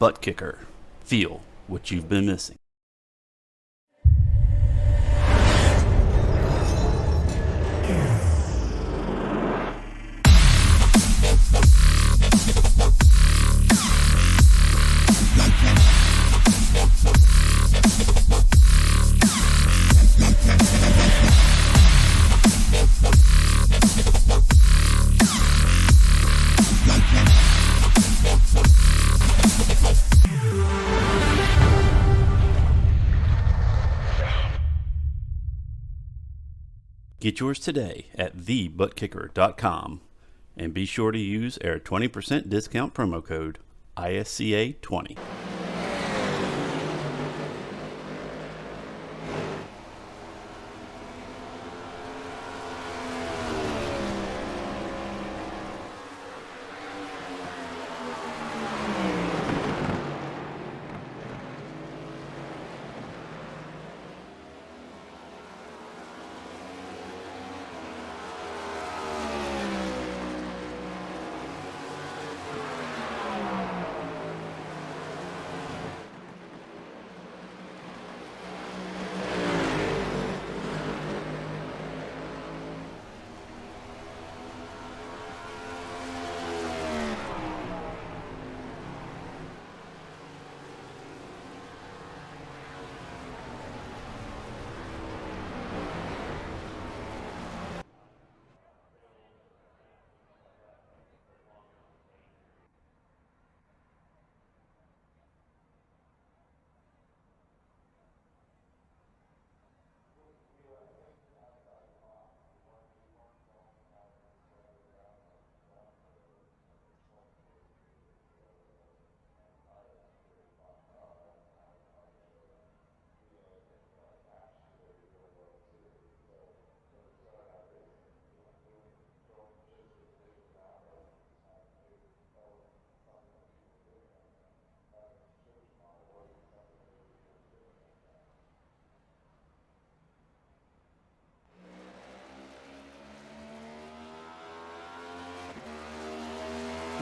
ButtKicker. Feel what you've been missing. Get yours today at thebuttkicker.com and be sure to use our 20% discount promo code ISCA20.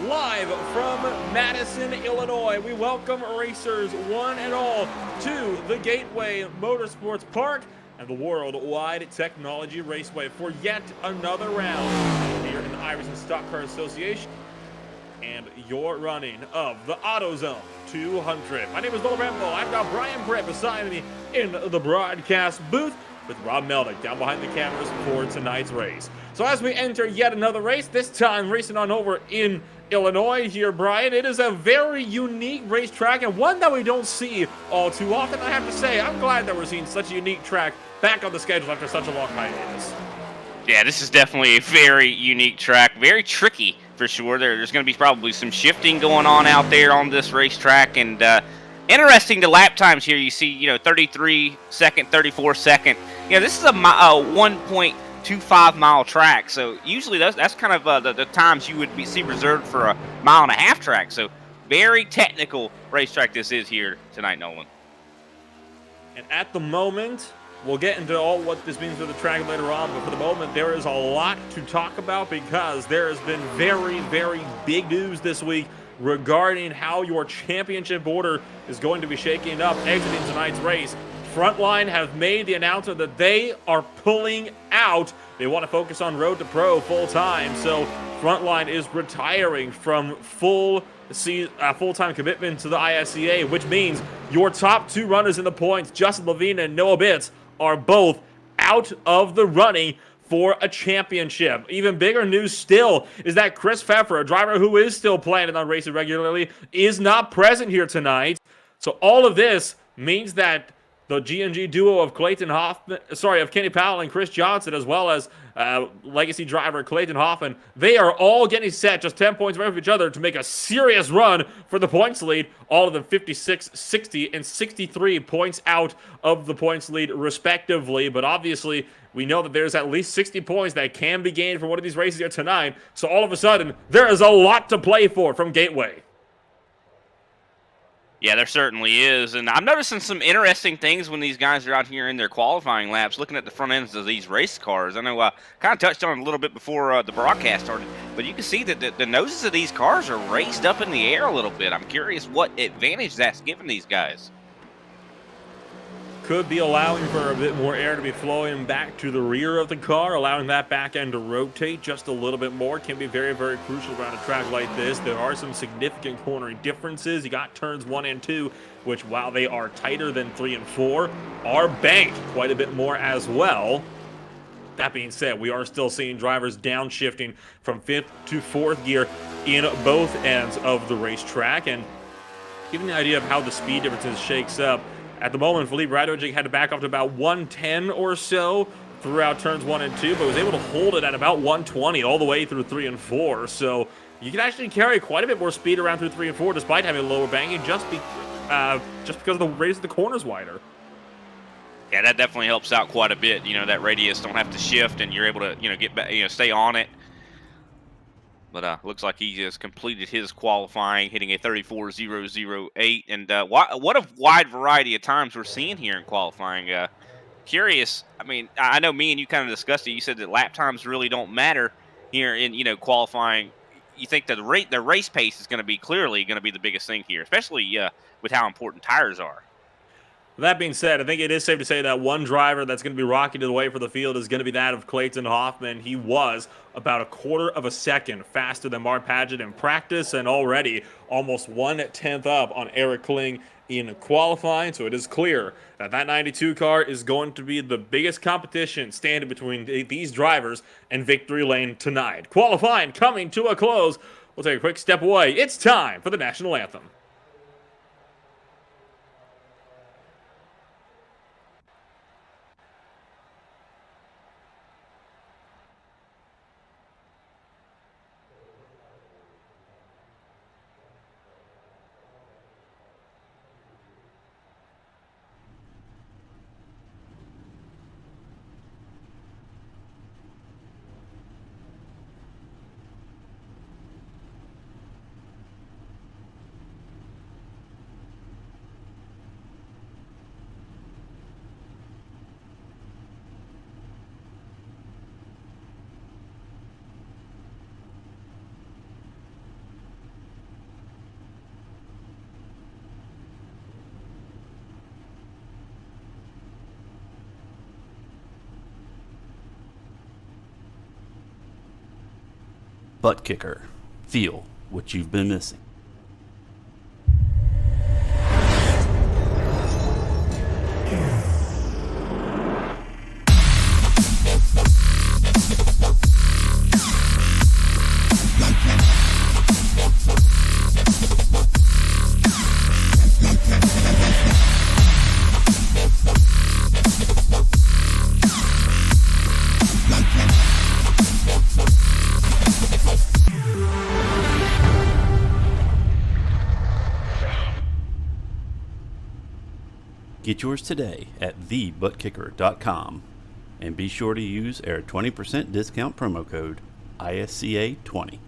Live from Madison, Illinois, we welcome racers one and all to the Gateway Motorsports Park and the Worldwide Technology Raceway for yet another round here in the Iverson Stock Car Association and your running of the AutoZone 200. My name is Bill Rambo. I've got Brian Brett beside me in the broadcast booth with Rob Meldick down behind the cameras for tonight's race. So as we enter yet another race, this time racing on over in Illinois here, Brian. It is a very unique racetrack and one that we don't see all too often. I have to say, I'm glad that we're seeing such a unique track back on the schedule after such a long hiatus. Yeah, this is definitely a very unique track, very tricky for sure. There's going to be probably some shifting going on out there on this racetrack, and interesting the lap times here. You see, 33 second, 34 second. This is a 1.25 mile track, so usually that's kind of the times you would see reserved for a 1.5 mile track. So very technical racetrack this is here tonight, Nolan. And at the moment, we'll get into all what this means for the track later on, but for the moment, there is a lot to talk about because there has been very, very big news this week regarding how your championship order is going to be shaking up exiting tonight's race. Frontline have made the announcement that they are pulling out. They want to focus on Road to Pro full time, so Frontline is retiring from full-time commitment to the ISCA, which means your top two runners in the points, Justin Levine and Noah Bitts, are both out of the running for a championship. Even bigger news still is that Chris Pfeffer, a driver who is still planning on racing regularly, is not present here tonight. So all of this means that the G&G duo of Kenny Powell and Chris Johnson, as well as legacy driver Clayton Hoffman, they are all getting set just 10 points away from each other to make a serious run for the points lead. All of them 56, 60, and 63 points out of the points lead respectively. But obviously, we know that there's at least 60 points that can be gained for one of these races here tonight. So all of a sudden, there is a lot to play for from Gateway. Yeah, there certainly is, and I'm noticing some interesting things when these guys are out here in their qualifying laps, looking at the front ends of these race cars. I know I kind of touched on it a little bit before the broadcast started, but you can see that the noses of these cars are raised up in the air a little bit. I'm curious what advantage that's giving these guys. Could be allowing for a bit more air to be flowing back to the rear of the car, allowing that back end to rotate just a little bit more. Can be very, very crucial around a track like this. There are some significant cornering differences. You got turns 1 and 2, which, while they are tighter than 3 and 4, are banked quite a bit more as well. That being said, we are still seeing drivers downshifting from 5th to 4th gear in both ends of the racetrack. And giving you an idea of how the speed differences shakes up, at the moment, Felipe Radojic had to back up to about 110 or so throughout turns 1 and 2, but was able to hold it at about 120 all the way through 3 and 4. So you can actually carry quite a bit more speed around through 3 and 4 despite having a lower banking just because of the raise of the corners wider. Yeah, that definitely helps out quite a bit. You know, that radius don't have to shift, and you're able to, get back, stay on it. But looks like he just completed his qualifying, hitting a 34.008. And what a wide variety of times we're seeing here in qualifying. Curious, I mean, I know me and you kind of discussed it. You said that lap times really don't matter here in, qualifying. You think that the race pace is going to be clearly going to be the biggest thing here, especially with how important tires are. That being said, I think it is safe to say that one driver that's going to be rocketed away for the field is going to be that of Clayton Hoffman. He was about a quarter of a second faster than Mark Padgett in practice, and already almost 1/10 up on Eric Kling in qualifying. So it is clear that 92 car is going to be the biggest competition standing between these drivers and victory lane tonight. Qualifying coming to a close. We'll take a quick step away. It's time for the national anthem. ButtKicker. Feel what you've been missing. Get yours today at TheButtKicker.com and be sure to use our 20% discount promo code ISCA20.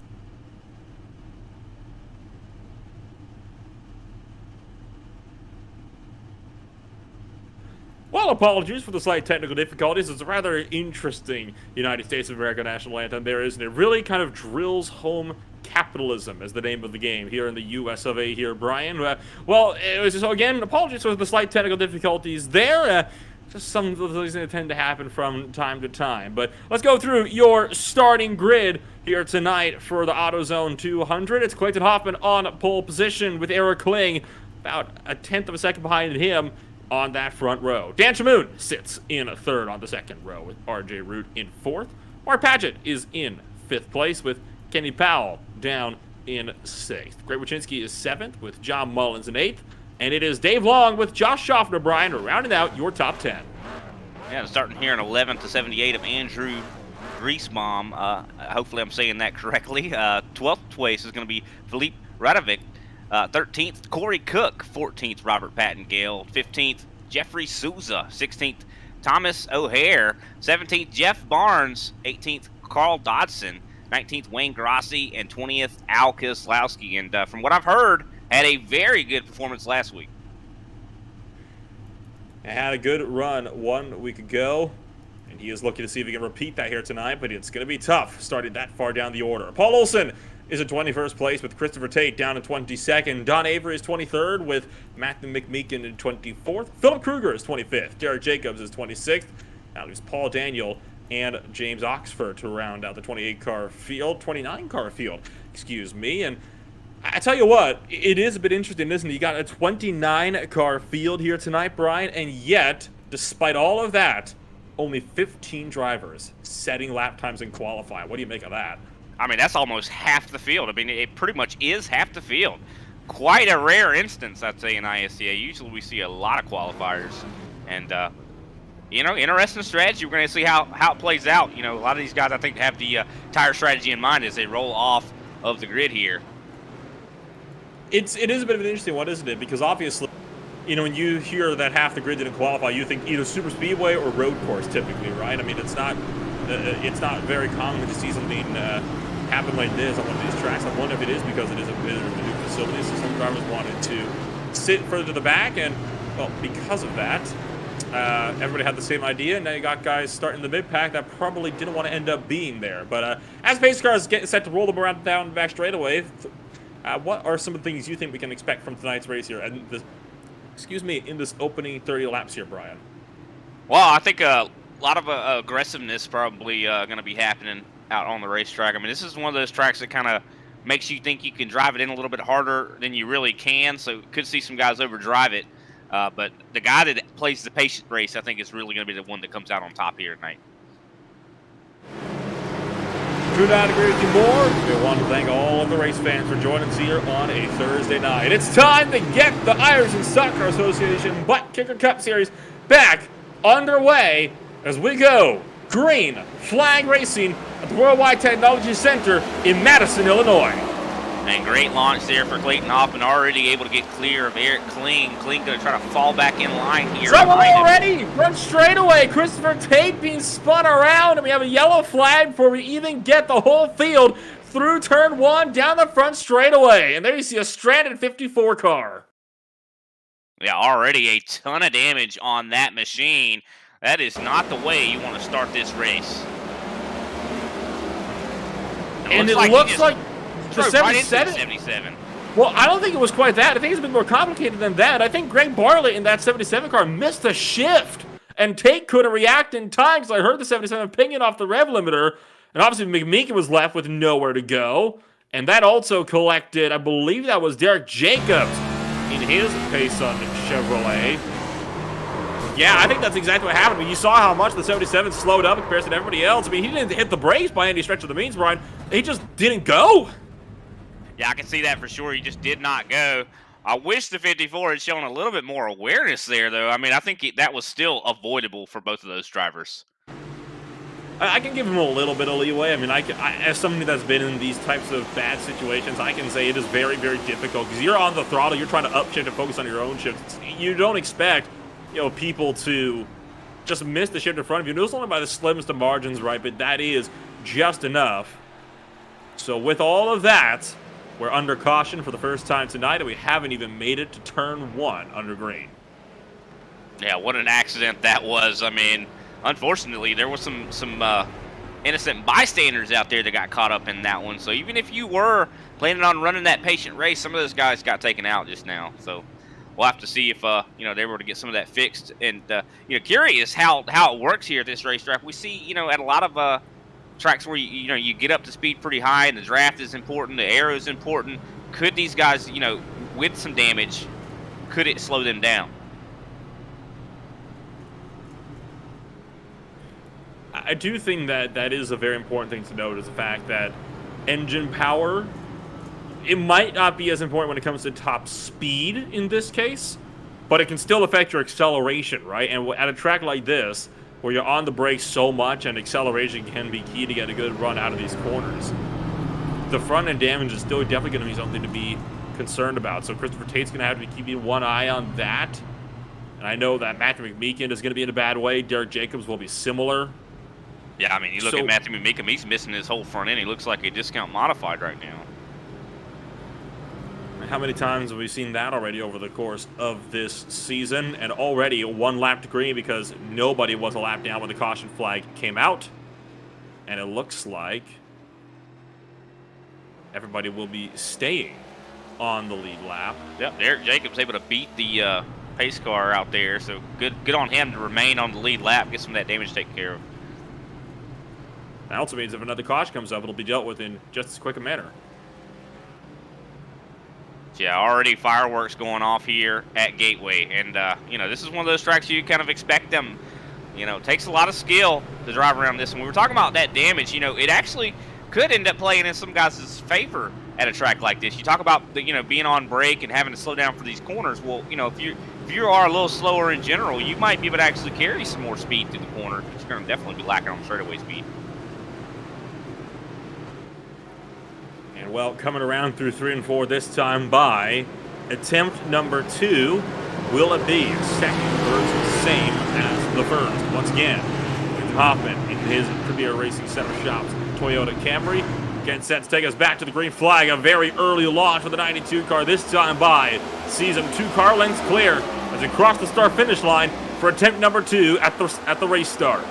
Well, apologies for the slight technical difficulties. It's a rather interesting United States of America national anthem there, isn't it? It really kind of drills home capitalism as the name of the game here in the US of A here, Brian. Well, it was just, again, apologies for the slight technical difficulties there. Just some of those that tend to happen from time to time. But let's go through your starting grid here tonight for the AutoZone 200. It's Clayton Hoffman on pole position with Eric Kling about 1/10 of a second behind him on that front row. Dan Chamoun sits in third on the second row with RJ Root in fourth. Mark Padgett is in fifth place with Kenny Powell down in sixth. Greg Wachinski is seventh with John Mullins in eighth. And it is Dave Long with Josh Schaffner, Brian, rounding out your top 10. Yeah, starting here in 11th to 78 of Andrew Griesbaum. Hopefully I'm saying that correctly. 12th place is going to be Felipe Radovic. 13th, Corey Cook. 14th, Robert Pattengale. 15th, Jeffrey Souza. 16th, Thomas O'Hare. 17th, Jeff Barnes. 18th, Carl Dodson. 19th, Wayne Grassi. And 20th, Al Kieslowski. And from what I've heard, had a very good performance last week. Had a good run 1 week ago, and he is looking to see if he can repeat that here tonight, but it's going to be tough starting that far down the order. Paul Olson is in 21st place with Christopher Tate down in 22nd. Don Avery is 23rd with Matthew McMeekin in 24th. Philip Kruger is 25th. Derek Jacobs is 26th. Now there's Paul Daniel and James Oxford to round out the 29-car field, excuse me. And I tell you what, it is a bit interesting, isn't it? You got a 29-car field here tonight, Brian, and yet, despite all of that, only 15 drivers setting lap times in qualifying. What do you make of that? I mean, that's almost half the field. I mean, it pretty much is half the field. Quite a rare instance, I'd say, in ISCA. Usually we see a lot of qualifiers. And, you know, interesting strategy. We're going to see how it plays out. You know, a lot of these guys, I think, have the tire strategy in mind as they roll off of the grid here. It is a bit of an interesting one, isn't it? Because obviously, you know, when you hear that half the grid didn't qualify, you think either super speedway or road course, typically, right? I mean, it's not very common to see something happen like this on one of these tracks. I wonder if it is because it is a bit of a new facility, so some drivers wanted to sit further to the back, and well, because of that, everybody had the same idea, and now you got guys starting the mid-pack that probably didn't want to end up being there. But as pace cars get set to roll them around down the back straightaway, what are some of the things you think we can expect from tonight's race here, and in this opening 30 laps here, Brian? Well, I think a lot of aggressiveness probably going to be happening out on the racetrack. I mean, this is one of those tracks that kind of makes you think you can drive it in a little bit harder than you really can, so could see some guys overdrive it. But the guy that plays the patient race, I think, is really going to be the one that comes out on top here tonight. Could not agree with you more. We want to thank all of the race fans for joining us here on a Thursday night. It's time to get the Irish and Soccer Association ButtKicker Cup Series back underway as we go green flag racing at the Worldwide Technology Center in Madison, Illinois. And great launch there for Clayton Hoffman, already able to get clear of Eric Kling. Kling going to try to fall back in line here. Trouble already! Front straightaway. Christopher Tate being spun around, and we have a yellow flag before we even get the whole field through turn 1 down the front straightaway. And there you see a stranded 54 car. Yeah, already a ton of damage on that machine. That is not the way you want to start this race. And it looks like the right into 77. Well, I don't think it was quite that. I think it's a bit more complicated than that. I think Greg Bartlett in that 77 car missed a shift, and Tate couldn't react in time because I heard the 77 pinging off the rev limiter, and obviously McMeekin was left with nowhere to go, and that also collected, I believe that was Derek Jacobs in his Payson Chevrolet. Yeah, I think that's exactly what happened. I mean, you saw how much the 77 slowed up in comparison to everybody else. I mean, he didn't hit the brakes by any stretch of the means, Brian. He just didn't go. Yeah, I can see that for sure. He just did not go. I wish the 54 had shown a little bit more awareness there, though. I mean, I think that was still avoidable for both of those drivers. I can give him a little bit of leeway. I mean, as somebody that's been in these types of bad situations, I can say it is very, very difficult because you're on the throttle, you're trying to upshift and focus on your own shift. You don't expect, people to just miss the shift in front of you. It's only by the slimmest of margins, right? But that is just enough. So with all of that, we're under caution for the first time tonight, and we haven't even made it to turn 1 under green. Yeah, what an accident that was. I mean, unfortunately, there was some innocent bystanders out there that got caught up in that one. So even if you were planning on running that patient race, some of those guys got taken out just now. So we'll have to see if they were to get some of that fixed. And curious how it works here at this racetrack. We see at a lot of tracks where you get up to speed pretty high, and the draft is important, the aero is important. Could these guys, with some damage, could it slow them down? I do think that is a very important thing to note, is the fact that engine power, it might not be as important when it comes to top speed in this case, but it can still affect your acceleration, right? And at a track like this, where you're on the brakes so much and acceleration can be key to get a good run out of these corners, the front end damage is still definitely going to be something to be concerned about. So Christopher Tate's going to have to be keeping one eye on that. And I know that Matthew McMeekin is going to be in a bad way. Derek Jacobs will be similar. Yeah, I mean, you look at Matthew McMeekin, he's missing his whole front end. He looks like a discount modified right now. How many times have we seen that already over the course of this season? And already 1 lap to green because nobody was a lap down when the caution flag came out. And it looks like everybody will be staying on the lead lap. Yep, Derek Jacobs able to beat the pace car out there, so good on him to remain on the lead lap, get some of that damage taken care of. That also means if another caution comes up, it'll be dealt with in just as quick a manner. Yeah, already fireworks going off here at Gateway, and you know, this is one of those tracks you kind of expect them. You know, it takes a lot of skill to drive around this. And we were talking about that damage. You know, it actually could end up playing in some guys' favor at a track like this. You talk about the, you know, being on brake and having to slow down for these corners. Well, you know, if you are a little slower in general, you might be able to actually carry some more speed through the corner. But you're going to definitely be lacking on straightaway speed. And well, coming around through 3 and 4 this time by attempt number 2. Will it be second versus same as the first? Once again, Hoffman in his Premier Racing Center shops Toyota Camry. Again, set to take us back to the green flag. A very early launch for the 92 car, this time by season 2 car lengths clear as it crossed the start-finish line for attempt number 2 at the race start.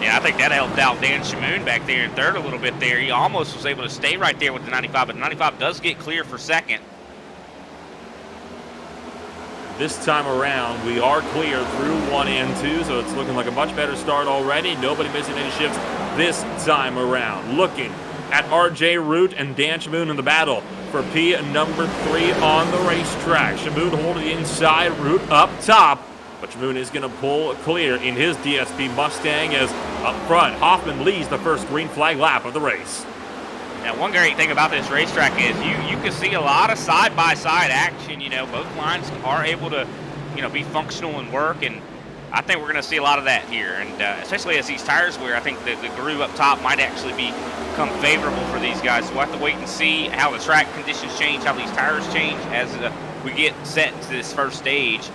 Yeah, I think that helped out Dan Shamoon back there in third a little bit there. He almost was able to stay right there with the 95, but the 95 does get clear for second. This time around, we are clear through 1 and 2, so it's looking like a much better start already. Nobody missing any shifts this time around. Looking at RJ Root and Dan Shamoon in the battle for P number 3 on the racetrack. Shamoon holding the inside, Root up top, but Shamoon is going to pull clear in his DSP Mustang as up front, Hoffman leads the first green flag lap of the race. Now, one great thing about this racetrack is you can see a lot of side-by-side action. You know, both lines are able to, you know, be functional and work, and I think we're going to see a lot of that here. And especially as these tires wear, I think the groove up top might actually become favorable for these guys. So we'll have to wait and see how the track conditions change, how these tires change as we get set to this first stage.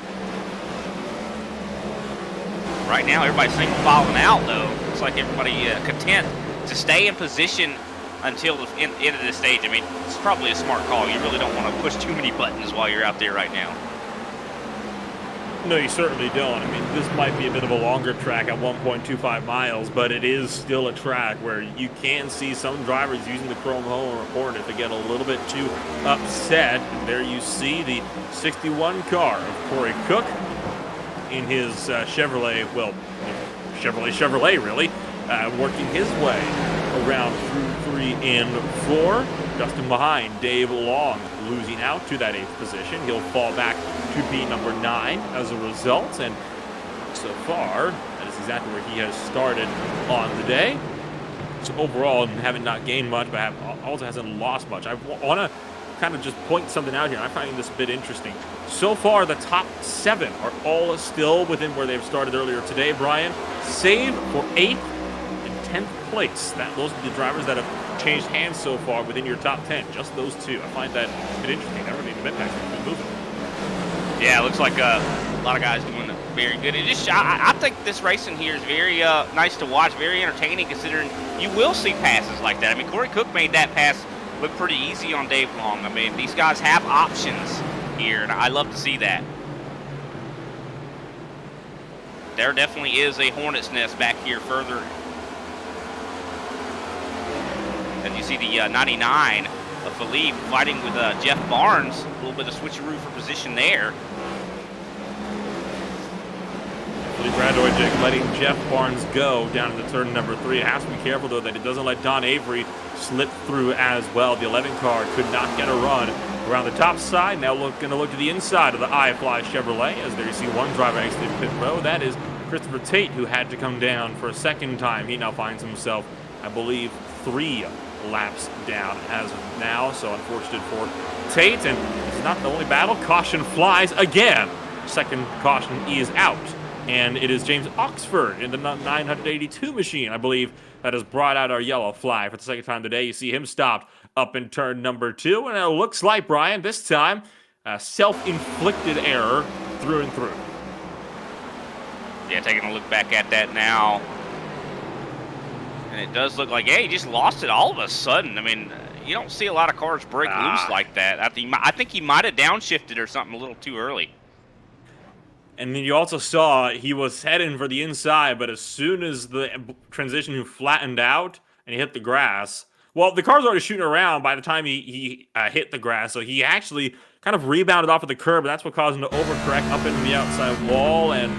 Right now, everybody's single filing out, though. Looks like everybody content to stay in position until the end of this stage. I mean, it's probably a smart call. You really don't want to push too many buttons while you're out there right now. No, you certainly don't. I mean, this might be a bit of a longer track at 1.25 miles, but it is still a track where you can see some drivers using the Chrome Hornet to get a little bit too upset. And there you see the 61 car of Corey Cook in his Chevrolet, well, Chevrolet really, working his way around through 3 and 4. Just in behind, Dave Long losing out to that 8th position. He'll fall back to be number 9 as a result. And so far, that is exactly where he has started on the day. So overall, having not gained much, but also hasn't lost much. I want to kind of just point something out here. I'm finding this a bit interesting. So far, the top 7 are all still within where they've started earlier today, Brian, save for 8th and 10th place. Those are the drivers that have changed hands so far within your top 10. Just those 2. I find that a bit interesting. That really the Midpack's been moving. Yeah, it looks like a lot of guys doing very good. I think this racing here is very nice to watch, very entertaining considering you will see passes like that. I mean, Corey Cook made that pass look pretty easy on Dave Long. I mean, these guys have options here, and I love to see that. There definitely is a hornet's nest back here further. And you see the 99 of Philippe fighting with Jeff Barnes. A little bit of switcheroo for position there. Philippe Radojic letting Jeff Barnes go down into turn number 3. It has to be careful, though, that it doesn't let Don Avery slip through as well. The 11 car could not get a run around the top side. Now going to look to the inside of the iFly Chevrolet as there you see one driver exiting pit row. That is Christopher Tate, who had to come down for a second time. He now finds himself, I believe, 3 laps down as of now. So unfortunate for Tate, and it's not the only battle. Caution flies again. Second caution is out. And it is James Oxford in the 982 machine, I believe, that has brought out our yellow flag for the second time today. You see him stopped up in turn number 2. And it looks like, Brian, this time, a self-inflicted error through and through. Yeah, taking a look back at that now. And it does look like, yeah, he just lost it all of a sudden. I mean, You don't see a lot of cars break loose like that. I think he might have downshifted or something a little too early. And then you also saw he was heading for the inside, but as soon as the transition flattened out and he hit the grass, well, the car's already shooting around by the time he hit the grass, so he actually kind of rebounded off of the curb, and that's what caused him to overcorrect up into the outside wall, and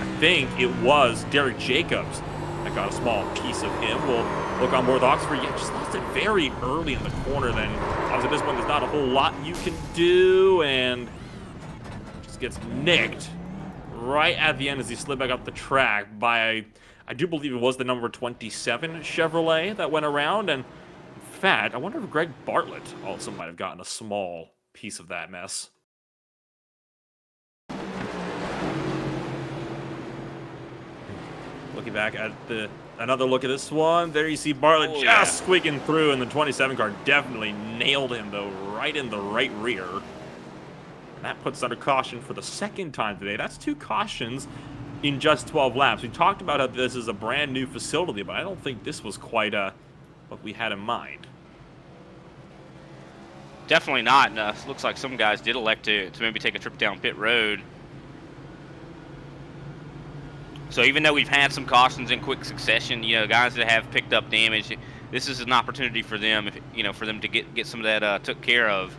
I think it was Derek Jacobs that got a small piece of him. We'll look on board with Oxford. Yeah, just lost it very early in the corner. Then obviously at this point there's not a whole lot you can do, and just gets nicked right at the end as he slid back up the track by, I do believe it was the number 27 Chevrolet that went around. And in fact, I wonder if Greg Bartlett also might have gotten a small piece of that mess. Looking back at another look at this one, there you see Bartlett squeaking through, and the 27 car definitely nailed him, though, right in the right rear. That puts under caution for the second time today. That's 2 cautions in just 12 laps. We talked about how this is a brand new facility, but I don't think this was quite what we had in mind. Definitely not. Looks like some guys did elect to maybe take a trip down pit road. So even though we've had some cautions in quick succession, guys that have picked up damage, this is an opportunity for them, for them to get some of that took care of.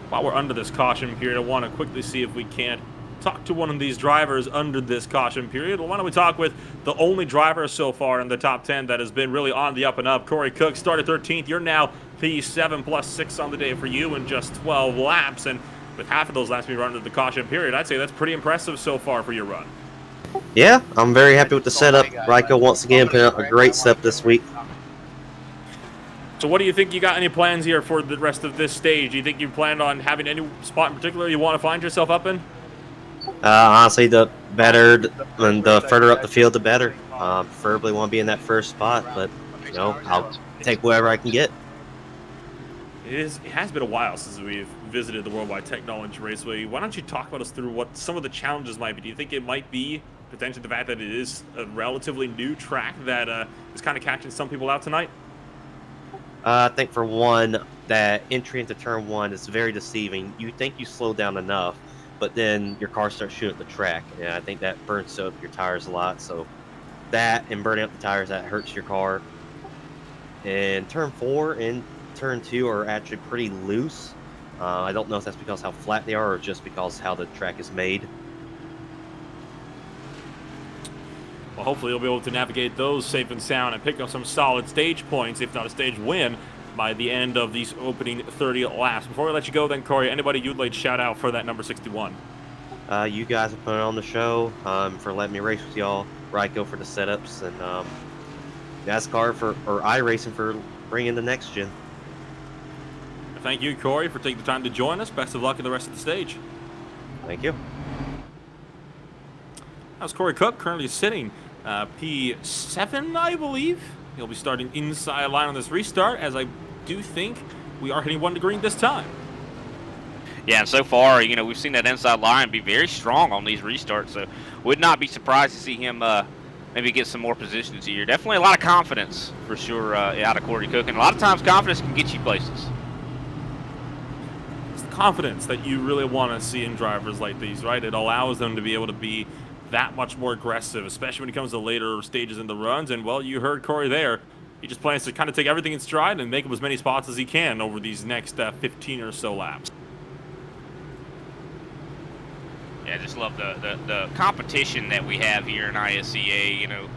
While we're under this caution period, I want to quickly see if we can't talk to one of these drivers under this caution period. Well, why don't we talk with the only driver so far in the top 10 that has been really on the up and up. Corey Cook started 13th. You're now P7 plus 6 on the day for you in just 12 laps. And with half of those laps being run under the caution period, I'd say that's pretty impressive so far for your run. Yeah, I'm very happy with the setup. Ryko once again put out a great step this week. So what do you think? You got any plans here for the rest of this stage? Do you think you planned on having any spot in particular you want to find yourself up in? Honestly, the better and the further up the field, the better. Preferably want to be in that first spot, but I'll take whatever I can get. It has been a while since we've visited the Worldwide Technology Raceway. Why don't you talk about us through what some of the challenges might be? Do you think it might be potentially the fact that it is a relatively new track that is kind of catching some people out tonight? I think for one, that entry into turn 1 is very deceiving. You think you slow down enough, but then your car starts shooting at the track, and I think that burns up your tires a lot. So that and burning up the tires, that hurts your car. And turn 4 and turn 2 are actually pretty loose. I don't know if that's because how flat they are or just because how the track is made. Well, hopefully you'll be able to navigate those safe and sound and pick up some solid stage points, if not a stage win, by the end of these opening 30 laps. Before we let you go then, Corey, anybody you'd like to shout out for that number 61? You guys have put it on the show, for letting me race with y'all. Ryko for the setups, and NASCAR or iRacing for bringing the next gen. Thank you, Corey, for taking the time to join us. Best of luck in the rest of the stage. Thank you. That was Corey Cook, currently sitting P7, I believe. He'll be starting inside line on this restart, as I do think we are hitting 1 to green this time. Yeah, and so far, we've seen that inside line be very strong on these restarts, so would not be surprised to see him maybe get some more positions here. Definitely a lot of confidence, for sure, out of Corey Cook, and a lot of times confidence can get you places. It's the confidence that you really want to see in drivers like these, right? It allows them to be able to be that much more aggressive, especially when it comes to later stages in the runs. And, well, you heard Corey there. He just plans to kind of take everything in stride and make up as many spots as he can over these next 15 or so laps. Yeah, I just love the competition that we have here in ISCA.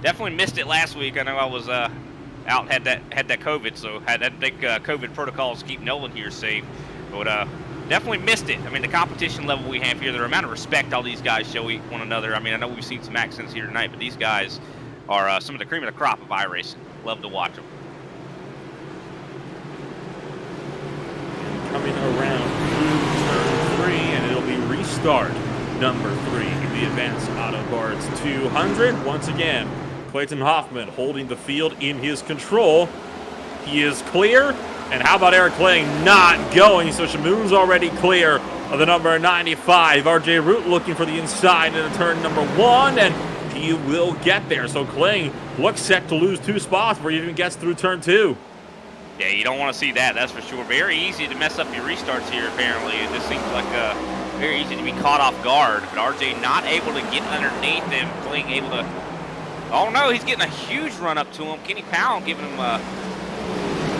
Definitely missed it last week. I know I was out, had that COVID, so had to take COVID protocols to keep Nolan here safe. But definitely missed it. I mean, the competition level we have here, the amount of respect all these guys show one another. I mean, I know we've seen some accents here tonight, but these guys are some of the cream of the crop of iRacing. Love to watch them. Coming around through turn 3, and it'll be restart number 3 in the Advanced Auto Parts 200. Once again, Clayton Hoffman holding the field in his control. He is clear. And how about Eric Kling not going? So Shamoon's already clear of the number 95. RJ Root looking for the inside into turn number 1, and he will get there. So Kling looks set to lose 2 spots before he even gets through turn 2. Yeah, you don't want to see that, that's for sure. Very easy to mess up your restarts here, apparently. It just seems like very easy to be caught off guard. But RJ not able to get underneath him. Kling able to... Oh, no, he's getting a huge run up to him. Kenny Powell giving him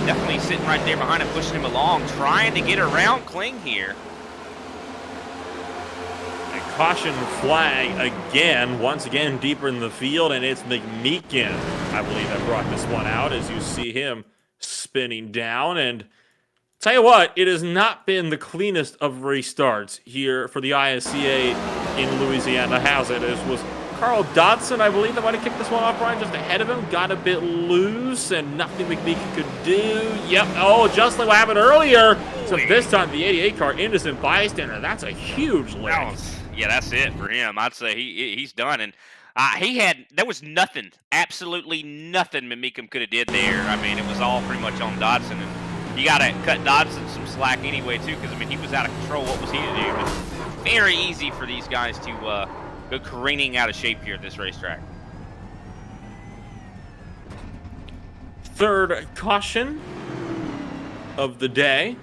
definitely sitting right there behind him, pushing him along, trying to get around Kling here. And caution flag again, once again deeper in the field, and it's McMeekin, I believe, that brought this one out, as you see him spinning down. And tell you what, it has not been the cleanest of restarts here for the ISCA in Louisiana, has it? It was Carl Dodson, I believe, that might have kicked this one off, Brian, just ahead of him. Got a bit loose, and nothing McMeekin could do. Yep, oh, just like what happened earlier. So this time, the 88 car, innocent bystander. That's a huge lick. Yeah, that's it for him. I'd say he's done. And there was nothing, absolutely nothing McMeekin could have did there. I mean, it was all pretty much on Dodson. And you got to cut Dodson some slack anyway, too, because, I mean, he was out of control. What was he to do? It's very easy for these guys to go careening out of shape here at this racetrack. Third caution of the day.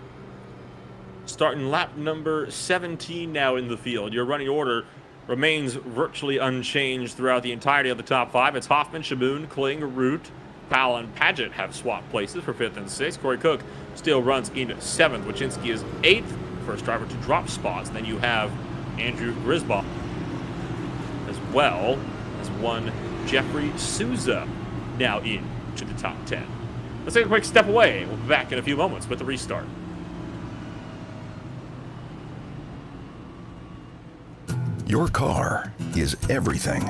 Starting lap number 17 now in the field. Your running order remains virtually unchanged throughout the entirety of the top 5. It's Hoffman, Shaboon, Kling, Root, Powell, and Paget have swapped places for 5th and 6th. Corey Cook still runs in 7th. Wachinski is 8th, first driver to drop spots. Then you have Andrew Grisbaugh, as well as one Jeffrey Souza now in to the top 10. Let's take a quick step away. We'll be back in a few moments with the restart. Your car is everything.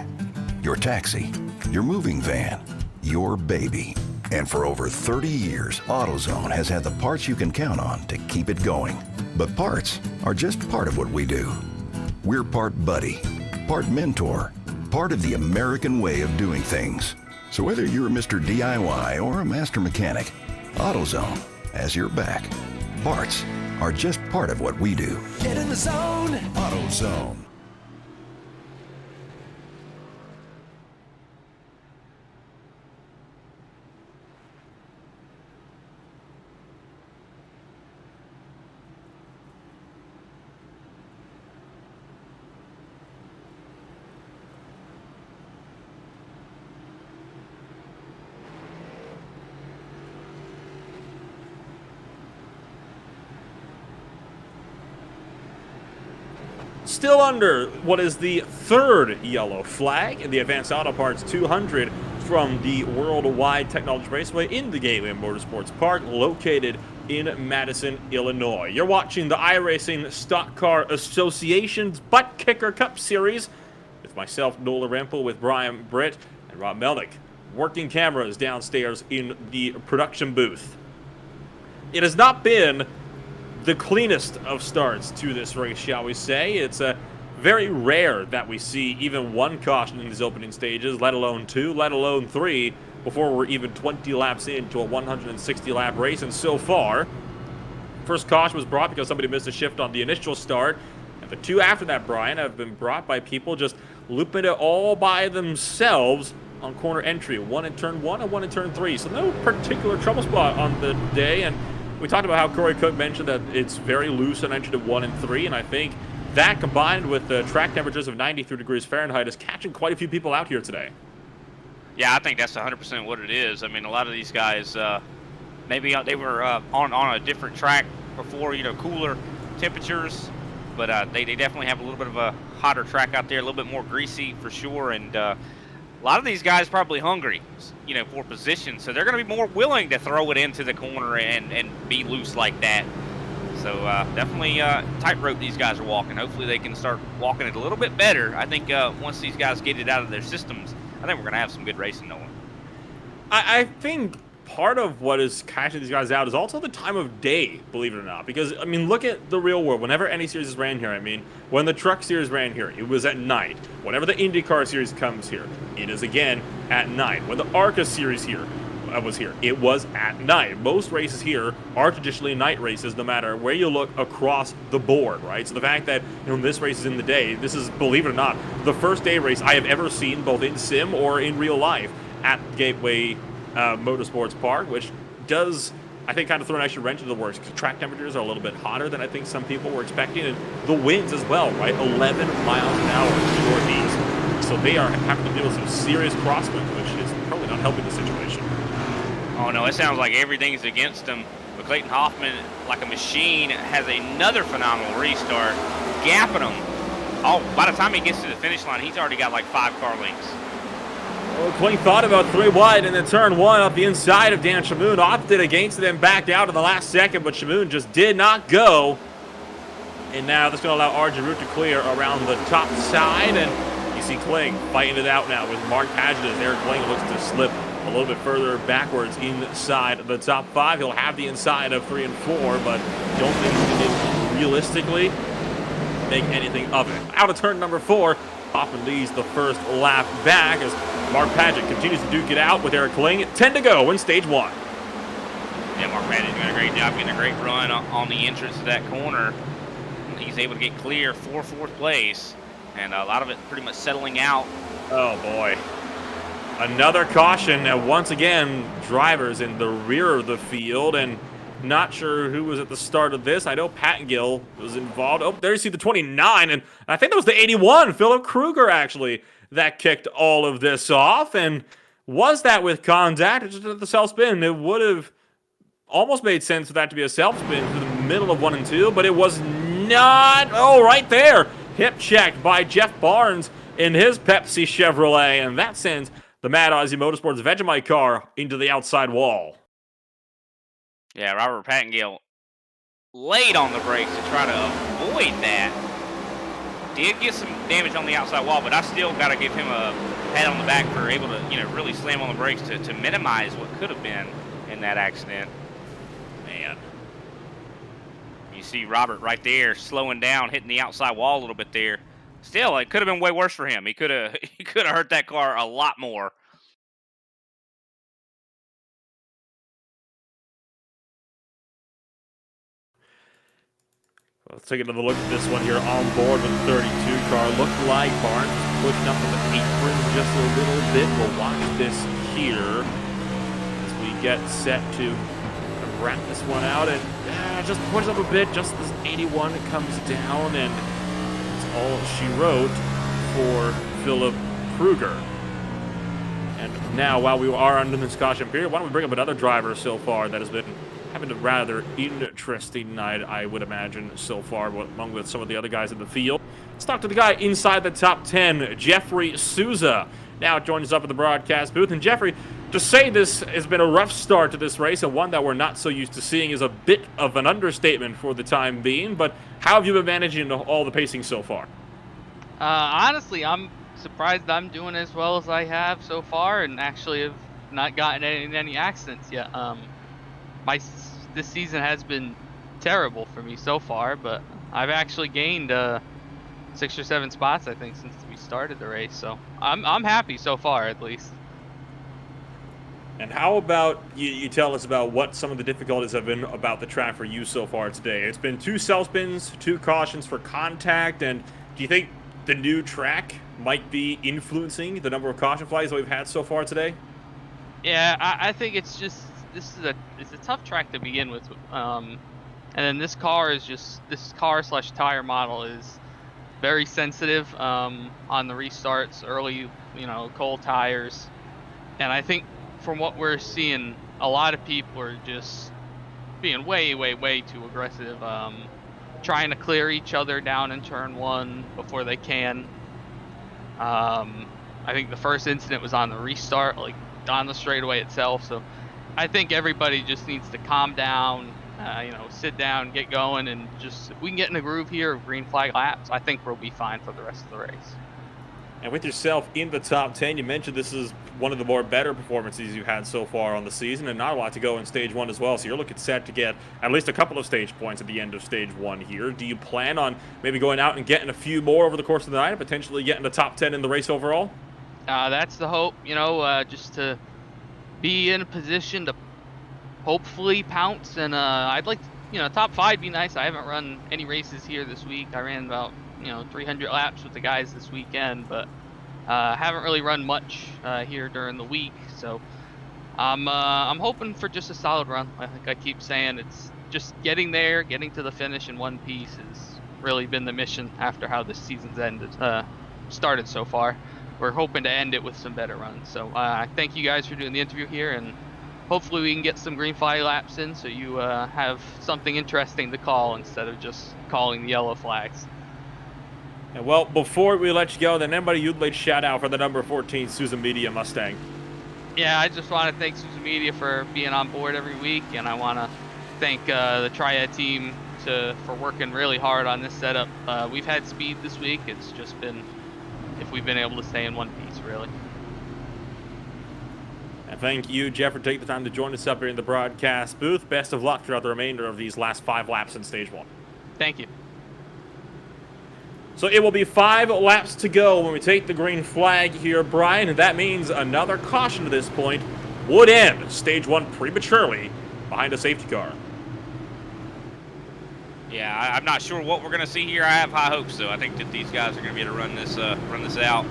Your taxi, your moving van, your baby. And for over 30 years, AutoZone has had the parts you can count on to keep it going. But parts are just part of what we do. We're part buddy, part mentor, part of the American way of doing things. So whether you're Mr. DIY or a master mechanic, AutoZone has your back. Parts are just part of what we do. Get in the zone. AutoZone. Still under what is the 3rd yellow flag in the Advanced Auto Parts 200 from the Worldwide Technology Raceway in the Gateway Motorsports Park, located in Madison, Illinois. You're watching the iRacing Stock Car Association's ButtKicker Cup Series with myself, Nola Rempel, with Brian Britt and Rob Melnick. Working cameras downstairs in the production booth. It has not been the cleanest of starts to this race, shall we say. It's very rare that we see even one caution in these opening stages, let alone 2, let alone 3, before we're even 20 laps into a 160-lap race. And so far, first caution was brought because somebody missed a shift on the initial start. And the 2 after that, Brian, have been brought by people just looping it all by themselves on corner entry. 1 in turn 1 and 1 in turn 3. So no particular trouble spot on the day. And we talked about how Corey Cook mentioned that it's very loose on entry to 1 and 3, and I think that combined with the track temperatures of 93 degrees Fahrenheit is catching quite a few people out here today. Yeah, I think that's 100% what it is. I mean, a lot of these guys, maybe they were on a different track before, cooler temperatures, but they definitely have a little bit of a hotter track out there, a little bit more greasy for sure, and a lot of these guys probably hungry, for position, so they're going to be more willing to throw it into the corner and be loose like that. So definitely tightrope these guys are walking. Hopefully they can start walking it a little bit better. I think once these guys get it out of their systems, I think we're going to have some good racing going. I think part of what is catching these guys out is also the time of day, believe it or not. Because, I mean, look at the real world. Whenever any series ran here, I mean, when the Truck Series ran here, it was at night. Whenever the IndyCar Series comes here, it is again at night. When the ARCA Series here was here, it was at night. Most races here are traditionally night races, no matter where you look across the board, right? So the fact that, this race is in the day, this is, believe it or not, the first day race I have ever seen, both in sim or in real life, at Gateway Motorsports Park, which does, I think, kind of throw an extra wrench into the works, because track temperatures are a little bit hotter than I think some people were expecting, and the winds as well, right? 11 miles an hour in the northeast. So they are having to deal with some serious crosswinds, which is probably not helping the situation. Oh no, it sounds like everything's against him. But Clayton Hoffman, like a machine, has another phenomenal restart, gapping him. Oh, by the time he gets to the finish line, he's already got like 5 car lengths. Well, Clayton thought about 3 wide, and then turn 1 up the inside of Dan Shamoon, opted against it and backed out in the last second, but Shamoon just did not go. And now that's going to allow RJ Root to clear around the top side, and you see Kling fighting it out now with Mark Paget as Eric Kling looks to slip a little bit further backwards inside the top 5. He'll have the inside of 3 and 4, but don't think he can realistically make anything of it. Out of turn number 4, Hoffman leads the first lap back as Mark Paget continues to duke it out with Eric Kling. 10 to go in stage 1. Yeah, Mark Paget's doing a great job getting a great run on the entrance to that corner. He's able to get clear for 4th place, and a lot of it pretty much settling out. Oh boy. Another caution, and once again, drivers in the rear of the field, and not sure who was at the start of this. I know Pattengill was involved. Oh, there you see the 29, and I think that was the 81, Philip Kruger, actually, that kicked all of this off. And was that with contact? Just at the self-spin, it would have almost made sense for that to be a self-spin through the middle of 1 and 2, but it was not. Oh, right there. Hip checked by Jeff Barnes in his Pepsi Chevrolet, and that sends the Mad Aussie Motorsports Vegemite car into the outside wall. Yeah, Robert Pattengill laid on the brakes to try to avoid that. Did get some damage on the outside wall, but I still got to give him a pat on the back for able to, really slam on the brakes to minimize what could have been in that accident. Man. You see Robert right there slowing down, hitting the outside wall a little bit there. Still, it could have been way worse for him. He could have hurt that car a lot more. Let's take another look at this one here on board with the 32 car. Looked like Barnes was pushing up on the apron just a little bit. We'll watch this here as we get set to wrap this one out. And just push up a bit just as 81 comes down, and that's all she wrote for Philip Kruger. And now, while we are under this caution period, why don't we bring up another driver so far that has been having a rather interesting night, I would imagine, so far, along with some of the other guys in the field. Let's talk to the guy inside the top 10, Jeffrey Souza. Now joins us up at the broadcast booth. And Jeffrey, to say this has been a rough start to this race, and one that we're not so used to seeing, is a bit of an understatement for the time being. But how have you been managing all the pacing so far? Honestly, I'm surprised I'm doing as well as I have so far, and actually have not gotten any accidents yet. This season has been terrible for me so far, but I've actually gained 6 or 7 spots, I think, since we started the race. So I'm happy so far, at least. And how about you tell us about what some of the difficulties have been about the track for you so far today? It's been 2 self spins, 2 cautions for contact, and do you think the new track might be influencing the number of caution flags that we've had so far today? Yeah, I think it's just it's a tough track to begin with, and then this car slash tire model is very sensitive on the restarts, early, cold tires, and I think from what we're seeing, a lot of people are just being way too aggressive, trying to clear each other down in turn 1 before they can. I think the first incident was on the restart, like on the straightaway itself, so I think everybody just needs to calm down, sit down, get going, and just, if we can get in a groove here of green flag laps, I think we'll be fine for the rest of the race. And with yourself in the top 10, you mentioned this is one of the more better performances you've had so far on the season, and not a lot to go in stage 1 as well, so you're looking set to get at least a couple of stage points at the end of stage 1 here. Do you plan on maybe going out and getting a few more over the course of the night and potentially getting the top 10 in the race overall? That's the hope, just to be in a position to hopefully pounce, and I'd like to, top 5 be nice. I haven't run any races here this week. I ran about 300 laps with the guys this weekend, but Haven't really run much here during the week, so I'm hoping for just a solid run. Like I keep saying, it's just getting there, getting to the finish in one piece has really been the mission after how this season's started so far. We're hoping to end it with some better runs. So I thank you guys for doing the interview here, and hopefully we can get some green flag laps in so you have something interesting to call instead of just calling the yellow flags. And well, before we let you go, then anybody you'd like to shout out for the number 14 Susan Media Mustang? Yeah, I just want to thank Susan Media for being on board every week, and I want to thank the Triad team for working really hard on this setup. We've had speed this week. It's just been if we've been able to stay in one piece, really. And thank you, Jeff, for taking the time to join us up here in the broadcast booth. Best of luck throughout the remainder of these last 5 laps in Stage 1. Thank you. So it will be 5 laps to go when we take the green flag here, Brian, and that means another caution to this point would end Stage 1 prematurely behind a safety car. Yeah, I'm not sure what we're going to see here. I have high hopes, though. I think that these guys are going to be able to run this out.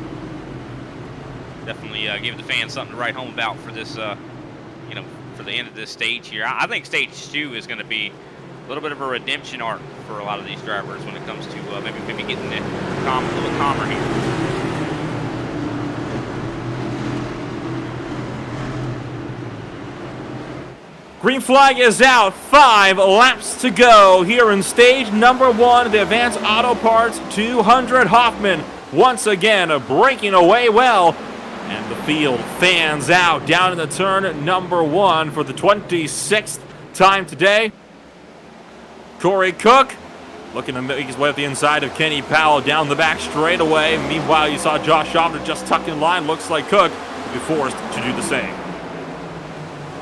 Definitely give the fans something to write home about for this, for the end of this stage here. I think Stage 2 is going to be a little bit of a redemption arc for a lot of these drivers when it comes to maybe getting it a little calmer here. Green flag is out. 5 laps to go here in stage number 1 of the Advanced Auto Parts 200. Hoffman once again breaking away well. And the field fans out down in the turn number 1 for the 26th time today. Corey Cook looking to make his way up the inside of Kenny Powell down the back straightaway. Meanwhile, you saw Josh Schaffner just tucked in line. Looks like Cook will be forced to do the same.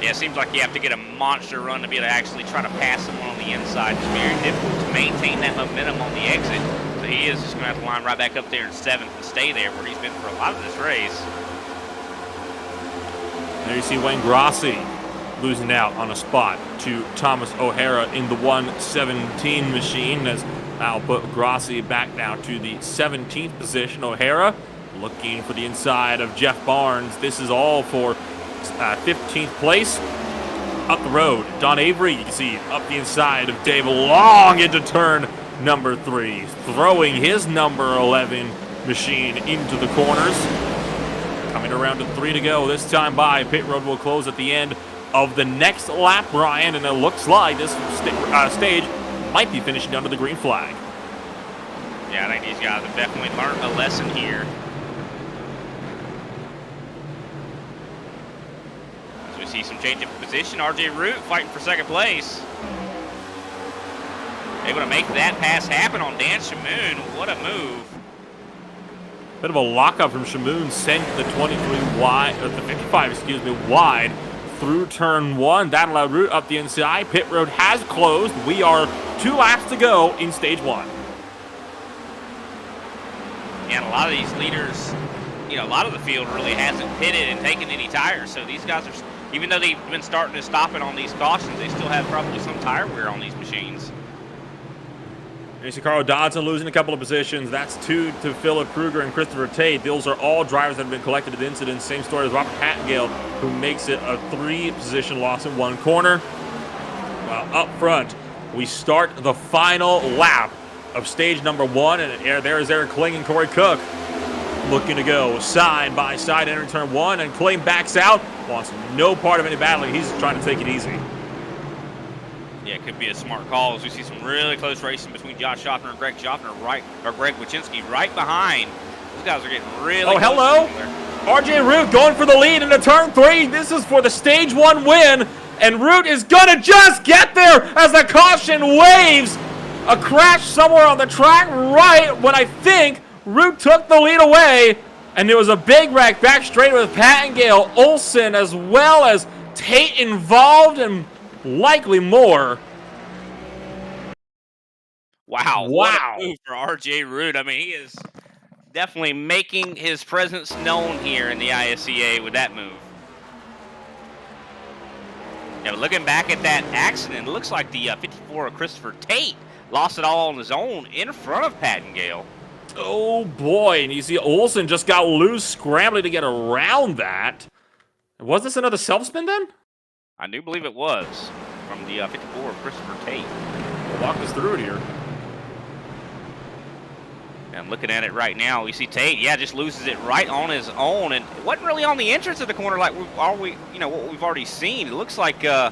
Yeah, it seems like you have to get a monster run to be able to actually try to pass someone on the inside. It's very difficult to maintain that momentum on the exit. So he is just going to have to line right back up there in 7th and stay there where he's been for a lot of this race. There you see Wayne Grossi losing out on a spot to Thomas O'Hara in the 117 machine, as I'll put Grossi back down to the 17th position. O'Hara looking for the inside of Jeff Barnes. This is all for 15th place. Up the road, Don Avery, you can see up the inside of Dave Long into turn number 3, throwing his number 11 machine into the corners. Coming around to 3 to go. This time by pit road will close at the end of the next lap, Brian, and it looks like this stage might be finishing under the green flag. Yeah, I think these guys have definitely learned a lesson here. As we see some change of position, RJ Root fighting for 2nd place. Able to make that pass happen on Dan Shamoon. What a move. Bit of a lockup from Shamoon, sent the 23 wide, or the 55, wide through turn 1. That allowed Root up the inside. Pit road has closed. We are 2 laps to go in stage 1. And a lot of these leaders, a lot of the field really hasn't pitted and taken any tires. So these guys are, even though they've been starting to stop it on these cautions, they still have probably some tire wear on these machines. You see Carl Dodson losing a couple of positions. That's 2 to Philip Kruger and Christopher Tate. Those are all drivers that have been collected at the incident. Same story as Robert Pattengale, who makes it a 3-position loss in 1 corner. Well, up front, we start the final lap of stage number 1, and there is Eric Kling and Corey Cook looking to go side by side, entering turn 1, and Kling backs out, wants no part of any battling. He's just trying to take it easy. Yeah, it could be a smart call as we see some really close racing between Josh Schaffner and Greg Schaffner Greg Wachinski right behind. These guys are getting really close. Hello. RJ Root going for the lead into turn 3. This is for the stage 1 win, and Root is gonna just get there as the caution waves. A crash somewhere on the track right when I think Root took the lead away, and there was a big wreck back straight with Pattengale, Olsen, as well as Tate involved, and likely more. Wow. What a move for RJ Root. I mean, he is definitely making his presence known here in the ISCA with that move. Yeah, but looking back at that accident, it looks like the 54 of Christopher Tate lost it all on his own in front of Pattengale. Oh boy, and you see Olsen just got loose, scrambling to get around that. Was this another self-spin then? I do believe it was from the 54 of Christopher Tate. Walk us through it here. I'm looking at it right now. We see Tate, yeah, just loses it right on his own, and it wasn't really on the entrance of the corner like what we've already seen. It looks like I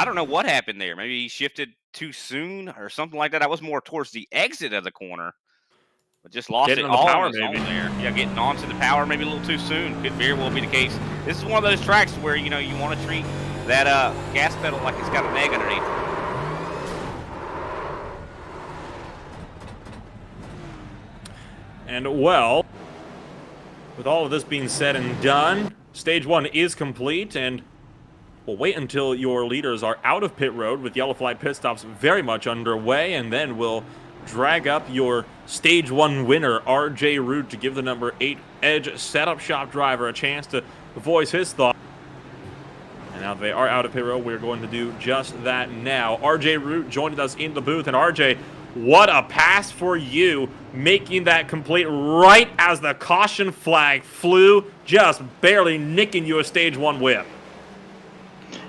don't know what happened there. Maybe he shifted too soon or something like that. I was more towards the exit of the corner, but just lost Getting it on the all power, on his own maybe. there. Yeah, getting onto the power maybe a little too soon. Could very well be the case. This is one of those tracks where you want to treat that gas pedal like it's got an egg underneath. And well, with all of this being said and done, stage 1 is complete, and we'll wait until your leaders are out of pit road with yellow flag pit stops very much underway, and then we'll drag up your stage 1 winner, RJ Root, to give the number 8 Edge setup shop driver a chance to voice his thoughts. And now that they are out of pit road, we're going to do just that now. RJ Root joined us in the booth, and RJ, what a pass for you, making that complete right as the caution flag flew, just barely nicking you a stage 1 whip.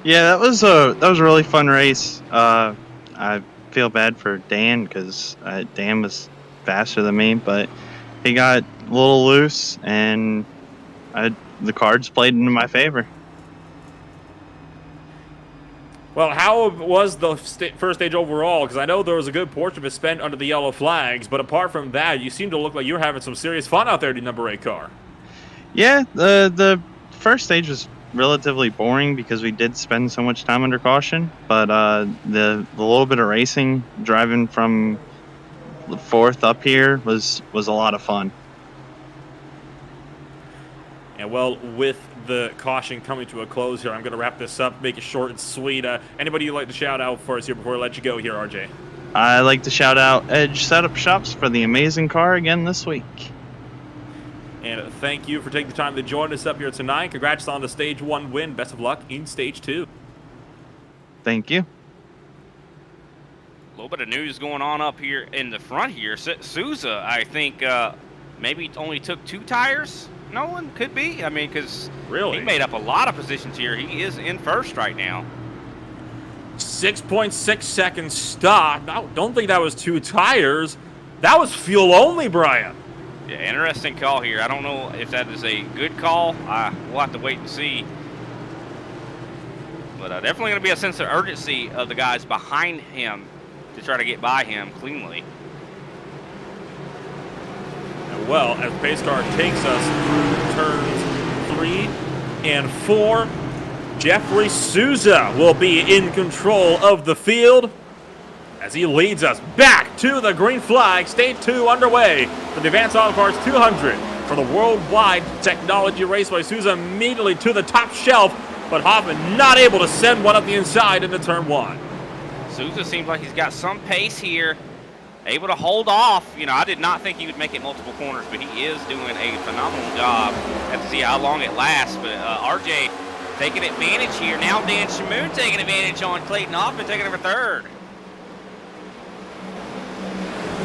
Yeah, that was a really fun race. I feel bad for Dan because Dan was faster than me, but he got a little loose, and the cards played into my favor. Well, how was the first stage overall? Because I know there was a good portion of it spent under the yellow flags, but apart from that, you seem to look like you were having some serious fun out there in the number 8 car. Yeah, the first stage was relatively boring because we did spend so much time under caution, but the little bit of racing driving from the 4th up here was a lot of fun. And well, with the caution coming to a close here, I'm going to wrap this up, make it short and sweet. Anybody you'd like to shout out for us here before I let you go here, RJ? I'd like to shout out Edge Setup Shops for the amazing car again this week. And thank you for taking the time to join us up here tonight. Congrats on the stage 1 win. Best of luck in stage 2. Thank you. A little bit of news going on up here in the front here. Souza, I think, maybe only took 2 tires. Nolan, could be. I mean, because Really? he made up a lot of positions here. He is in first right now. 6.6 seconds stop. I don't think that was 2 tires. That was fuel only, Brian. Yeah, interesting call here. I don't know if that is a good call. We'll have to wait and see. But definitely going to be a sense of urgency of the guys behind him to try to get by him cleanly. And well, as pace car takes us through turns 3 and 4, Jeffrey Souza will be in control of the field as he leads us back to the green flag. Stage 2 underway for the Advanced Auto Parts 200 for the Worldwide Technology Raceway. Souza immediately to the top shelf, but Hoffman not able to send one up the inside into turn 1. Souza seems like he's got some pace here, able to hold off. I did not think he would make it multiple corners, but he is doing a phenomenal job. Have to see how long it lasts, but RJ taking advantage here. Now Dan Shamoon taking advantage on Clayton Hoffman, taking over 3rd.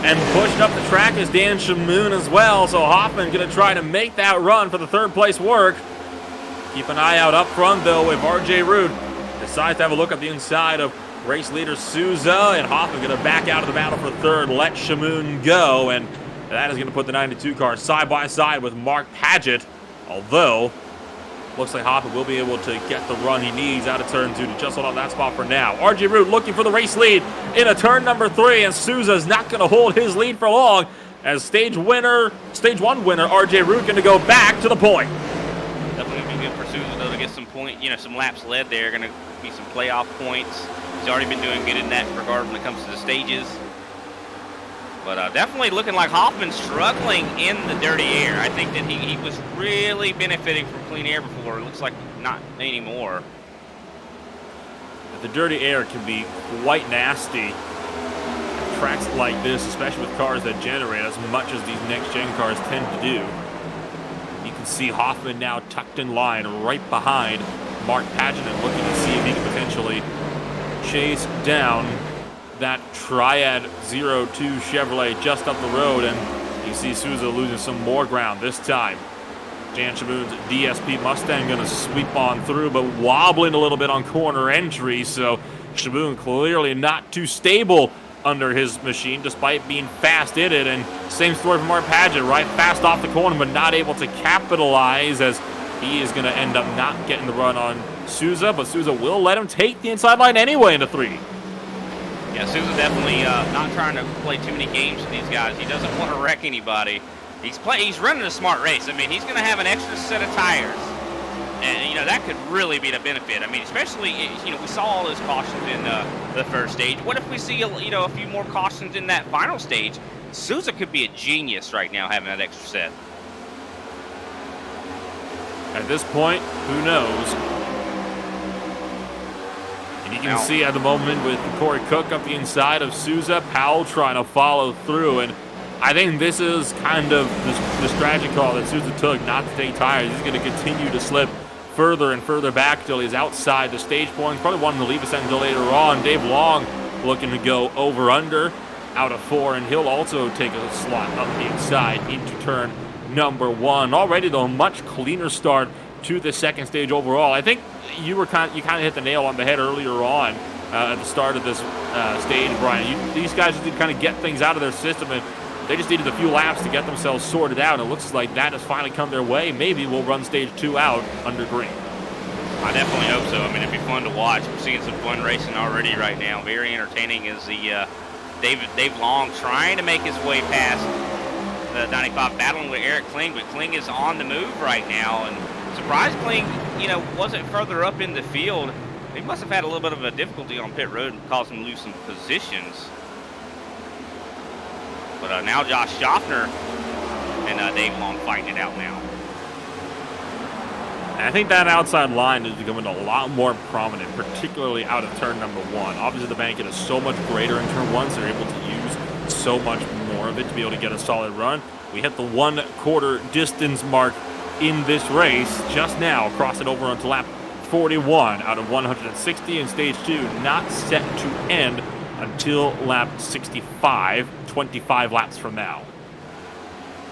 And pushed up the track is Dan Shamoon as well, so Hoffman going to try to make that run for the 3rd place work. Keep an eye out up front, though, if RJ Root decides to have a look at the inside of race leader Souza, and Hoffman going to back out of the battle for 3rd, let Shamoon go, and that is going to put the 92 car side by side with Mark Paget, although looks like Hoffman will be able to get the run he needs out of turn 2 to just hold on that spot for now. RJ Root looking for the race lead in a turn number 3, and Souza's not going to hold his lead for long as stage 1 winner RJ Root going to go back to the point. Definitely going to be good for Souza, though, to get some laps led there. Going to be some playoff points. He's already been doing good in that regard when it comes to the stages. But definitely looking like Hoffman struggling in the dirty air. I think that he was really benefiting from clean air before. It looks like not anymore. The dirty air can be quite nasty. Tracks like this, especially with cars that generate as much as these next-gen cars tend to do. You can see Hoffman now tucked in line right behind Mark Paget, looking to see if he can potentially chase down that Triad 02 Chevrolet just up the road, and You see Souza losing some more ground this time. Dan Shaboon's DSP Mustang going to sweep on through, but wobbling a little bit on corner entry. So Shaboon clearly not too stable under his machine, despite being fast in it. And same story from Mark Padgett, right? Fast off the corner, but not able to capitalize, as he is going to end up not getting the run on Souza. But Souza will let him take the inside line anyway into 3. Yeah, Souza definitely not trying to play too many games with these guys. He doesn't want to wreck anybody. He's running a smart race. I mean, he's going to have an extra set of tires. And, that could really be the benefit. I mean, especially, we saw all those cautions in the first stage. What if we see, a few more cautions in that final stage? Souza could be a genius right now having that extra set. At this point, who knows? And you can see at the moment with Corey Cook up the inside of Souza, Powell trying to follow through. And I think this is kind of the strategy call that Souza took, not to take tires. He's going to continue to slip further and further back till he's outside the stage point. Probably wanting to leave us until later on. Dave Long looking to go over-under out of 4, and he'll also take a slot up the inside into turn number 1. Already, though, a much cleaner start to the second stage overall. I think you kind of hit the nail on the head earlier on at the start of this stage, Brian. These guys just need to kind of get things out of their system, and they just needed a few laps to get themselves sorted out. It looks like that has finally come their way. Maybe we'll run stage 2 out under green. I definitely hope so. I mean, it'd be fun to watch. We're seeing some fun racing already right now. Very entertaining is the Dave Long trying to make his way past the 95, battling with Eric Kling, but Kling is on the move right now. And surprised Kling, wasn't further up in the field. He must have had a little bit of a difficulty on pit road and caused him to lose some positions. But now Josh Schaffner and Dave Long fighting it out now. And I think that outside line is becoming a lot more prominent, particularly out of turn number 1. Obviously, the bank is so much greater in turn 1, so they're able to use so much more of it to be able to get a solid run. We hit the 1/4 distance mark in this race just now, crossing over onto lap 41 out of 160 in stage 2, not set to end until lap 65, 25 laps from now.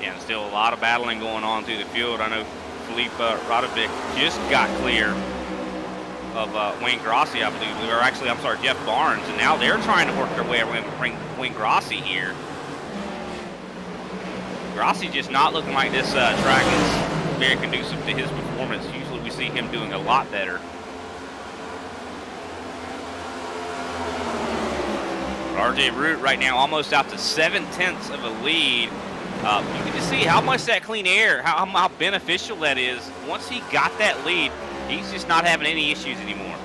Yeah, and still a lot of battling going on through the field. I know Philippe Radovic just got clear of Wayne Grossi, I believe. Or actually, I'm sorry, Jeff Barnes. And now they're trying to work their way around Wayne Grossi here. Grossi just not looking like this track is very conducive to his performance. Usually we see him doing a lot better. RJ Root right now almost out to 7/10 of a lead. You can just see how much that clean air, how beneficial that is. Once he got that lead, he's just not having any issues anymore.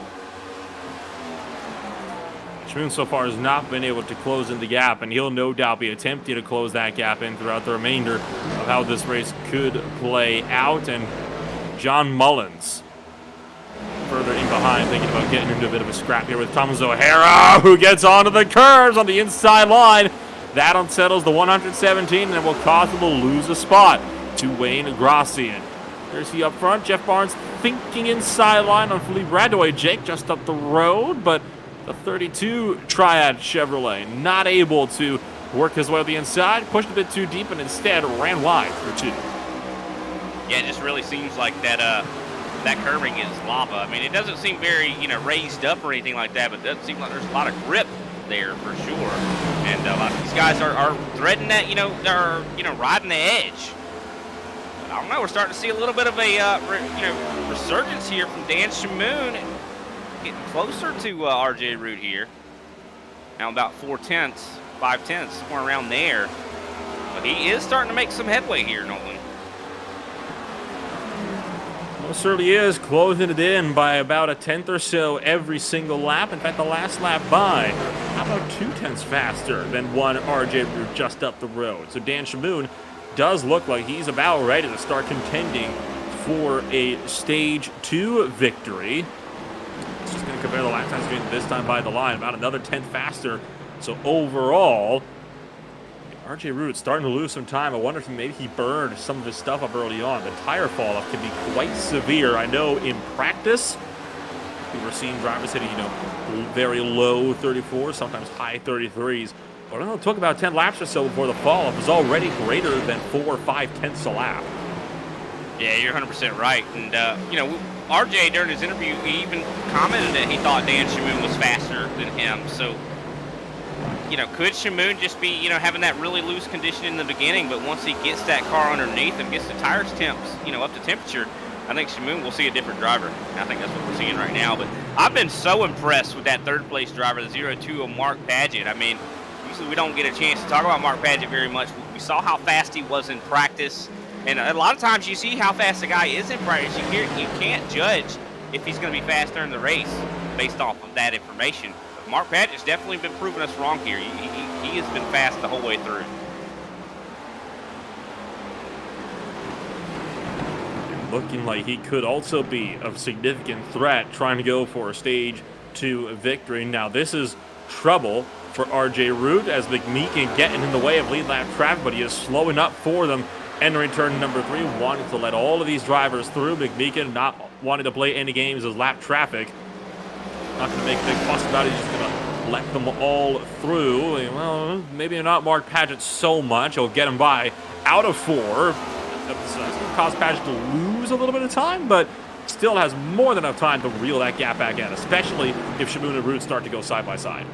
Schmoon so far has not been able to close in the gap, and he'll no doubt be attempting to close that gap in throughout the remainder of how this race could play out. And John Mullins further in behind, thinking about getting into a bit of a scrap here with Thomas O'Hara, who gets onto the curves on the inside line. That unsettles the 117 and will cause him to lose a spot to Wayne Grossi. And there's he up front. Jeff Barnes thinking inside line on Philippe Radoy. Jake just up the road, but the 32 Triad Chevrolet not able to work his way to the inside, pushed a bit too deep, and instead ran wide for 2. Yeah, it just really seems like that that curving is lava. I mean, it doesn't seem very, raised up or anything like that, but it does seem like there's a lot of grip there for sure. And a lot of these guys are threading that, they're, riding the edge. But I don't know, we're starting to see a little bit of a, resurgence here from Dan Shamoon, getting closer to RJ Root here. Now about 4/10, 5/10, somewhere around there. But he is starting to make some headway here, Nolan. Well, it certainly is, closing it in by about 1/10 or so every single lap. In fact, the last lap by about 2/10 faster than one RJ Root just up the road. So Dan Shamoon does look like he's about ready to start contending for a Stage 2 victory. It's just going to compare the lap times this time by the line, about another 10th faster. So overall, RJ Root starting to lose some time. I wonder if maybe he burned some of his stuff up early on. The tire fall off can be quite severe. I know in practice, we were seeing drivers hitting, very low 34s, sometimes high 33s Well, it took about 10 laps or so before the fall. It was already greater than 4 or 5 tenths a lap. Yeah, you're 100% right. And, RJ, during his interview, he even commented that he thought Dan Shamoon was faster than him. So, could Shamoon just be, having that really loose condition in the beginning, but once he gets that car underneath and gets the tires temps, up to temperature, I think Shamoon will see a different driver. I think that's what we're seeing right now. But I've been so impressed with that third-place driver, the 0-2 of Mark Padgett. I mean, usually we don't get a chance to talk about Mark Padgett very much. We saw how fast he was in practice. And a lot of times you see how fast a guy is in practice. You can't judge if he's going to be fast during the race based off of that information. But Mark Padgett's definitely been proving us wrong here. He has been fast the whole way through. Looking like he could also be a significant threat trying to go for a stage 2 victory. Now this is trouble for RJ Root as McMeekin getting in the way of lead lap traffic, but he is slowing up for them. Entering turn number 3, wanting to let all of these drivers through. McMeekin not wanting to play any games as lap traffic. Not going to make a big fuss about it. He's just going to let them all through. Well, maybe not Mark Padgett so much. He'll get him by out of 4. It's going to cause Padgett to lose a little bit of time, but still has more than enough time to reel that gap back in, especially if Shamoon and Root start to go side by side.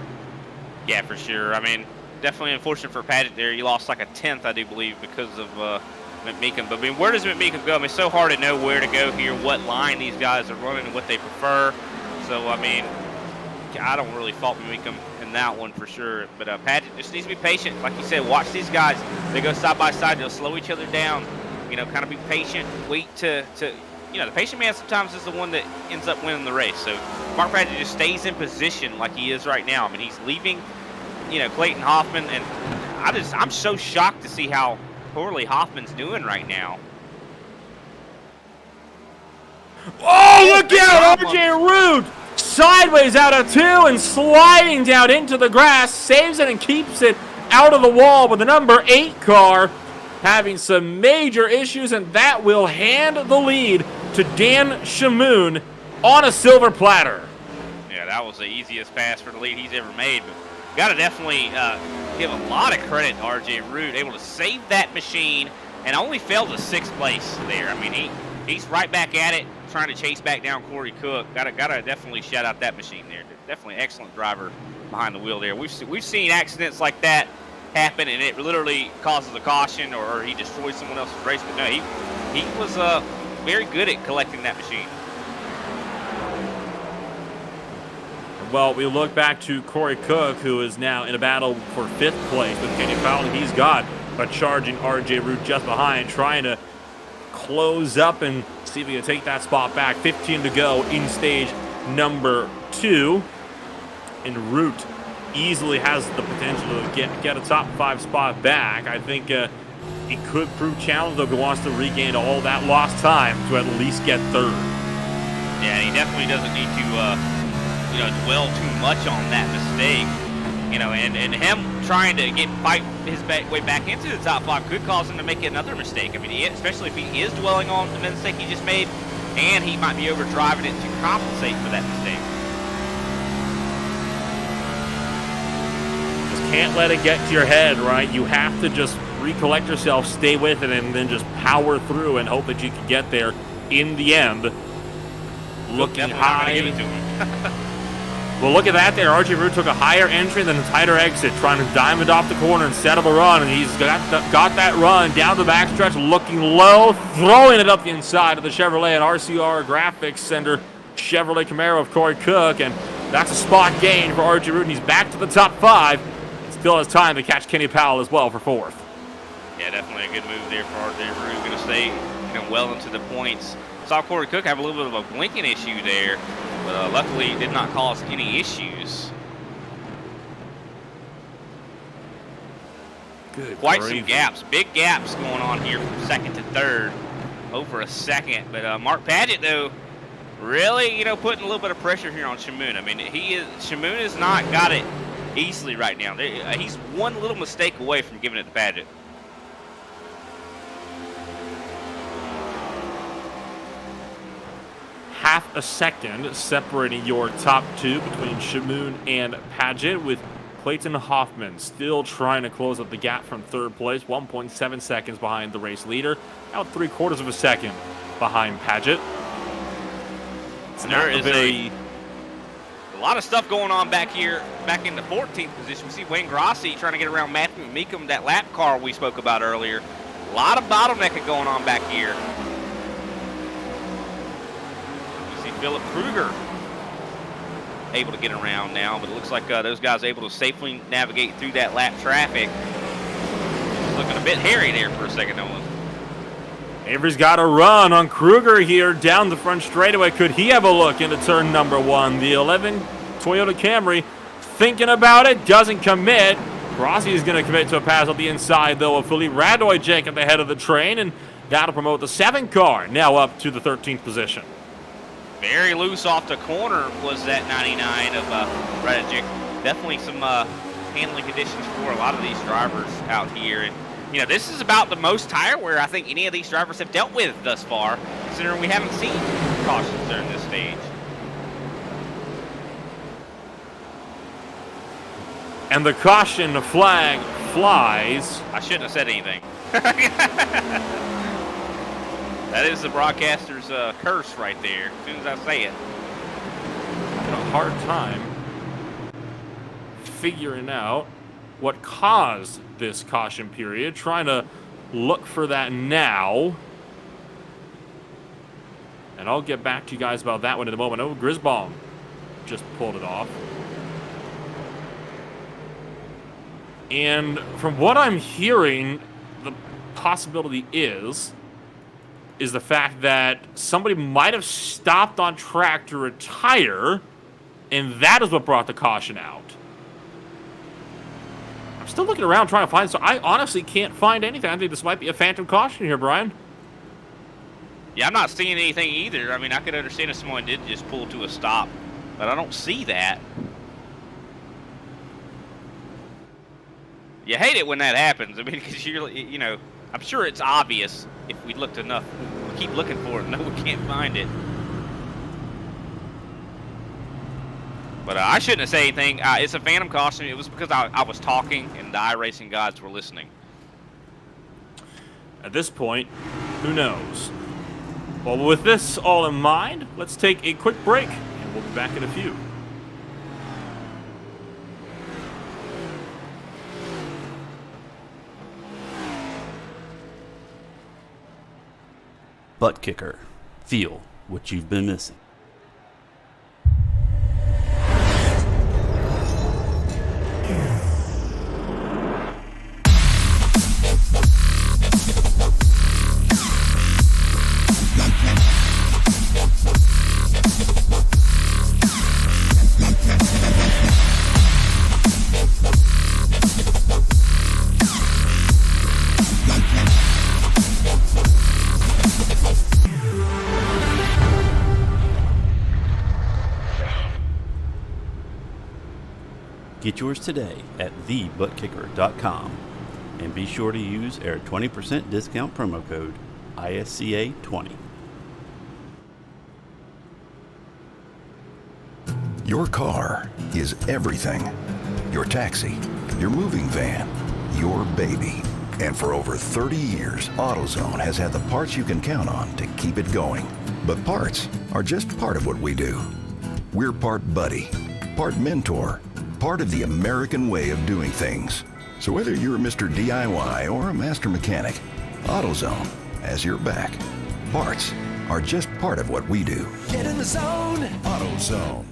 Yeah, for sure. I mean, definitely unfortunate for Padgett there. He lost like a tenth, I do believe, because of McMeekin. But, I mean, where does McMeekin go? I mean, it's so hard to know where to go here, what line these guys are running and what they prefer. So, I mean, I don't really fault McMeekin in that one for sure. But Padgett just needs to be patient. Like you said, watch these guys. They go side by side. They'll slow each other down. Kind of be patient. Wait to the patient man sometimes is the one that ends up winning the race. So, Mark Padgett just stays in position like he is right now. I mean, he's leaving Clayton Hoffman, and I'm so shocked to see how poorly Hoffman's doing right now. Oh, look out! RJ Root sideways out of 2 and sliding down into the grass, saves it and keeps it out of the wall with the number 8 car having some major issues, and that will hand the lead to Dan Shamoon on a silver platter. Yeah, that was the easiest pass for the lead he's ever made. But got to definitely give a lot of credit to RJ Root, able to save that machine and only fell to 6th place there. I mean, he's right back at it, trying to chase back down Corey Cook. Got to definitely shout out that machine there. Definitely excellent driver behind the wheel there. We've seen accidents like that happen, and it literally causes a caution or he destroys someone else's race. But no, he was very good at collecting that machine. Well, we look back to Corey Cook, who is now in a battle for 5th place with Kenny Powell. He's got a charging RJ Root just behind, trying to close up and see if he can take that spot back. 15 to go in stage number 2. And Root easily has the potential to get a top 5 spot back. I think it could prove challenging if he wants to regain all that lost time to at least get 3rd. Yeah, he definitely doesn't need to dwell too much on that mistake. And him trying to fight his way back into the top 5 could cause him to make another mistake. I mean, especially if he is dwelling on the mistake he just made, and he might be overdriving it to compensate for that mistake. Just can't let it get to your head, right? You have to just recollect yourself, stay with it, and then just power through and hope that you can get there in the end. Looking high. Well, look at that there. RJ Root took a higher entry than a tighter exit, trying to diamond off the corner and settle the run. And he's got that run down the backstretch, looking low, throwing it up the inside of the Chevrolet and RCR Graphics Center Chevrolet Camaro of Corey Cook. And that's a spot gain for RJ Root, and he's back to the top 5. Still has time to catch Kenny Powell as well for 4th. Yeah, definitely a good move there for RJ Root. Going to stay well into the points. Saw Corey Cook have a little bit of a blinking issue there, but luckily did not cause any issues. Good Quite grief. some gaps, big gaps going on here from 2nd to 3rd, over a second. But Mark Padgett, though, really, putting a little bit of pressure here on Shamoon. I mean, Shamoon has not got it easily right now. He's one little mistake away from giving it to Padgett. Half a second separating your top 2 between Shamoon and Padgett, with Clayton Hoffman still trying to close up the gap from third place, 1.7 seconds behind the race leader, out 3/4 of a second behind Paget. It's There is a lot of stuff going on back here, back in the 14th position. We see Wayne Grossi trying to get around Matthew Meekum, that lap car we spoke about earlier. A lot of bottlenecking going on back here. You see Philip Kruger able to get around now, but it looks like those guys are able to safely navigate through that lap traffic. It's looking a bit hairy there for a second, Nolan. Avery's got a run on Kruger here down the front straightaway. Could he have a look into turn number 1? The 11 Toyota Camry thinking about it, doesn't commit. Rossi is going to commit to a pass on the inside, though, of Philippe Radojic at the head of the train, and that'll promote the 7 car, now up to the 13th position. Very loose off the corner was that 99 of Radojic. Definitely some handling conditions for a lot of these drivers out here. And, you know, this is about the most tire wear I think any of these drivers have dealt with thus far, considering we haven't seen cautions during this stage. And the caution flag flies. I shouldn't have said anything. That is the broadcaster's curse right there, as soon as I say it. Had a hard time figuring out what caused this caution period. Trying to look for that now. And I'll get back to you guys about that one in a moment. Oh, Grisbaum just pulled it off. And from what I'm hearing, the possibility is the fact that somebody might have stopped on track to retire, and that is what brought the caution out. I'm still looking around trying to find, so I honestly can't find anything. I think this might be a phantom caution here, Brian. Yeah, I'm not seeing anything either. I mean, I could understand if someone did just pull to a stop, but I don't see that. You hate it when that happens. I mean, because you're, you know, I'm sure it's obvious if we looked enough. We keep looking for it, no, we can't find it. But I shouldn't have said anything. It's a phantom caution. It was because I was talking and the iRacing gods were listening. At this point, who knows? Well, with this all in mind, let's take a quick break, and we'll be back in a few. ButtKicker. Feel what you've been missing. Get yours today at TheButtKicker.com and be sure to use our 20% discount promo code ISCA20. Your car is everything. Your taxi, your moving van, your baby. And for over 30 years, AutoZone has had the parts you can count on to keep it going. But parts are just part of what we do. We're part buddy, part mentor, part of the American way of doing things. So whether you're Mr. DIY or a master mechanic, AutoZone has your back. Parts are just part of what we do. Get in the zone. AutoZone.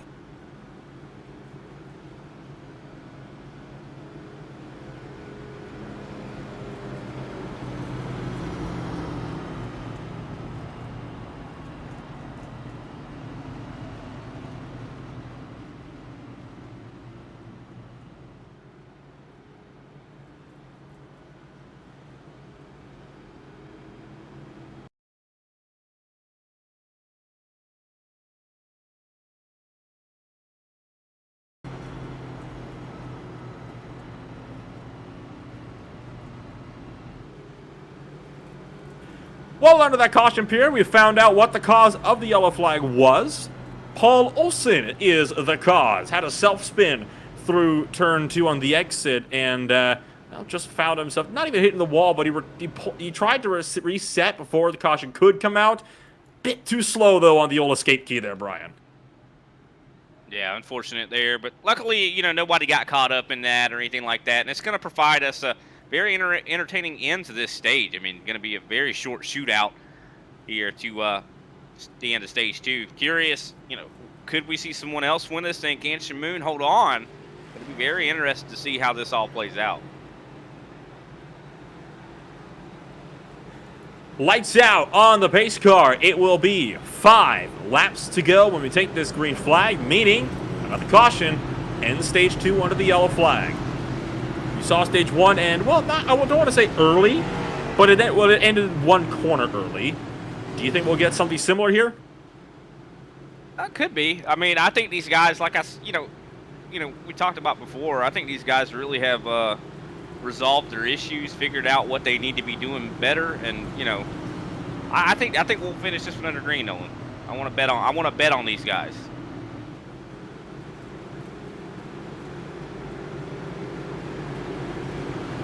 Well, under that caution period, we found out what the cause of the yellow flag was. Paul Olsen is the cause. Had a self-spin through turn 2 on the exit, and just found himself not even hitting the wall, but he tried to reset before the caution could come out. Bit too slow, though, on the old escape key there, Brian. Yeah, unfortunate there, but luckily, you know, nobody got caught up in that or anything like that, and it's going to provide us a very entertaining end to this stage. I mean, going to be a very short shootout here to the end of stage 2. Curious, you know, could we see someone else win this thing? Can Shamoon hold on? It'll be very interesting to see how this all plays out. Lights out on the pace car. It will be 5 laps to go when we take this green flag, meaning another caution and stage 2 under the yellow flag. You saw stage 1 end, well, I don't want to say early, but it ended 1 corner early. Do you think we'll get something similar here? Could be. I mean, I think these guys, like you know, we talked about before. I think these guys really have resolved their issues, figured out what they need to be doing better, and you know, I think we'll finish this one under green, Nolan. I want to bet on these guys.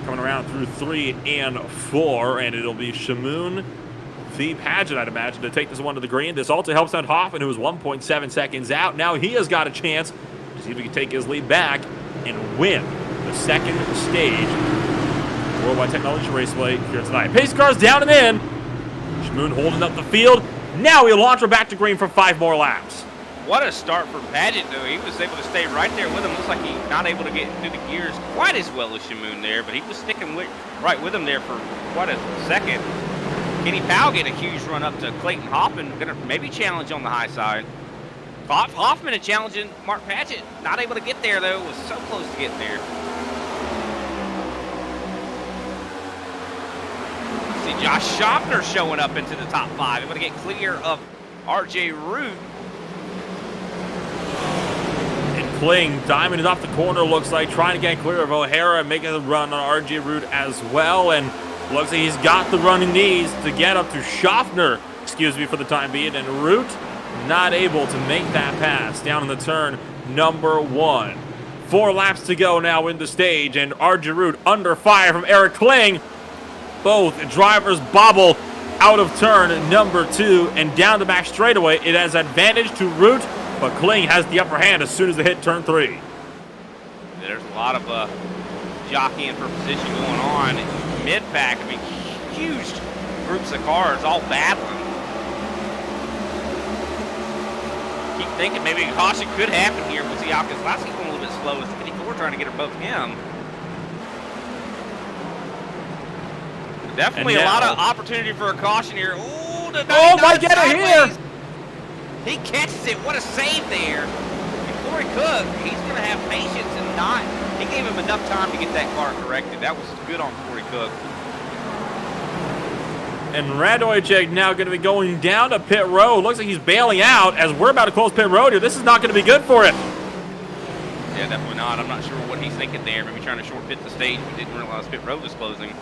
Coming around through 3 and 4, and it'll be Shamoon v. Paget, I'd imagine, to take this one to the green. This also helps out Hoffman, who was 1.7 seconds out. Now he has got a chance to see if he can take his lead back and win the second stage Worldwide Technology Raceway here tonight. Pace cars down and in. Shamoon holding up the field. Now he'll launch her back to green for 5 more laps. What a start for Paget, though. He was able to stay right there with him. Looks like he's not able to get through the gears quite as well as Shamoon there, but he was sticking right with him there for quite a second. Kenny Powell getting a huge run up to Clayton Hoffman. Gonna maybe challenge on the high side. Hoffman is challenging Mark Paget. Not able to get there, though. Was so close to getting there. See Josh Schaffner showing up into the top 5. Able to get clear of RJ Root. And Kling diamonding off the corner, looks like, trying to get clear of O'Hara and making the run on RJ Root as well. And looks like he's got the run he needs to get up to Schaffner, for the time being. And Root not able to make that pass down in the turn number 1. 4 laps to go now in the stage, and RJ Root under fire from Eric Kling. Both drivers bobble out of turn number 2 and down the back straightaway. It has advantage to Root, but Kling has the upper hand as soon as they hit turn 3. There's a lot of jockeying for position going on. Mid-pack, I mean, huge groups of cars all battling. Keep thinking maybe a caution could happen here with Ziak Kozlowski going a little bit slow. It's 54 trying to get above him. Definitely a lot of opportunity for a caution here. Ooh, might get it here. He catches it. What a save there. And Corey Cook, he's going to have patience and not. He gave him enough time to get that car corrected. That was good on Corey Cook. And Radojcic now going to be going down to pit road. Looks like he's bailing out as we're about to close pit road here. This is not going to be good for him. Yeah, definitely not. I'm not sure what he's thinking there. Maybe trying to short pit the stage, but didn't realize pit road was closing.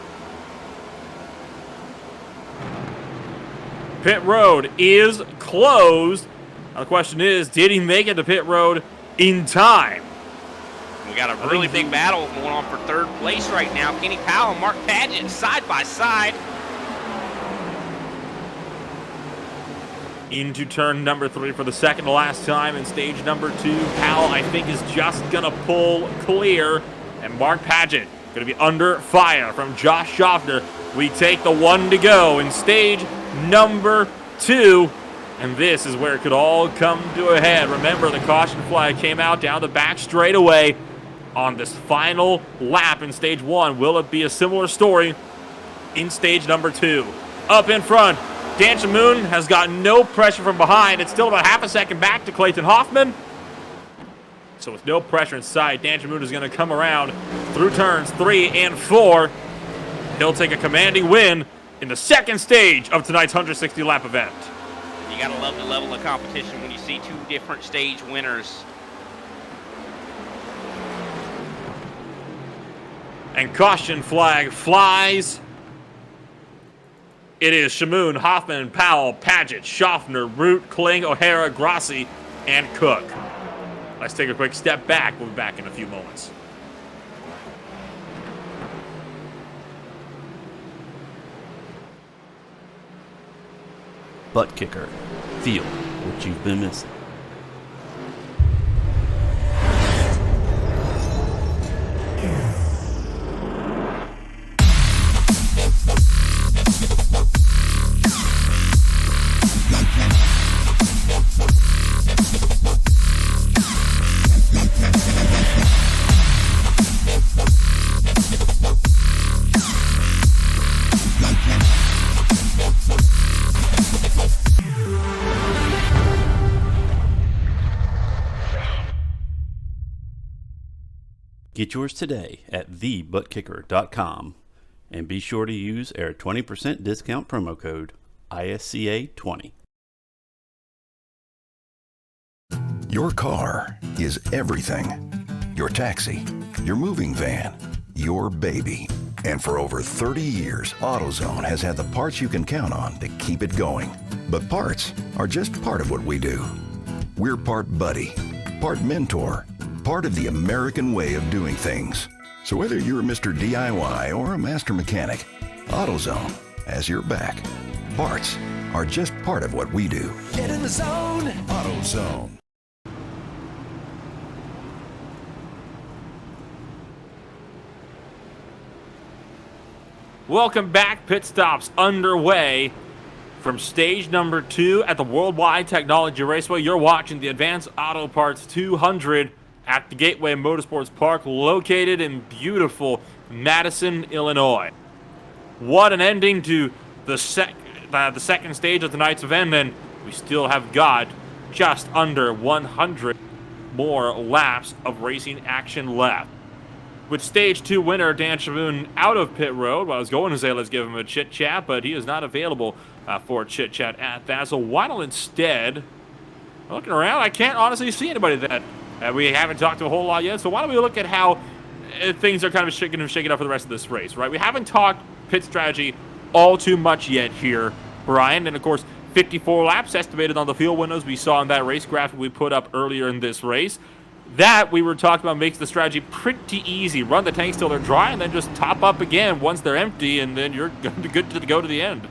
Pit road is closed. Now the question is, did he make it to pit road in time? We got a really big battle going on for 3rd place right now. Kenny Powell and Mark Paget side by side. Into turn number 3 for the second to last time in stage number 2. Powell, I think, is just going to pull clear. And Mark Paget going to be under fire from Josh Schaffner. We take the 1 to go in stage number 2. And this is where it could all come to a head. Remember, the caution flag came out down the back straightaway on this final lap in stage 1. Will it be a similar story in stage number 2? Up in front, Dan Shamoon has got no pressure from behind. It's still about half a second back to Clayton Hoffman. So with no pressure in sight, Dan Shamoon is going to come around through turns 3 and 4. He'll take a commanding win in the second stage of tonight's 160-lap event. You got to love the level of competition when you see 2 different stage winners. And caution flag flies. It is Shamoon, Hoffman, Powell, Paget, Schaffner, Root, Kling, O'Hara, Grassi, and Cook. Let's take a quick step back. We'll be back in a few moments. ButtKicker. Feel what you've been missing. Get yours today at TheButtKicker.com and be sure to use our 20% discount promo code ISCA20. Your car is everything. Your taxi, your moving van, your baby. And for over 30 years, AutoZone has had the parts you can count on to keep it going. But parts are just part of what we do. We're part buddy, part mentor, part of the American way of doing things. So whether you're Mr. DIY or a master mechanic, AutoZone has your back. Parts are just part of what we do. Get in the zone. AutoZone. Welcome back. Pit stops underway from stage number 2 at the Worldwide Technology Raceway. You're watching the Advanced Auto Parts 200 at the Gateway Motorsports Park, located in beautiful Madison, Illinois. What an ending to the second stage of tonight's event, and we still have got just under 100 more laps of racing action left. With stage 2 winner Dan Shamoon out of pit road, well, I was going to say let's give him a chit chat, but he is not available for a chit chat at that. So why don't instead, looking around, I can't honestly see anybody that we haven't talked to a whole lot yet. So why don't we look at how things are kind of shaking up for the rest of this race, right? We haven't talked pit strategy all too much yet here, Brian, and of course 54 laps estimated on the fuel windows we saw in that race graphic we put up earlier in this race. That, we were talking about, makes the strategy pretty easy. Run the tanks till they're dry and then just top up again once they're empty, and then you're good to go to the end.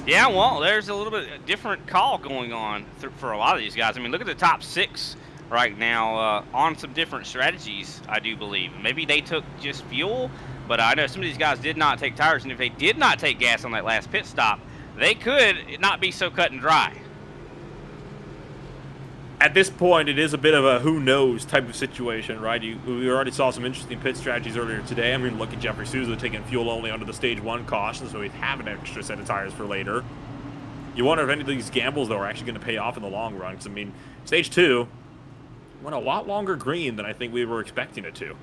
Yeah, well, there's a little bit different call going on for a lot of these guys. I mean, look at the top 6 right now on some different strategies, I do believe. Maybe they took just fuel, but I know some of these guys did not take tires, and if they did not take gas on that last pit stop, they could not be so cut and dry. At this point, it is a bit of a who knows type of situation, right? We already saw some interesting pit strategies earlier today. I mean, look at Jeffrey Souza taking fuel only under the stage 1 caution, so he'd have an extra set of tires for later. You wonder if any of these gambles, though, are actually going to pay off in the long run, because, I mean, stage 2 went a lot longer green than I think we were expecting it to.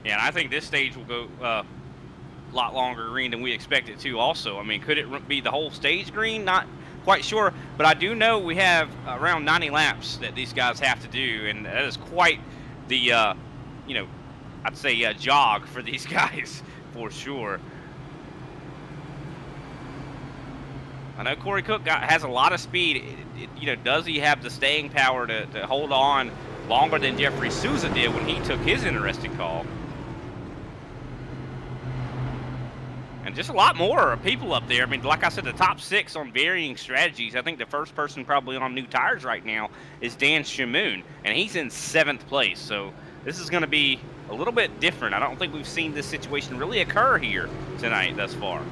Yeah, and I think this stage will go a lot longer green than we expect it to also. I mean, could it be the whole stage green? Not quite sure, but I do know we have around 90 laps that these guys have to do, and that is quite the, I'd say jog for these guys for sure. I know Corey Cook has a lot of speed. Does he have the staying power to hold on longer than Jeffrey Souza did when he took his interesting call? And just a lot more people up there. I mean, like I said, the top 6 on varying strategies. I think the first person probably on new tires right now is Dan Shamoon, and he's in 7th place. So this is going to be a little bit different. I don't think we've seen this situation really occur here tonight thus far.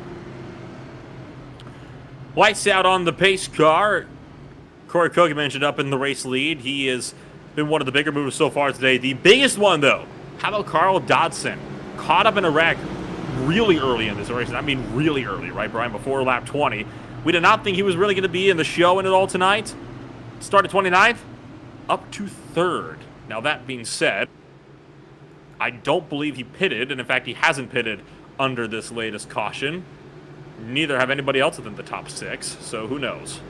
Lights out on the pace car. Corey Cook mentioned up in the race lead. He has been one of the bigger movers so far today. The biggest one, though, how about Carl Dodson? Caught up in a wreck really early in this race. I mean really early, right, Brian? Before lap 20. We did not think he was really going to be in the show in it all tonight. Started 29th, up to 3rd. Now, that being said, I don't believe he pitted, and in fact, he hasn't pitted under this latest caution. Neither have anybody else within the top 6, so who knows?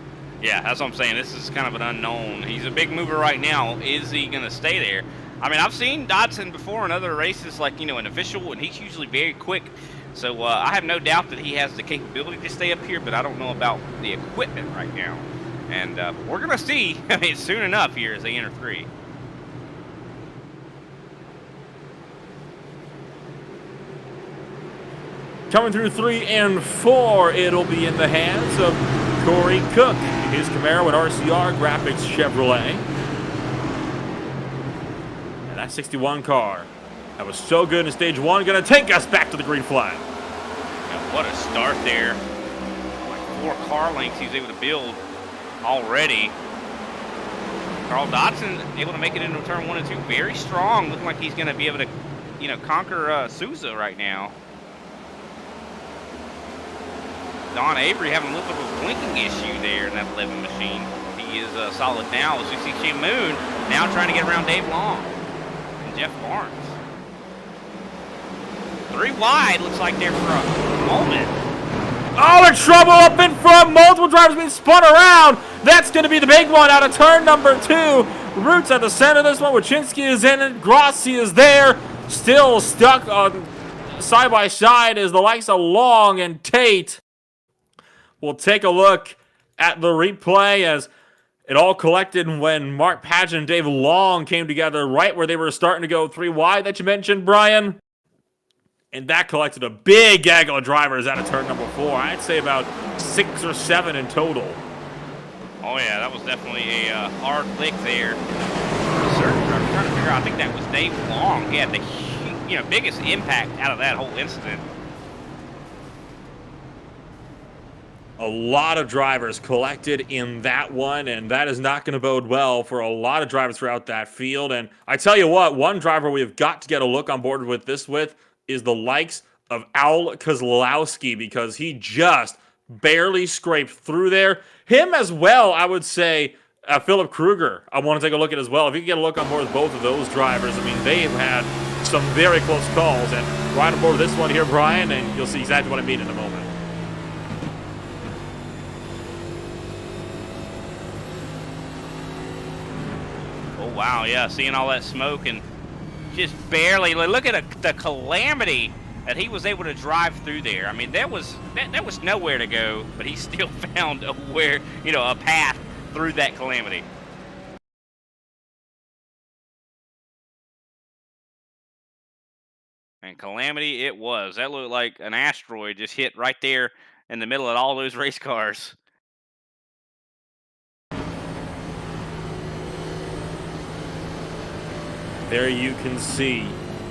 Yeah, that's what I'm saying. This is kind of an unknown. He's a big mover right now. Is he going to stay there? I mean, I've seen Dodson before in other races, like, an official, and he's usually very quick. So I have no doubt that he has the capability to stay up here, but I don't know about the equipment right now. And we're going to see, I mean, soon enough here as they enter 3. Coming through 3 and 4, it'll be in the hands of Corey Cook. His Camaro and RCR Graphics Chevrolet. And that 61 car that was so good in stage 1, going to take us back to the green flag. And what a start there. Like 4 car lengths he's able to build already. Carl Dodson able to make it into turn 1 and 2. Very strong. Looking like he's going to be able to, you know, conquer Souza right now. Don Avery having a little bit of a blinking issue there in that 11 machine. He is solid now. As you see Shane Moon now trying to get around Dave Long and Jeff Barnes. 3 wide looks like they're for a moment. Oh, in trouble up in front. Multiple drivers being spun around. That's going to be the big one out of turn number 2. Roots at the center of this one. Wachinski is in it. Grossi is there. Still stuck on side by side as the likes of Long and Tate. We'll take a look at the replay as it all collected when Mark Padgett and Dave Long came together right where they were starting to go 3 wide that you mentioned, Brian. And that collected a big gaggle of drivers out of turn number 4. I'd say about 6 or 7 in total. Oh yeah, that was definitely a hard lick there. I'm trying to figure out, I think that was Dave Long. He had the biggest impact out of that whole incident. A lot of drivers collected in that one, and that is not going to bode well for a lot of drivers throughout that field. And I tell you what, one driver we have got to get a look on board with this with is the likes of Al Kozlowski, because he just barely scraped through there. Him as well, I would say, Philip Kruger, I want to take a look at as well. If you can get a look on board with both of those drivers, I mean, they've had some very close calls. And right on board with this one here, Brian, and you'll see exactly what I mean in a moment. Wow, yeah, seeing all that smoke and just barely, look at the calamity that he was able to drive through there. I mean, there was nowhere to go, but he still found a path through that calamity. And calamity it was. That looked like an asteroid just hit right there in the middle of all those race cars. There you can see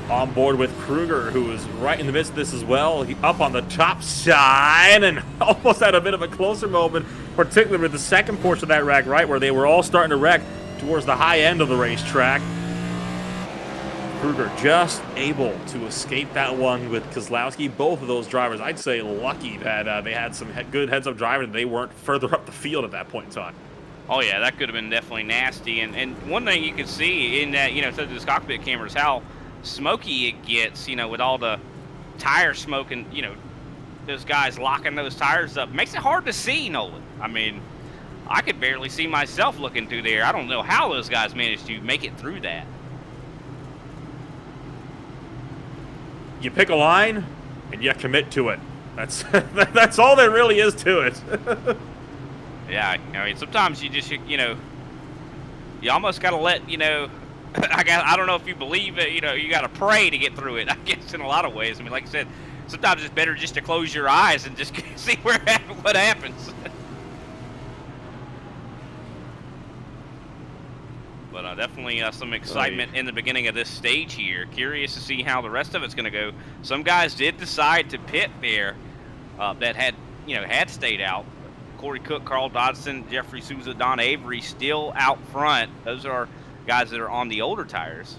on board with Kruger, who is right in the midst of this as well. He up on the top side and almost had a bit of a closer moment, particularly with the second portion of that wreck, right, where they were all starting to wreck towards the high end of the racetrack. Kruger just able to escape that one with Kozlowski. Both of those drivers, I'd say, lucky that they had some good heads-up driving and they weren't further up the field at that point in time. Oh yeah, that could have been definitely nasty. And one thing you can see in that, through those cockpit cameras, how smoky it gets, with all the tire smoke and, those guys locking those tires up. Makes it hard to see, Nolan. I mean, I could barely see myself looking through there. I don't know how those guys managed to make it through that. You pick a line and you commit to it. That's all there really is to it. Yeah, I mean, sometimes you just, you almost got to let, I don't know if you believe it, you got to pray to get through it, I guess, in a lot of ways. I mean, like I said, sometimes it's better just to close your eyes and just see what happens. But definitely some excitement in the beginning of this stage here. Curious to see how the rest of it's going to go. Some guys did decide to pit there that had stayed out. Corey Cook, Carl Dodson, Jeffrey Souza, Don Avery still out front. Those are guys that are on the older tires.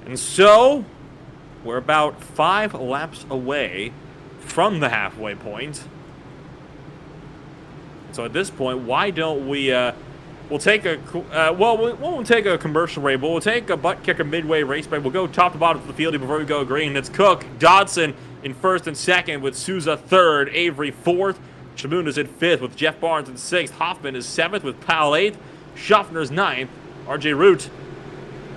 And so, we're about 5 laps away from the halfway point. So at this point, why don't we, we'll take we won't take a commercial break, but we'll take a ButtKicker midway race break. We'll go top to bottom of the field before we go green. It's Cook, Dodson in first and second with Souza third, Avery fourth. Shamoon is in fifth with Jeff Barnes in sixth. Hoffman is seventh with Powell eighth. Schaffner's ninth. RJ Root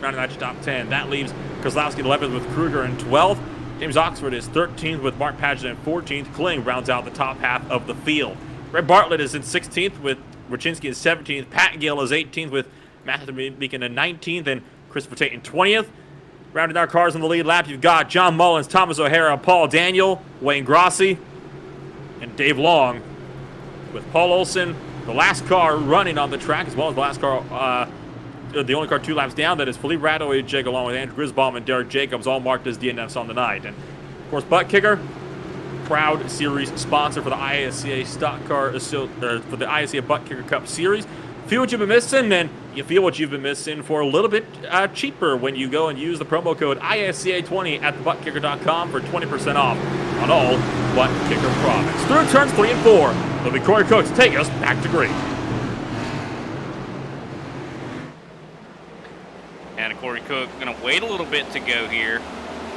rounding out your top 10. That leaves Kozlowski 11th with Kruger in 12th. James Oxford is 13th with Mark Padgett in 14th. Kling rounds out the top half of the field. Red Bartlett is in 16th with Wachinski is 17th. Pat Gill is 18th with Matthew Beacon in 19th and Christopher Tate in 20th. Rounding our cars in the lead lap, you've got John Mullins, Thomas O'Hara, Paul Daniel, Wayne Grossi, and Dave Long. With Paul Olson, the last car running on the track, as well as the last car, the only car 2 laps down, that is Philippe Radojicic, along with Andrew Grisbaum and Derek Jacobs, all marked as DNFs on the night. And, of course, ButtKicker, proud series sponsor for the ISCA stock car, for the ISCA ButtKicker Cup Series. Feel what you've been missing, and you feel what you've been missing for a little bit cheaper when you go and use the promo code ISCA20 at ButtKicker.com for 20% off on all ButtKicker products. Through turns 3 and 4, it'll be Corey Cook to take us back to green. And Corey Cook going to wait a little bit to go here,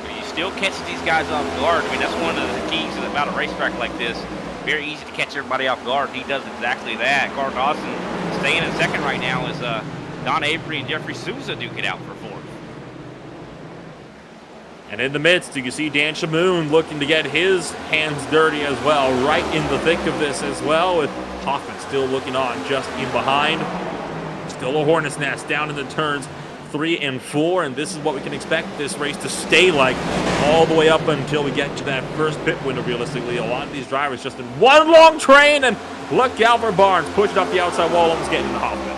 but he still catches these guys off guard. I mean, that's one of the keys about a racetrack like this. Very easy to catch everybody off guard. He does exactly that. Carl Dawson staying in second right now as Don Avery and Jeffrey Souza duke it out for 4th. And in the midst, you can see Dan Shamoon looking to get his hands dirty as well, right in the thick of this as well, with Hoffman still looking on just in behind. Still a hornet's nest down in the turns 3 and 4, and this is what we can expect this race to stay like all the way up until we get to that first pit window. Realistically, a lot of these drivers just in one long train, and look out for Barnes pushing up the outside wall, almost getting into Hoffman.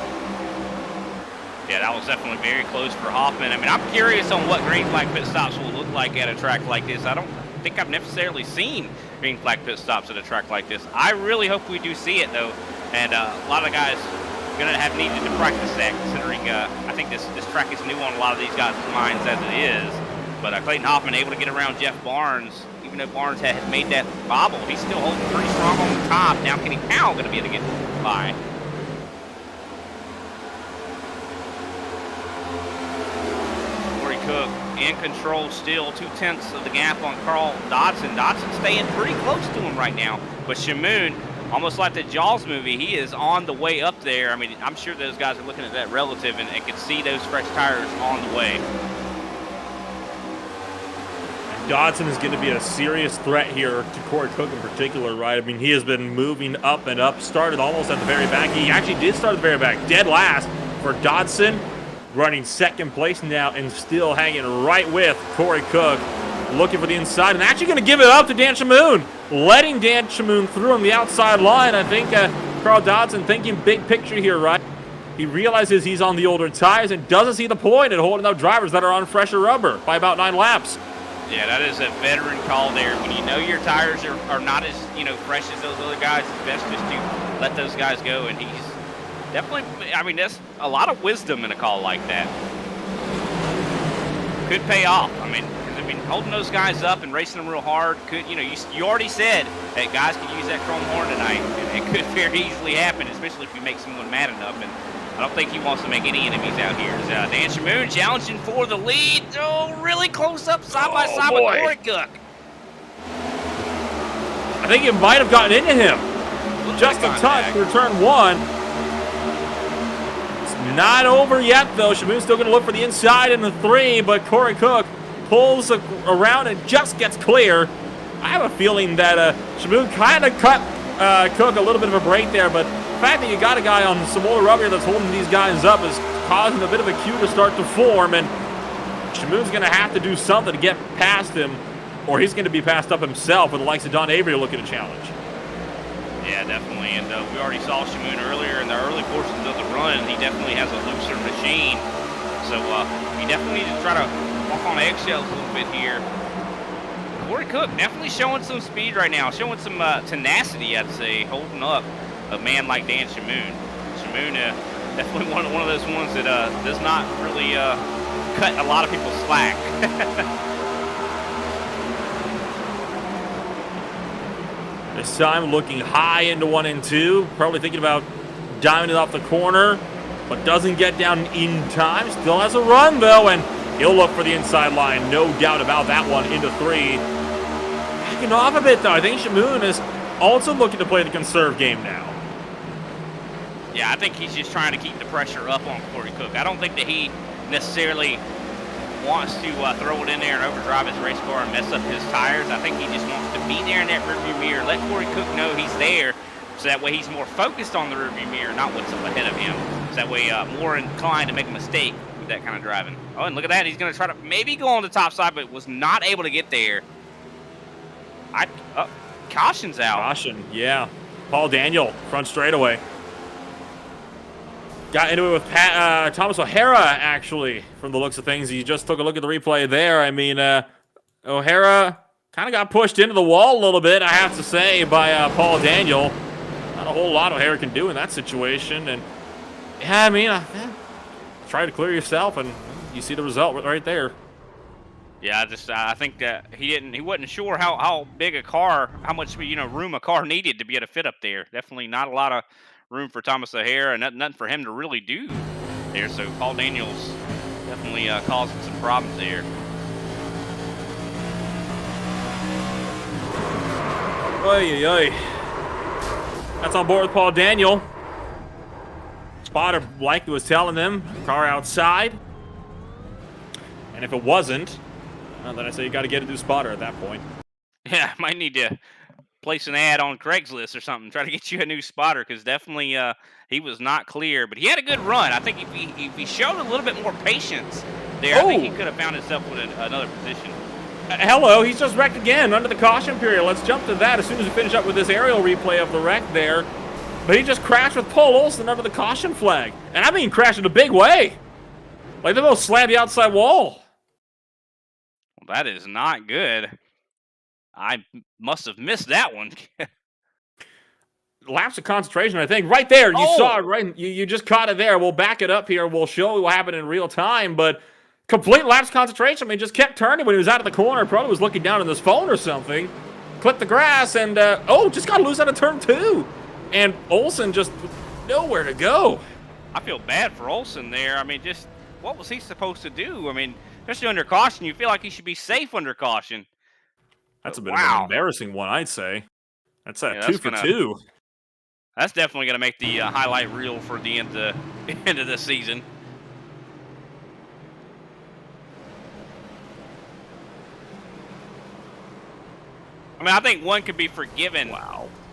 Yeah, that was definitely very close for Hoffman. I mean, I'm curious on what green flag pit stops will look like at a track like this. I don't think I've necessarily seen green flag pit stops at a track like this. I really hope we do see it, though, and a lot of guys going to have needed to practice that, considering I think this track is new on a lot of these guys' minds as it is. But Clayton Hoffman able to get around Jeff Barnes, even though Barnes had made that bobble. He's still holding pretty strong on the top. Now Kenny Powell going to be able to get by. Corey Cook in control still, 2/10 of the gap on Carl Dodson. Dodson staying pretty close to him right now, but Shamoon, almost like the Jaws movie, he is on the way up there. I mean, I'm sure those guys are looking at that relative and can see those fresh tires on the way. Dodson is going to be a serious threat here to Corey Cook in particular, right? I mean, he has been moving up and up, started almost at the very back. He actually did start at the very back, dead last for Dodson, running second place now and still hanging right with Corey Cook, looking for the inside and actually going to give it up to Dan Shamoon, letting Dan Shamoon through on the outside line. I think Carl Dodson thinking big picture here, right? He realizes he's on the older tires and doesn't see the point in holding up drivers that are on fresher rubber by about 9 laps. Yeah, that is a veteran call there. When you know your tires are not as, fresh as those other guys, it's best just to let those guys go. And he's definitely, I mean, that's a lot of wisdom in a call like that. Could pay off. I mean, holding those guys up and racing them real hard could, you already said that guys could use that chrome horn tonight. And it could very easily happen, especially if you make someone mad enough. And I don't think he wants to make any enemies out here. Dan Shamoon challenging for the lead. Oh, really close up side by side with Corey Cook. I think it might have gotten into him. Just a touch for turn 1. It's not over yet, though. Shamoon's still going to look for the inside in the 3, but Corey Cook pulls around and just gets clear. I have a feeling that Shamoon kind of cut Cook a little bit of a break there, but the fact that you got a guy on some more rubber that's holding these guys up is causing a bit of a queue to start to form, and Shamoon's going to have to do something to get past him, or he's going to be passed up himself with the likes of Don Avery looking to challenge. Yeah, definitely, and we already saw Shamoon earlier in the early portions of the run. He definitely has a looser machine, so he definitely needs to try to walk on eggshells a little bit here. Corey Cook definitely showing some speed right now, showing some tenacity, I'd say, holding up a man like Dan Shamoon. Shamoon definitely one of those ones that does not really cut a lot of people's slack. This time looking high into 1 and 2, probably thinking about diving it off the corner, but doesn't get down in time. Still has a run, though, and he'll look for the inside line. No doubt about that one into 3. Backing off a bit, though. I think Shamoon is also looking to play the conserve game now. Yeah, I think he's just trying to keep the pressure up on Corey Cook. I don't think that he necessarily wants to throw it in there and overdrive his race car and mess up his tires. I think he just wants to be there in that rearview mirror. Let Corey Cook know he's there, so that way he's more focused on the rearview mirror, not what's up ahead of him. So that way more inclined to make a mistake with that kind of driving. Oh, and look at that. He's going to try to maybe go on the top side, but was not able to get there. Caution's out. Caution, yeah. Paul Daniel, front straightaway. Got into it with Thomas O'Hara, actually, from the looks of things. You just took a look at the replay there. I mean, O'Hara kind of got pushed into the wall a little bit, I have to say, by Paul Daniel. Not a whole lot O'Hara can do in that situation. And, yeah, I mean, try to clear yourself, and you see the result right there. Yeah, I think he wasn't sure how big a car, how much room a car needed to be able to fit up there. Definitely not a lot of room for Thomas O'Hara, and nothing for him to really do there. So Paul Daniels definitely causing some problems there. Oy, oy, oy. That's on board with Paul Daniel. Spotter likely was telling them, car outside. And if it wasn't, then I say you got to get a new spotter at that point. Yeah, might need to place an ad on Craigslist or something. Try to get you a new spotter, because definitely he was not clear. But he had a good run. I think if he showed a little bit more patience there, I think he could have found himself with another position. Hello, he's just wrecked again under the caution period. Let's jump to that as soon as we finish up with this aerial replay of the wreck there. But he just crashed with Paul Olsen under the caution flag. And I mean crashed in a big way. Like they both slammed the outside wall. Well, that is not good. I must have missed that one. Lapse of concentration, I think. Right there, you saw it, right? You just caught it there. We'll back it up here. We'll show you what happened in real time, but complete lapse of concentration. I mean, just kept turning when he was out of the corner. Probably was looking down on his phone or something. Clipped the grass and, just got loose out of turn 2. And Olsen just nowhere to go. I feel bad for Olsen there. I mean, just what was he supposed to do? I mean, especially under caution, you feel like he should be safe under caution. That's a bit of an embarrassing one, I'd say. That's a 2 for 2. That's definitely going to make the highlight reel for the end of the season. I mean, I think one could be forgiven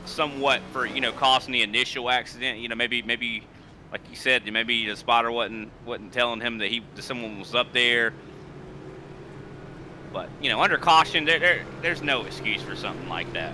somewhat for, causing the initial accident. Maybe like you said, maybe the spotter wasn't telling him that someone was up there. But, under caution, there's no excuse for something like that.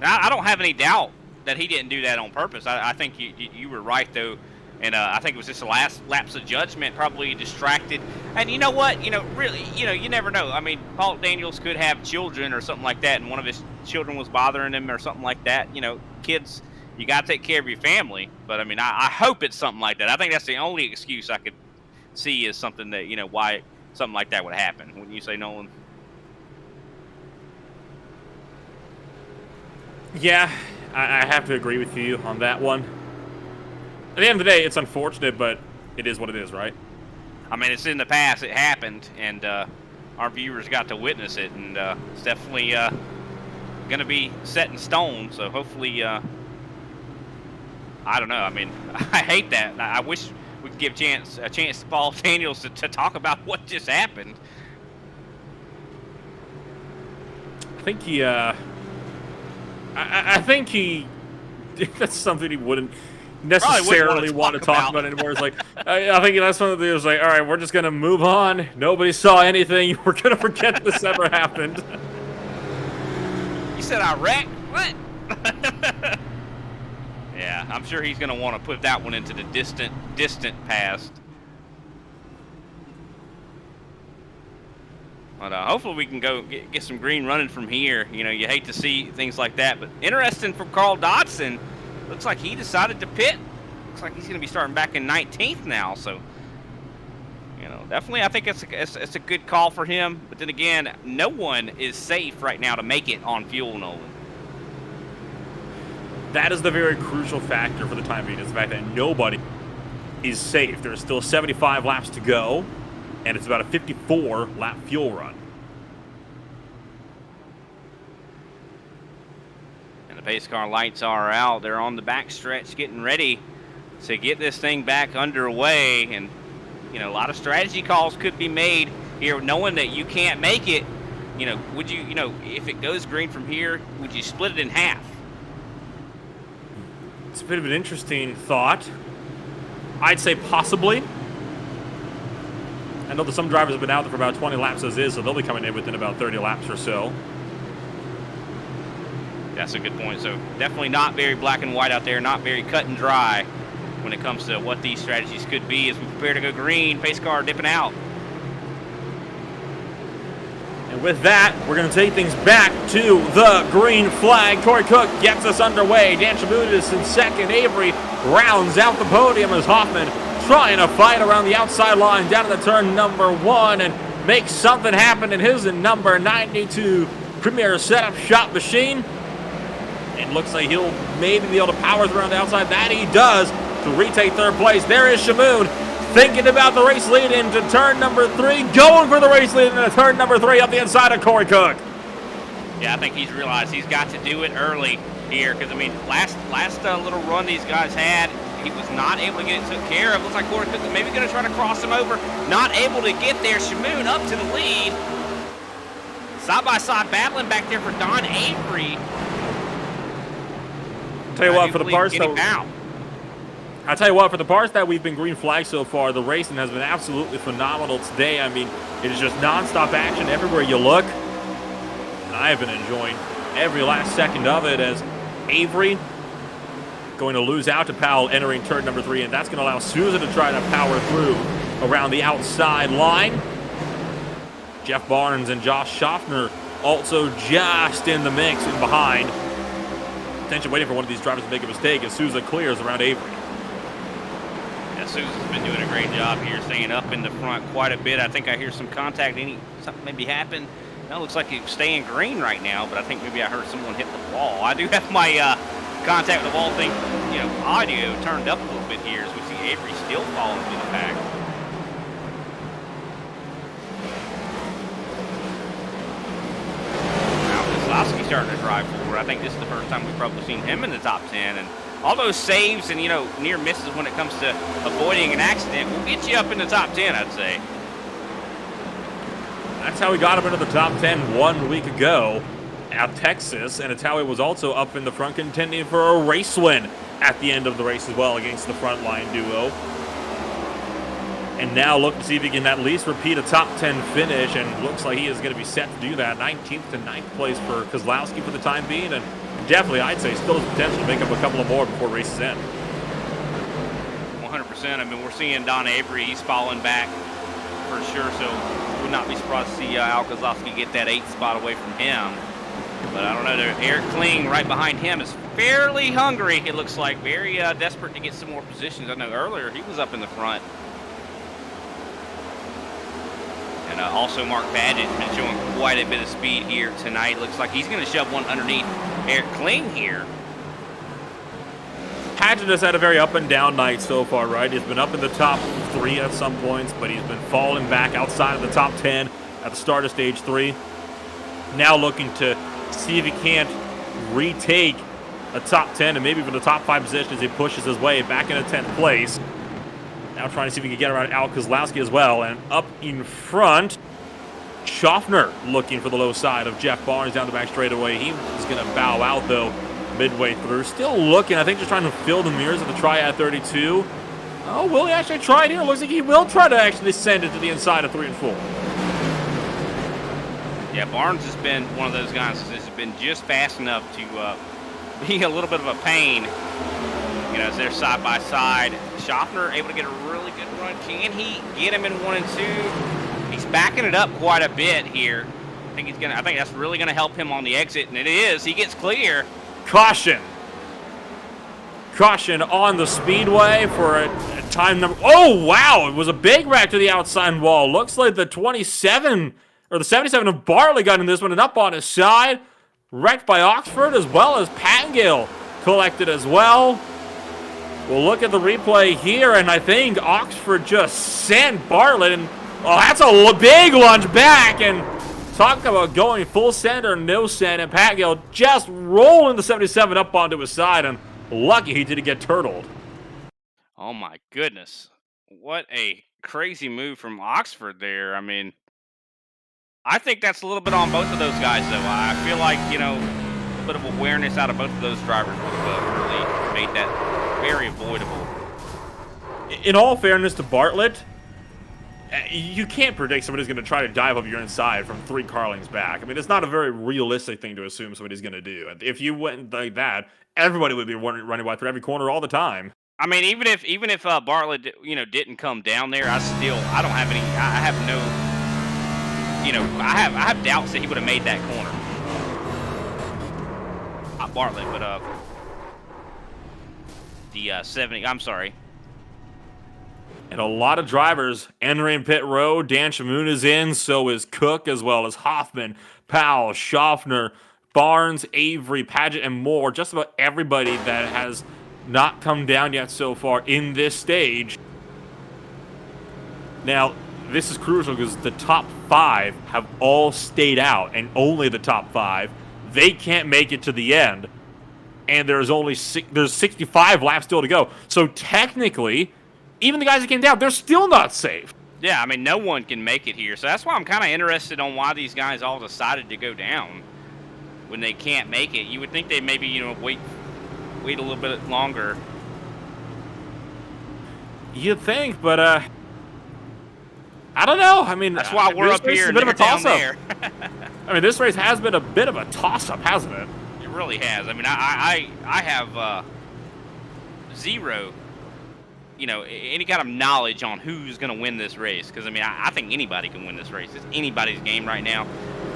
I don't have any doubt that he didn't do that on purpose. I think you were right, though. And I think it was just a last lapse of judgment, probably distracted. And you know what? Really, you never know. I mean, Paul Daniels could have children or something like that, and one of his children was bothering him or something like that. Kids, you got to take care of your family. But, I mean, I hope it's something like that. I think that's the only excuse I could see is something that, why something like that would happen. Wouldn't you say, Nolan? Yeah, I have to agree with you on that one. At the end of the day, it's unfortunate, but it is what it is, right? I mean, it's in the past. It happened, and our viewers got to witness it, and it's definitely going to be set in stone. So hopefully, I don't know. I mean, I hate that. I wish we could give a chance to Paul Daniels to talk about what just happened. I think he. I think he. That's something he wouldn't necessarily want to talk about anymore. It's like, I think that's one of the. It was like, all right, we're just gonna move on. Nobody saw anything. We're gonna forget this ever happened. You said I wrecked? What? Yeah, I'm sure he's gonna want to put that one into the distant past. But hopefully we can go get some green running from here. You hate to see things like that, but interesting from Carl Dodson. Looks like he decided to pit. Looks like he's going to be starting back in 19th now. So, definitely I think it's a good call for him. But then again, no one is safe right now to make it on fuel, Nolan. That is the very crucial factor for the time being, is the fact that nobody is safe. There's still 75 laps to go, and it's about a 54-lap fuel run. And the pace car lights are out. They're on the back stretch getting ready to get this thing back underway. And, you know, a lot of strategy calls could be made here, knowing that you can't make it. You know, would you, if it goes green from here, would you split it in half? It's a bit of an interesting thought. I'd say possibly. I know that some drivers have been out there for about 20 laps as is, so they'll be coming in within about 30 laps or so. That's a good point. So definitely not very black and white out there, not very cut and dry when it comes to what these strategies could be as we prepare to go green. Pace car dipping out. And with that, we're going to take things back to the green flag. Corey Cook gets us underway. Dan Shaboot is in second. Avery rounds out the podium as Hoffman trying to fight around the outside line down to the turn number 1 and make something happen in his number 92 Premier Setup Shop Machine. And looks like he'll maybe be able to power through on the outside. That he does to retake third place. There is Shamoon thinking about the race lead into turn number 3. Going for the race lead into turn number 3 up the inside of Corey Cook. Yeah, I think he's realized he's got to do it early here. Because, I mean, last little run these guys had, he was not able to get it took care of. Looks like Corey Cook is maybe going to try to cross him over. Not able to get there. Shamoon up to the lead. Side-by-side battling back there for Don Avery. Tell you what, for the parts that we've been green flagged so far, the racing has been absolutely phenomenal today. I mean, it is just non-stop action everywhere you look. And I have been enjoying every last second of it as Avery going to lose out to Powell entering turn number 3, and that's going to allow Souza to try to power through around the outside line. Jeff Barnes and Josh Schaffner also just in the mix and behind. Attention, waiting for one of these drivers to make a mistake as Souza clears around Avery. Yeah, Souza's been doing a great job here, staying up in the front quite a bit. I think I hear some contact. Something maybe happened. No, it looks like he's staying green right now, but I think maybe I heard someone hit the wall. I do have my contact with the wall thing, audio turned up a little bit here as we see Avery still falling through the pack. Kozlowski starting to drive forward. I think this is the first time we've probably seen him in the top 10. And all those saves and, near misses when it comes to avoiding an accident will get you up in the top 10, I'd say. That's how we got him into the top 10 1 week ago at Texas. And it's how he was also up in the front contending for a race win at the end of the race as well against the frontline duo. And now look to see if he can at least repeat a top 10 finish, and looks like he is going to be set to do that. 19th to 9th place for Kozlowski for the time being, and definitely, I'd say, still has potential to make up a couple of more before races end. 100%. I mean, we're seeing Don Avery, he's falling back for sure, so would not be surprised to see Al Kozlowski get that 8th spot away from him. But I don't know, Eric Kling right behind him is fairly hungry, it looks like. Very desperate to get some more positions. I know earlier he was up in the front. And also Mark Badgett has been showing quite a bit of speed here tonight. Looks like he's going to shove one underneath Eric Kling here. Padgett has had a very up and down night so far, right? He's been up in the top 3 at some points, but he's been falling back outside of the top 10 at the start of stage 3. Now looking to see if he can't retake a top 10 and maybe even the top 5 position as he pushes his way back into 10th place. Now trying to see if he can get around Al Kozlowski as well. And up in front, Schaffner looking for the low side of Jeff Barnes down the back straightaway. He is going to bow out, though, midway through. Still looking, I think, just trying to fill the mirrors of the Triad 32. Oh, will he actually try it here? Looks like he will try to actually send it to the inside of 3 and 4. Yeah, Barnes has been one of those guys that has been just fast enough to be a little bit of a pain. As they're side by side. Schaffner able to get a really good run. Can he get him in 1 and 2? He's backing it up quite a bit here. I think that's really gonna help him on the exit, and it is. He gets clear. Caution on the speedway for a time number. Oh wow! It was a big wreck to the outside wall. Looks like the 27 or the 77 of Bartley got in this one and up on his side. Wrecked by Oxford as well as Patgill collected as well. We'll look at the replay here, and I think Oxford just sent Bartlett, and that's a big lunge back, and talk about going full send or no send, and Patgill just rolling the 77 up onto his side, and lucky he didn't get turtled. Oh my goodness. What a crazy move from Oxford there. I mean, I think that's a little bit on both of those guys, though. I feel like, a little bit of awareness out of both of those drivers would have really made that very avoidable. In all fairness to Bartlett, you can't predict somebody's going to try to dive up your inside from 3 car lengths back. I mean, it's not a very realistic thing to assume somebody's going to do. If you went like that, everybody would be running wide through every corner all the time. I mean, even if Bartlett, didn't come down there, I don't have any. I have no. I have doubts that he would have made that corner. Not Bartlett, but the 70. I'm sorry. And a lot of drivers entering pit road. Dan Shamoon is in, so is Cook, as well as Hoffman, Powell, Schaffner, Barnes, Avery, Paget, and more. Just about everybody that has not come down yet so far in this stage. Now, this is crucial because the top 5 have all stayed out, and only the top 5. They can't make it to the end, and there's 65 laps still to go. So technically, even the guys that came down, they're still not safe. Yeah, I mean, no one can make it here. So that's why I'm kind of interested on why these guys all decided to go down when they can't make it. You would think they maybe, wait a little bit longer. You'd think, but I don't know. I mean, that's why we're up here and they're down there. I mean, this race has been a bit of a toss-up, hasn't it? It really has. I mean, I have zero, any kind of knowledge on who's going to win this race. Because, I mean, I think anybody can win this race. It's anybody's game right now.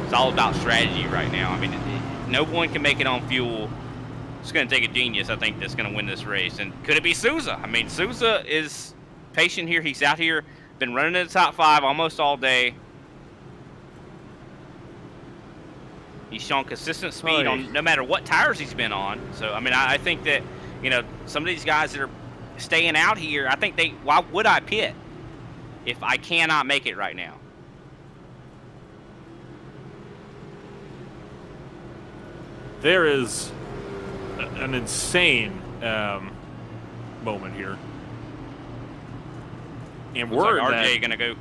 It's all about strategy right now. I mean, no one can make it on fuel. It's going to take a genius, I think, that's going to win this race. And could it be Souza? I mean, Souza is patient here. He's out here, been running in the top 5 almost all day. He's shown consistent speed on no matter what tires he's been on. So, I mean, I think that, some of these guys that are staying out here, I think why would I pit if I cannot make it right now? There is an insane moment here. And Looks word like that RJ gonna go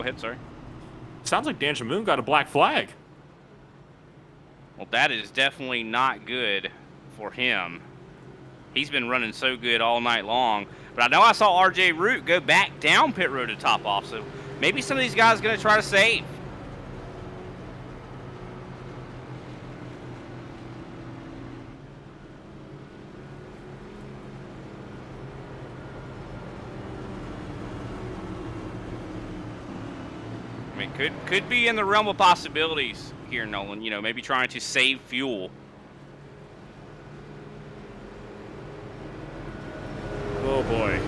ahead, sorry. Sounds like Dan Shamoon got a black flag. Well, that is definitely not good for him. He's been running so good all night long. But I know I saw RJ Root go back down pit road to top off, so maybe some of these guys are going to try to save. I mean, could be in the realm of possibilities here, Nolan. Maybe trying to save fuel. Oh boy.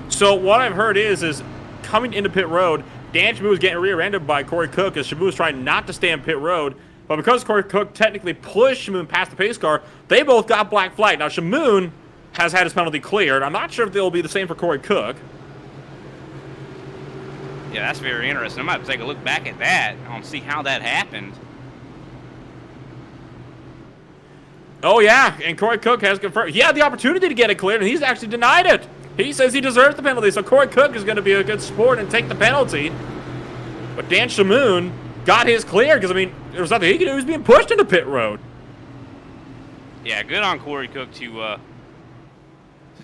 So what I've heard is coming into pit road, Dan Shamoon was getting rear-ended by Corey Cook as Shamoon was trying not to stay on pit road. But because Corey Cook technically pushed Shamoon past the pace car, they both got black flag. Now Shamoon has had his penalty cleared. I'm not sure if they'll be the same for Corey Cook. Yeah, that's very interesting. I'm about to take a look back at that and see how that happened. Oh, yeah, and Corey Cook has confirmed. He had the opportunity to get it cleared, and he's actually denied it. He says he deserved the penalty, so Corey Cook is going to be a good sport and take the penalty. But Dan Shamoon got his cleared because, I mean, there was nothing he could do. He was being pushed into pit road. Yeah, good on Corey Cook to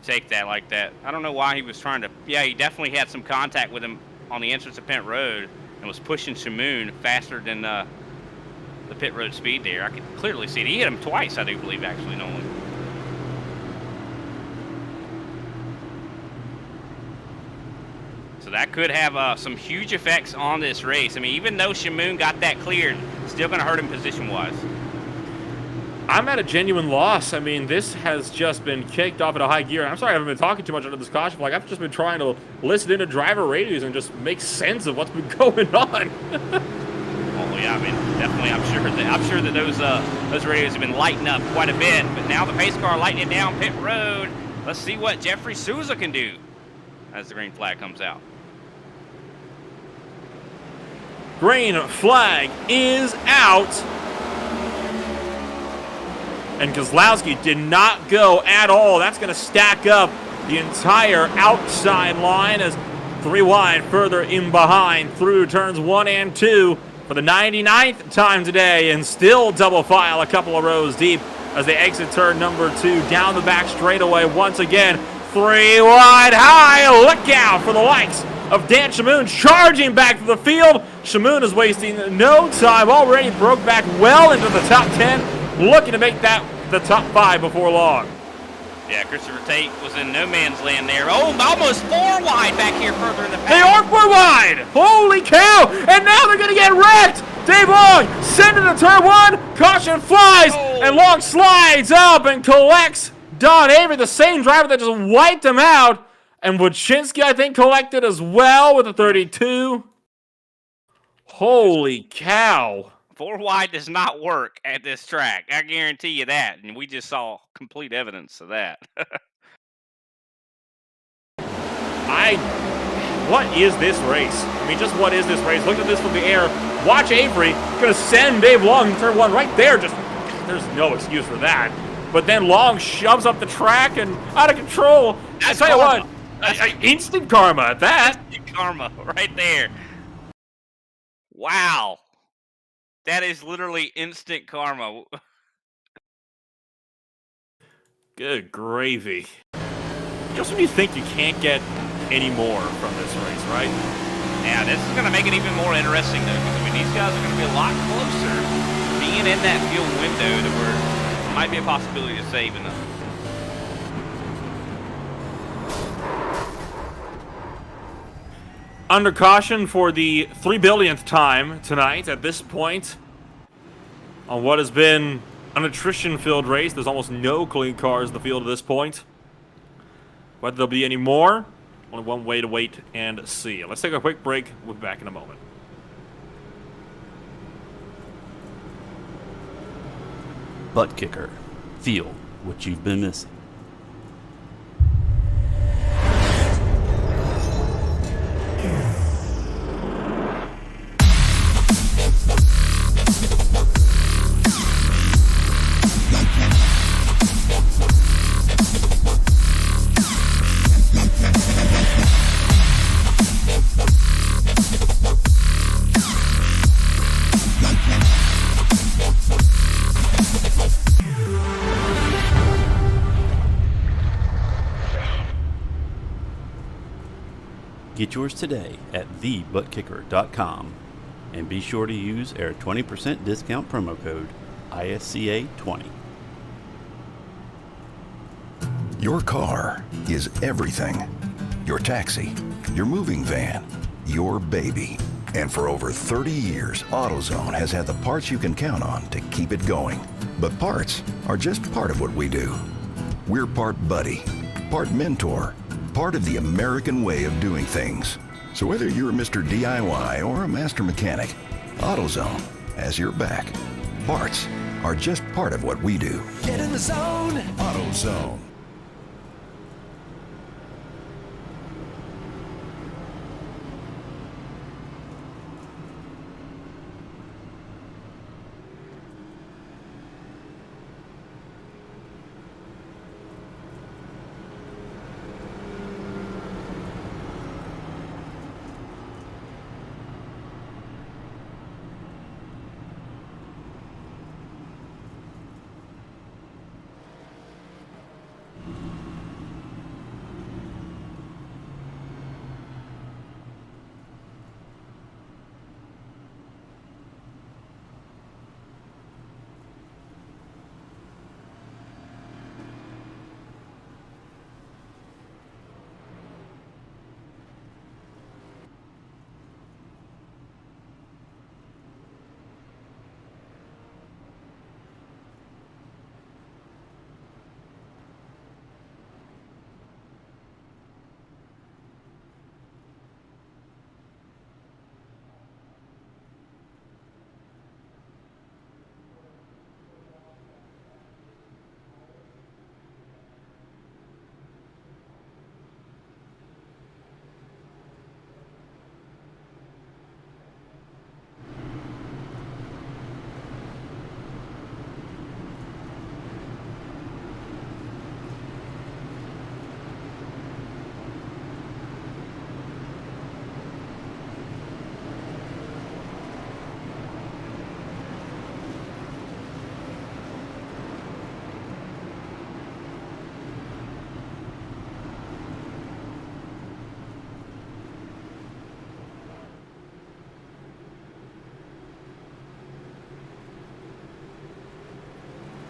take that like that. I don't know why he was trying to. Yeah, he definitely had some contact with him on the entrance of pit road and was pushing Shamoon faster than the pit road speed there. I could clearly see it. He hit him twice, I do believe, actually, Nolan. So that could have some huge effects on this race. I mean, even though Shamoon got that cleared, still going to hurt him position-wise. I'm at a genuine loss. I mean, this has just been kicked off at a high gear. I'm sorry I haven't been talking too much under this caution flag. I've just been trying to listen into driver radios and just make sense of what's been going on. Oh yeah, I mean, definitely. I'm sure that those radios have been lighting up quite a bit. But now the pace car lighting it down pit road. Let's see what Jeffrey Souza can do as the green flag comes out. Green flag is out. And Kozlowski did not go at all. That's going to stack up the entire outside line as 3 wide further in behind through turns 1 and 2 for the 99th time today, and still double file a couple of rows deep as they exit turn number 2 down the back straightaway once again. 3 wide high. Look out for the likes of Dan Shamoon charging back to the field. Shamoon is wasting no time. Already broke back well into the top 10. Looking to make that the top 5 before long. Yeah, Christopher Tate was in no man's land there. Oh, almost 4 wide back here further in the pack. They are 4 wide. Holy cow. And now they're going to get wrecked. Dave Long sending to turn 1. Caution flies. Oh. And Long slides up and collects Don Avery, the same driver that just wiped him out. And Wojcinski, I think, collected as well with a 32. Holy cow. 4 wide does not work at this track. I guarantee you that. And we just saw complete evidence of that. What is this race? I mean, just what is this race? Look at this from the air. Watch Avery. Gonna send Dave Long in turn 1 right there. Just, there's no excuse for that. But then Long shoves up the track and out of control. That's I tell karma. you what, instant karma at that. Karma right there. Wow. That is literally instant karma. Good gravy. Just when you think you can't get any more from this race, right? Yeah, this is going to make it even more interesting, though, because I mean, these guys are going to be a lot closer being in that field window to where there might be a possibility of saving them. Under caution for the 3 billionth time tonight at this point on what has been an attrition-filled race. There's almost no clean cars in the field at this point. Whether there'll be any more, only one way to wait and see. Let's take a quick break. We'll be back in a moment. ButtKicker. Feel what you've been missing. Get yours today at thebuttkicker.com and be sure to use our 20% discount promo code ISCA20. Your car is everything. Your taxi, your moving van, your baby. And for over 30 years, AutoZone has had the parts you can count on to keep it going. But parts are just part of what we do. We're part buddy, part mentor, part of the American way of doing things. So whether you're Mr. DIY or a master mechanic, AutoZone has your back. Parts are just part of what we do. Get in the zone. AutoZone.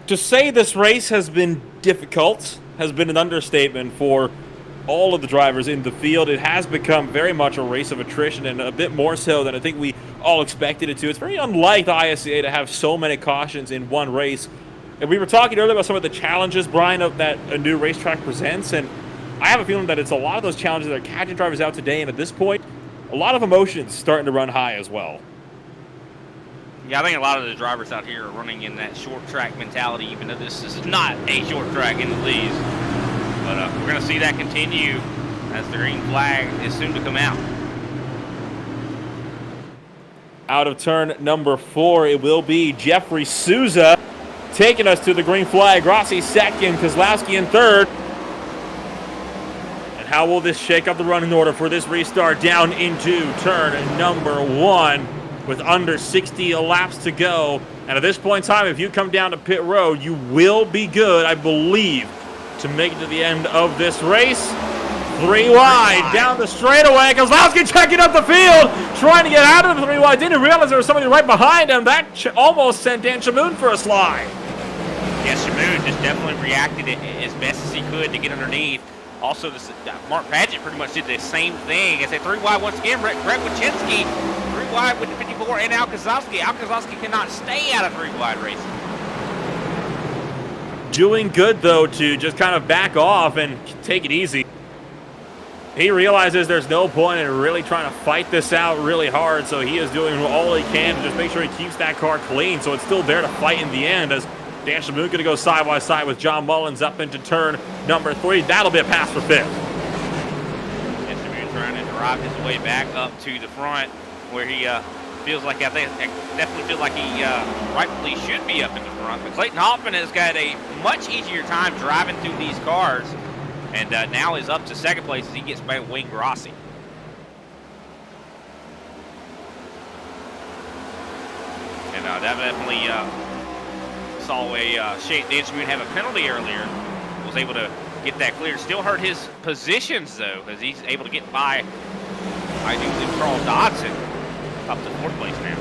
To say this race has been difficult has been an understatement for all of the drivers in the field. It has become very much a race of attrition, and a bit more so than I think we all expected it to. It's very unlike the ISCA to have so many cautions in one race. And we were talking earlier about some of the challenges, Brian, of that a new racetrack presents, and I have a feeling that it's a lot of those challenges that are catching drivers out today, and at this point, a lot of emotions starting to run high as well. Yeah, I think a lot of the drivers out here are running in that short track mentality, even though this is not a short track in the leads. But we're going to see that continue as the green flag is soon to come out. Out of turn number 4, it will be Jeffrey Souza taking us to the green flag. Rossi second, Kozlowski in third. And how will this shake up the running order for this restart down into turn number 1 with under 60 laps to go? And at this point in time, if you come down to pit road, you will be good, I believe, to make it to the end of this race. 3 wide down the straightaway. Kozlowski checking up the field, trying to get out of the 3 wide. Didn't realize there was somebody right behind him. That almost sent Dan Shamoon for a slide. Yeah, Shamoon just definitely reacted as best as he could to get underneath. Also, Mark Paget pretty much did the same thing. As a 3 wide once again. Greg Wychinski, 3 wide with the 54, and Al Kozlowski. Al Kozlowski cannot stay out of 3 wide racing. Doing good, though, to just kind of back off and take it easy. He realizes there's no point in really trying to fight this out really hard, so he is doing all he can to just make sure he keeps that car clean, so it's still there to fight in the end, as Dan Shamoon going to go side by side with John Mullins up into turn number 3. That'll be a pass for 5th. Dan Shamoon trying to drive his way back up to the front, where he feels like, I definitely feel like he rightfully should be up in the front. But Clayton Hoffman has got a much easier time driving through these cars, and now is up to second place as he gets by Wayne Grossi. And that definitely saw Dan Shamoon have a penalty earlier. Was able to get that cleared. Still hurt his positions, though, as he's able to get by, I do believe, Carl Dodson up to 4th place now.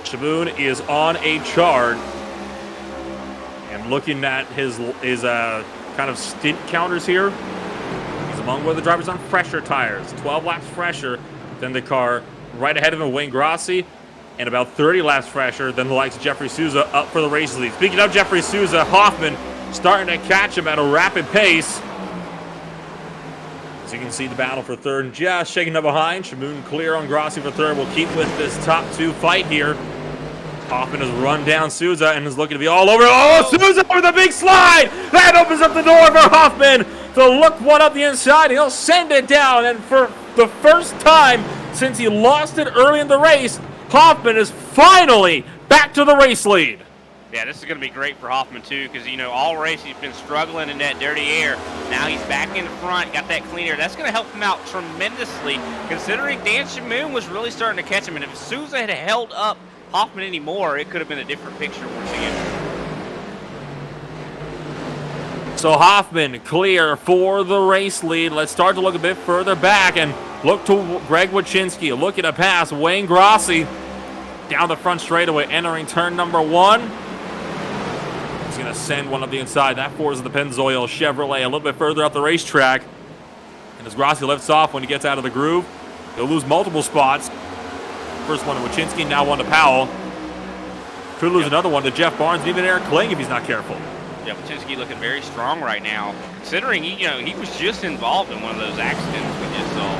Shamoon is on a chart. And looking at his kind of stint counters here, he's among one of the drivers on fresher tires. 12 laps fresher than the car right ahead of him, Wayne Grossi, and about 30 laps fresher than the likes of Jeffrey Souza up for the race lead. Speaking of Jeffrey Souza, Hoffman starting to catch him at a rapid pace. As you can see, the battle for third just shaking up behind. Shamoon clear on Grossi for third. We'll keep with this top 2 fight here. Hoffman has run down Souza and is looking to be all over. Oh, Souza with a big slide! That opens up the door for Hoffman to look one up the inside. He'll send it down, and for the first time since he lost it early in the race, Hoffman is finally back to the race lead. Yeah, this is going to be great for Hoffman, too, because, you know, all race he's been struggling in that dirty air. Now he's back in the front, got that clean air. That's going to help him out tremendously, considering Dan Shamoon was really starting to catch him. And if Souza had held up Hoffman anymore, it could have been a different picture once again. So Hoffman clear for the race lead. Let's start to look a bit further back and look to Greg Wychinski looking to pass Wayne Grossi down the front straightaway, entering turn number 1. He's going to send one up the inside. That forces the Pennzoil Chevrolet a little bit further up the racetrack. And as Grossi lifts off when he gets out of the groove, he'll lose multiple spots. First one to Wychinski, now one to Powell. Could lose another one to Jeff Barnes and even Eric Kling if he's not careful. Yeah, Wychinski looking very strong right now, considering he was just involved in one of those accidents we just saw.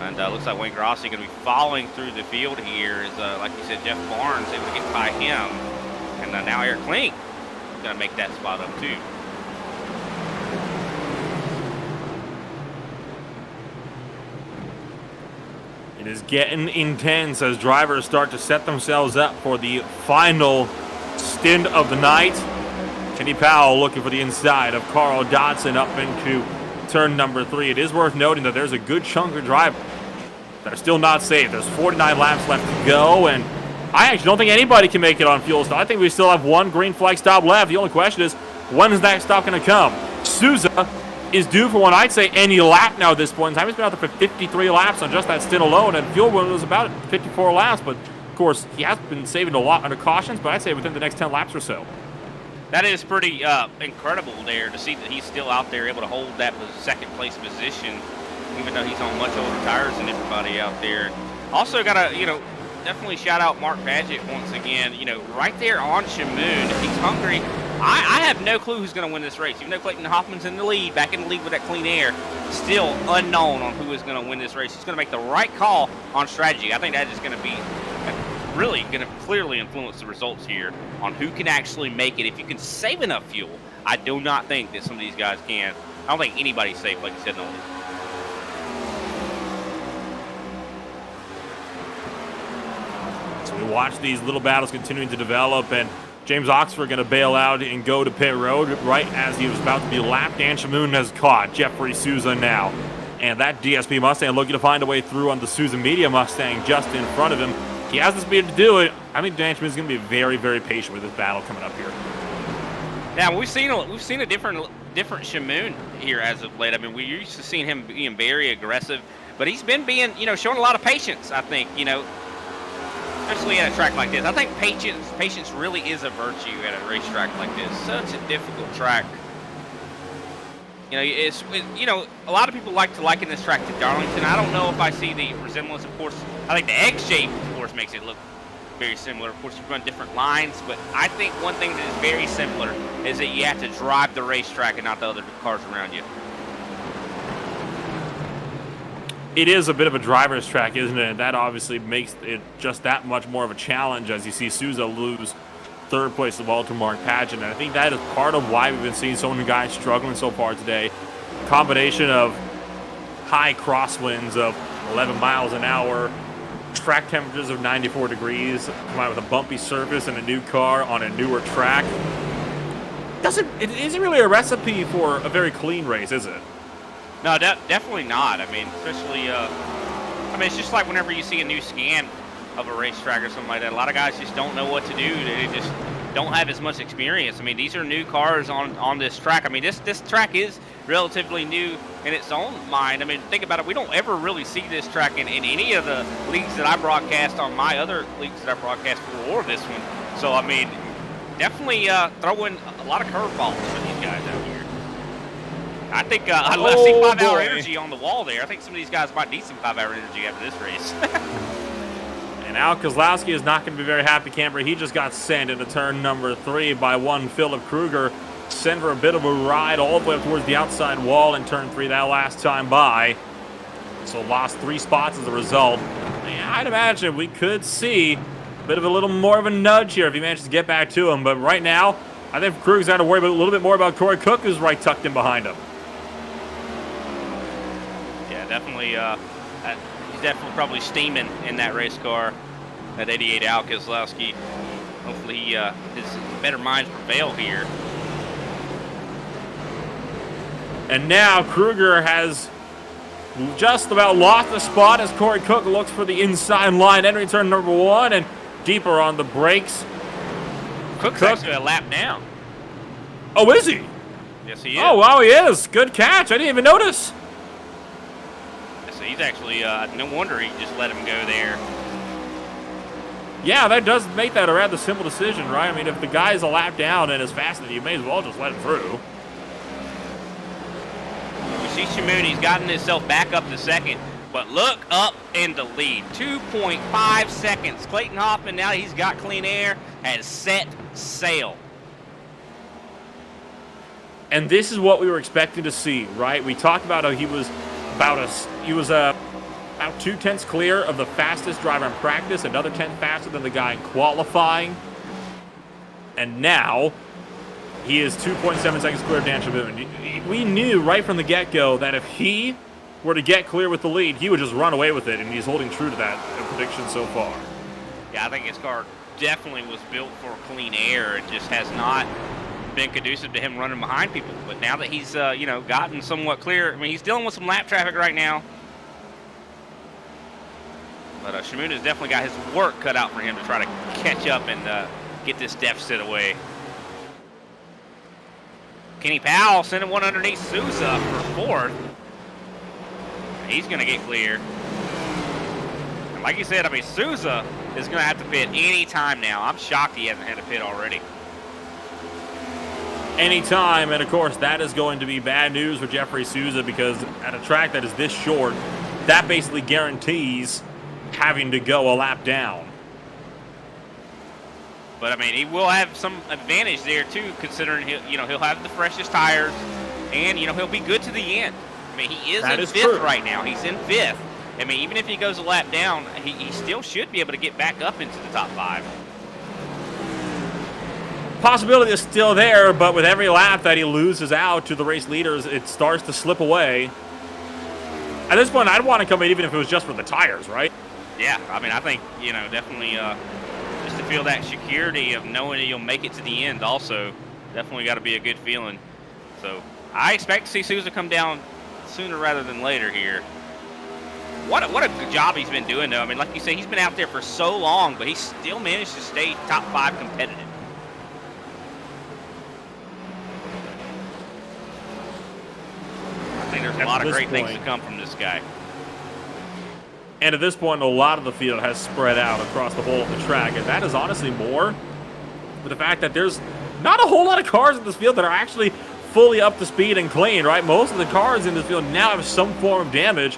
And looks like Wayne Grossi going to be following through the field here. As like you said, Jeff Barnes able to get by him, and now Eric Kling is going to make that spot up too. It is getting intense as drivers start to set themselves up for the final stint of the night. Kenny Powell looking for the inside of Carl Dodson up into turn number 3. It is worth noting that there's a good chunk of drivers that are still not safe. There's 49 laps left to go, and I actually don't think anybody can make it on fuel stop. I think we still have one green flag stop left. The only question is, when is that stop going to come? Souza is due for one, I'd say, any lap now at this point in time. He's been out there for 53 laps on just that stint alone, and fuel was about 54 laps, but course, he has been saving a lot under cautions, but I'd say within the next 10 laps or so. That is pretty incredible there to see that he's still out there able to hold that second place position, even though he's on much older tires than everybody out there. Also got to, definitely shout out Mark Padgett once again, right there on Shamoon. If he's hungry, I have no clue who's going to win this race. Even though Clayton Hoffman's in the lead, back in the lead with that clean air, still unknown on who is going to win this race. He's going to make the right call on strategy. I think that is going to be really going to clearly influence the results here on who can actually make it. If you can save enough fuel, I do not think that some of these guys can. I don't think anybody's safe, like you said, Nolan. So we watch these little battles continuing to develop, and James Oxford going to bail out and go to pit road right as he was about to be lapped. Dan Shamoon has caught Jeffrey Souza now. And that DSP Mustang looking to find a way through on the Souza Media Mustang just in front of him. He has the speed to do it. I think Dan Shamoon is going to be very, very patient with this battle coming up here. Now we've seen a different Shamoon here as of late. I mean, we used to seeing him being very aggressive, but he's been being, showing a lot of patience. I think, especially at a track like this. I think patience really is a virtue at a racetrack like this. Such a difficult track. A lot of people like to liken this track to Darlington. I don't know if I see the resemblance. Of course, I think the egg shape, of course, makes it look very similar. Of course, you run different lines, but I think one thing that is very similar is that you have to drive the racetrack and not the other cars around you. It is a bit of a driver's track, isn't it? That obviously makes it just that much more of a challenge as you see Souza lose third place of all to Mark Padgett. And I think that is part of why we've been seeing so many guys struggling so far today. A combination of high crosswinds of 11 miles an hour, track temperatures of 94 degrees, combined with a bumpy surface and a new car on a newer track. It isn't really a recipe for a very clean race, is it? No, definitely not. I mean, especially, it's just like whenever you see a new scan of a racetrack or something like that. A lot of guys just don't know what to do. They just don't have as much experience. I mean, these are new cars on this track. I mean, this track is relatively new in its own mind. I mean, think about it. We don't ever really see this track in any of the leagues that I broadcast on my other leagues that I broadcast for, or this one. So, I mean, definitely throwing a lot of curveballs for these guys out here. I think I see 5-hour energy on the wall there. I think some of these guys might need some 5-hour energy after this race. And Al Kozlowski is not going to be very happy, Camper. He just got sent into turn number 3 by one Philip Kruger. Sent for a bit of a ride all the way up towards the outside wall in turn 3 that last time by. So lost 3 spots as a result. I'd imagine we could see a bit of a little more of a nudge here if he manages to get back to him. But right now, I think Kruger's got to worry a little bit more about Corey Cook, who's right tucked in behind him. Yeah, definitely. He's definitely probably steaming in that race car, that 88 Al Kozlowski. Hopefully his better minds prevail here. And now Kruger has just about lost the spot as Corey Cook looks for the inside line, entering turn number 1 and deeper on the brakes. Cook's actually a lap down. Oh, is he? Yes, he is. Oh, wow, he is. Good catch. I didn't even notice. So he's actually, no wonder he just let him go there. Yeah, that does make that a rather simple decision, right? I mean, if the guy's a lap down and is faster, you may as well just let him through. You see Shamoon, he's gotten himself back up to second, but look up in the lead. 2.5 seconds. Clayton Hoffman, now he's got clean air, has set sail. And this is what we were expecting to see, right? We talked about how he was about 2/10 clear of the fastest driver in practice, another 10th faster than the guy in qualifying. And now he is 2.7 seconds clear of Dan Shamoon. We knew right from the get-go that if he were to get clear with the lead, he would just run away with it, and he's holding true to that prediction so far. Yeah, I think his car definitely was built for clean air. It just has not been conducive to him running behind people. But now that he's, gotten somewhat clear, I mean, he's dealing with some lap traffic right now. But Shamoon has definitely got his work cut out for him to try to catch up and get this deficit away. Kenny Powell sending one underneath Souza for 4th. He's going to get clear. And like you said, I mean, Souza is going to have to pit any time now. I'm shocked he hasn't had a pit already. Anytime, and of course that is going to be bad news for Jeffrey Souza, because at a track that is this short, that basically guarantees having to go a lap down. But I mean, he will have some advantage there too, considering he'll have the freshest tires, and he'll be good to the end. I mean, he is in fifth right now. He's in fifth. I mean, even if he goes a lap down, he still should be able to get back up into the top 5. Possibility is still there, but with every lap that he loses out to the race leaders, it starts to slip away. At this point, I'd want to come in even if it was just for the tires, right? Yeah, I mean, I think, definitely just to feel that security of knowing that you'll make it to the end also, definitely got to be a good feeling. So I expect to see Souza come down sooner rather than later here. What a good job he's been doing, though. I mean, like you say, he's been out there for so long, but he still managed to stay top 5 competitive. I think there's a lot of great things to come from this guy. And at this point, a lot of the field has spread out across the whole of the track, and that is honestly more with the fact that there's not a whole lot of cars in this field that are actually fully up to speed and clean, right? Most of the cars in this field now have some form of damage,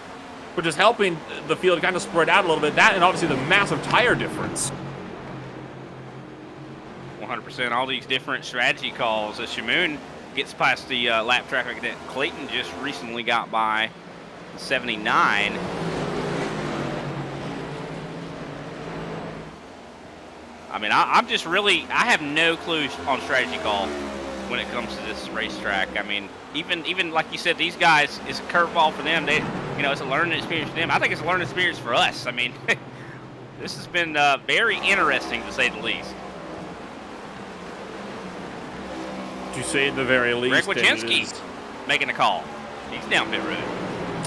which is helping the field kind of spread out a little bit. That and obviously the massive tire difference. 100%. All these different strategy calls as Shamoon gets past the lap traffic that Clayton just recently got by 79. I mean, I'm just really, I have no clue on strategy call when it comes to this racetrack. I mean, even like you said, these guys, it's a curveball for them. They, it's a learning experience for them. I think it's a learning experience for us. I mean, this has been very interesting to say the least. To say the very least. Greg Wachinski's making a call. He's down pit road.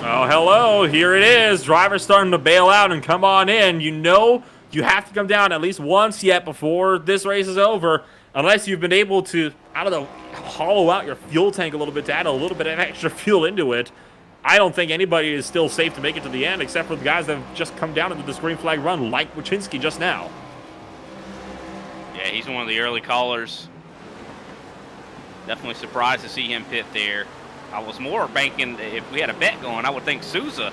Oh, hello. Here it is. Driver's starting to bail out and come on in. You have to come down at least once yet before this race is over, unless you've been able to, I don't know, hollow out your fuel tank a little bit to add a little bit of extra fuel into it. I don't think anybody is still safe to make it to the end, except for the guys that have just come down into this green flag run, like Wachinski just now. Yeah, he's one of the early callers. Definitely surprised to see him pit there. I was more banking, if we had a bet going, I would think Souza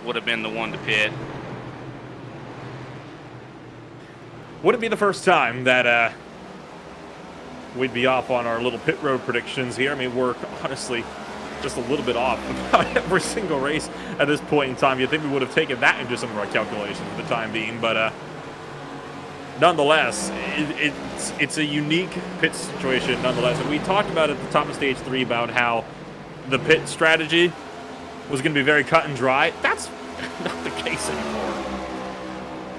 would have been the one to pit. Would it be the first time that we'd be off on our little pit road predictions here? I mean, we're honestly just a little bit off about every single race at this point in time. You'd think we would have taken that into some of our calculations for the time being, but nonetheless, it's a unique pit situation nonetheless. And we talked about at the top of stage 3 about how the pit strategy was going to be very cut and dry. That's not the case anymore.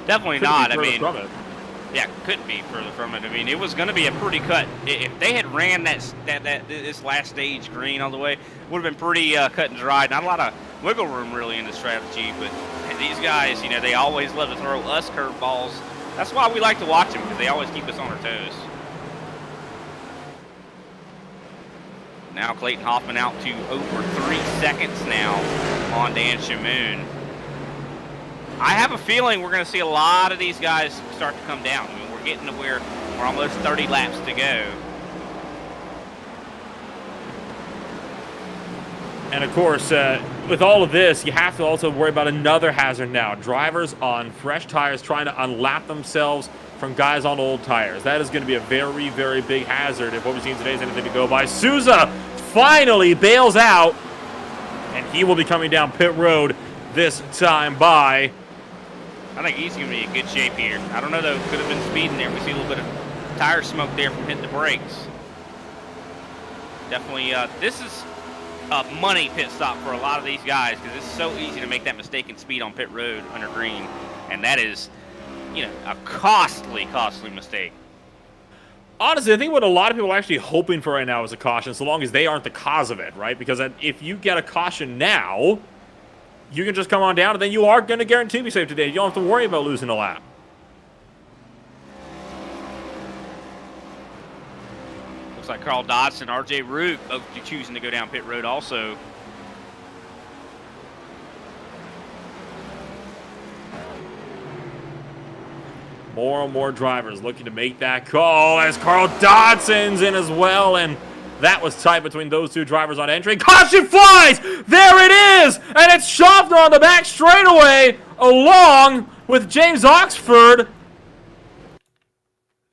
Definitely not. I mean, from it. Yeah, couldn't be further from it. I mean, it was going to be a pretty cut. If they had ran this last stage green all the way, it would have been pretty cut and dry. Not a lot of wiggle room really in the strategy, but these guys, they always love to throw us curveballs. That's why we like to watch them, because they always keep us on our toes. Now Clayton Hoffman out to over 3 seconds now on Dan Shamoon. I have a feeling we're going to see a lot of these guys start to come down. I mean, we're getting to where we're almost 30 laps to go. And of course, with all of this, you have to also worry about another hazard now. Drivers on fresh tires trying to unlap themselves from guys on old tires. That is going to be a very, very big hazard if what we've seen today is anything to go by. Souza finally bails out, and he will be coming down pit road this time by. I think he's going to be in good shape here. I don't know, though. Could have been speeding there. We see a little bit of tire smoke there from hitting the brakes. Definitely, this is a money pit stop for a lot of these guys, because it's so easy to make that mistake and speed on pit road under green. And that is, a costly mistake. Honestly, I think what a lot of people are actually hoping for right now is a caution, so long as they aren't the cause of it, right? Because if you get a caution now, you can just come on down, and then you are going to guarantee to be safe today. You don't have to worry about losing a lap. Looks like Carl Dodson, RJ Root both choosing to go down pit road also. More and more drivers looking to make that call as Carl Dodson's in as well, and that was tight between those two drivers on entry. Caution flies! There it is! And it's Schaffner on the back straightaway, along with James Oxford.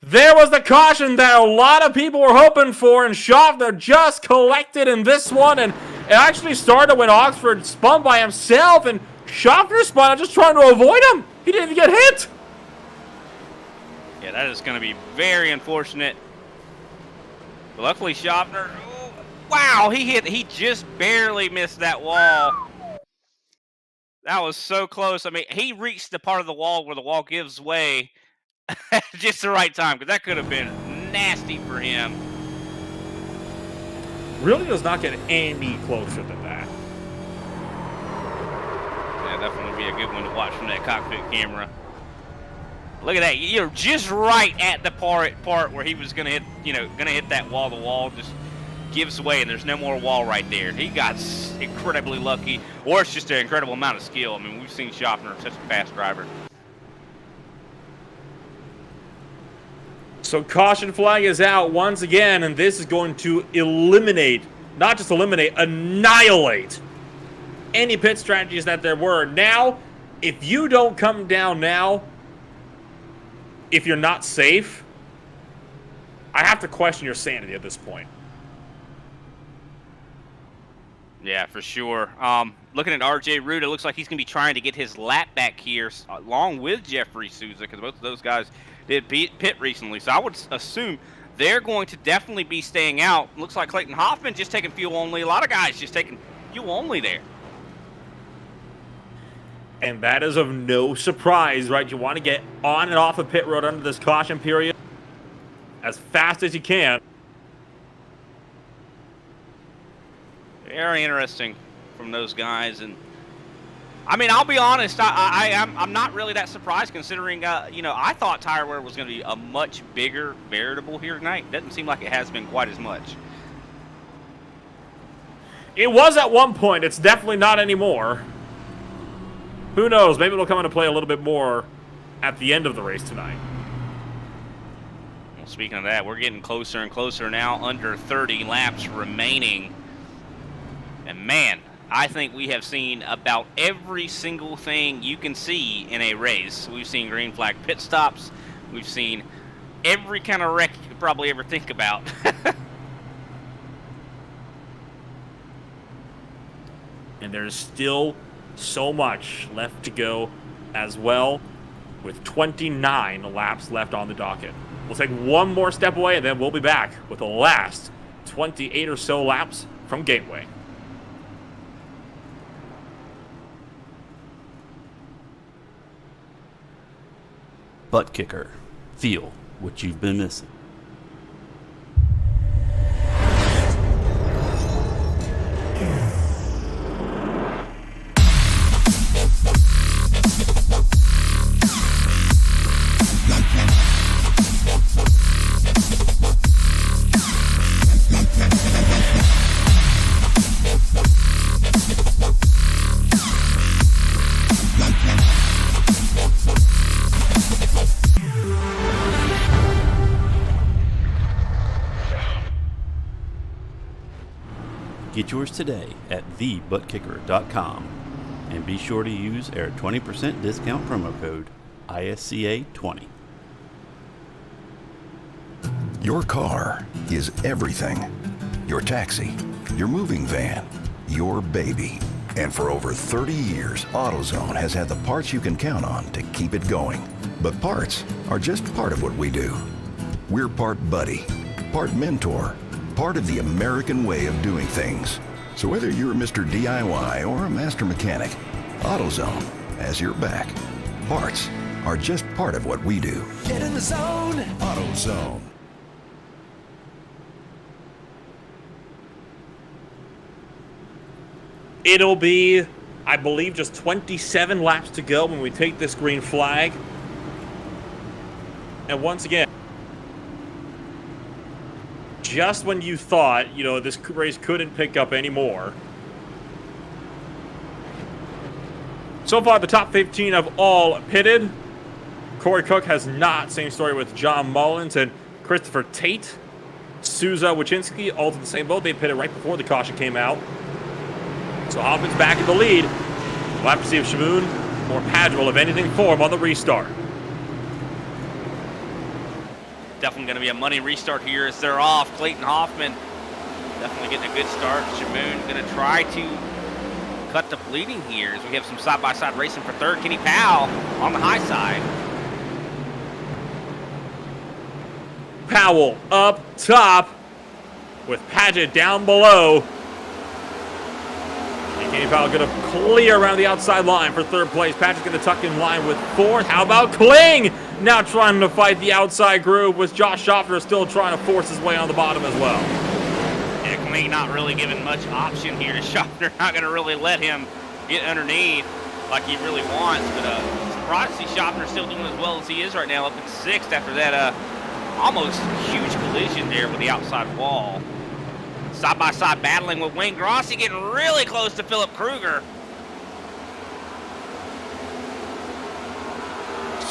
There was the caution that a lot of people were hoping for, and Schaffner just collected in this one, and it actually started when Oxford spun by himself, and Schaffner spun out just trying to avoid him. He didn't even get hit. Yeah, that is going to be very unfortunate. But luckily, Schaffner, oh, wow, he just barely missed that wall. That was so close. I mean, he reached the part of the wall where the wall gives way at just the right time, because that could have been nasty for him. Really does not get any closer than that. Yeah, definitely be a good one to watch from that cockpit camera. Look at that! You're just right at the part where he was gonna hit, gonna hit that wall. The wall just gives way, and there's no more wall right there. He got incredibly lucky, or it's just an incredible amount of skill. I mean, we've seen Schaffner, such a fast driver. So caution flag is out once again, and this is going to eliminate, not just eliminate, annihilate any pit strategies that there were. Now, if you don't come down now, if you're not safe, I have to question your sanity at this point. Yeah, for sure. Looking at RJ Root, it looks like he's going to be trying to get his lap back here along with Jeffrey Souza, because both of those guys did pit recently. So I would assume they're going to definitely be staying out. Looks like Clayton Hoffman just taking fuel only. A lot of guys just taking fuel only there. And that is of no surprise, right? You want to get on and off of pit road under this caution period as fast as you can. Very interesting from those guys. And I mean, I'll be honest, I'm not really that surprised, considering, I thought tire wear was going to be a much bigger variable here tonight. Doesn't seem like it has been quite as much. It was at one point. It's definitely not anymore. Who knows? Maybe it'll come into play a little bit more at the end of the race tonight. Well, speaking of that, we're getting closer and closer now, under 30 laps remaining. And man, I think we have seen about every single thing you can see in a race. We've seen green flag pit stops. We've seen every kind of wreck you could probably ever think about. And there's still so much left to go as well, with 29 laps left on the docket. We'll take one more step away, and then we'll be back with the last 28 or so laps from Gateway. ButtKicker. Feel what you've been missing. Get yours today at TheButtKicker.com, and be sure to use our 20% discount promo code ISCA20. Your car is everything. Your taxi, your moving van, your baby. And for over 30 years, AutoZone has had the parts you can count on to keep it going. But parts are just part of what we do. We're part buddy, part mentor, part of the American way of doing things. So whether you're Mr. DIY or a master mechanic, AutoZone has your back. Parts are just part of what we do. Get in the zone. AutoZone. It'll be, I believe, just 27 laps to go when we take this green flag. And once again, just when you thought, this race couldn't pick up anymore. So far, the top 15 have all pitted. Corey Cook has not. Same story with John Mullins and Christopher Tate. Souza, Wachinski, all in the same boat. They pitted right before the caution came out. So Hoffman's back in the lead. We'll have to see if Shamoon or Padge will have anything for him on the restart. Definitely going to be a money restart here as they're off. Clayton Hoffman definitely getting a good start. Shamoon going to try to cut the bleeding here as we have some side-by-side racing for third. Kenny Powell on the high side. Powell up top with Padgett down below. And Kenny Powell going to clear around the outside line for third place. Padgett's going to tuck in line with fourth. How about Kling? Now trying to fight the outside groove with Josh Schaffner still trying to force his way on the bottom as well. Yeah, Kling not really giving much option here to Schaffner. Not going to really let him get underneath like he really wants. But surprised to see Schaffner still doing as well as he is right now, up in sixth after that almost huge collision there with the outside wall. Side-by-side battling with Wayne Grossi, getting really close to Philip Kruger.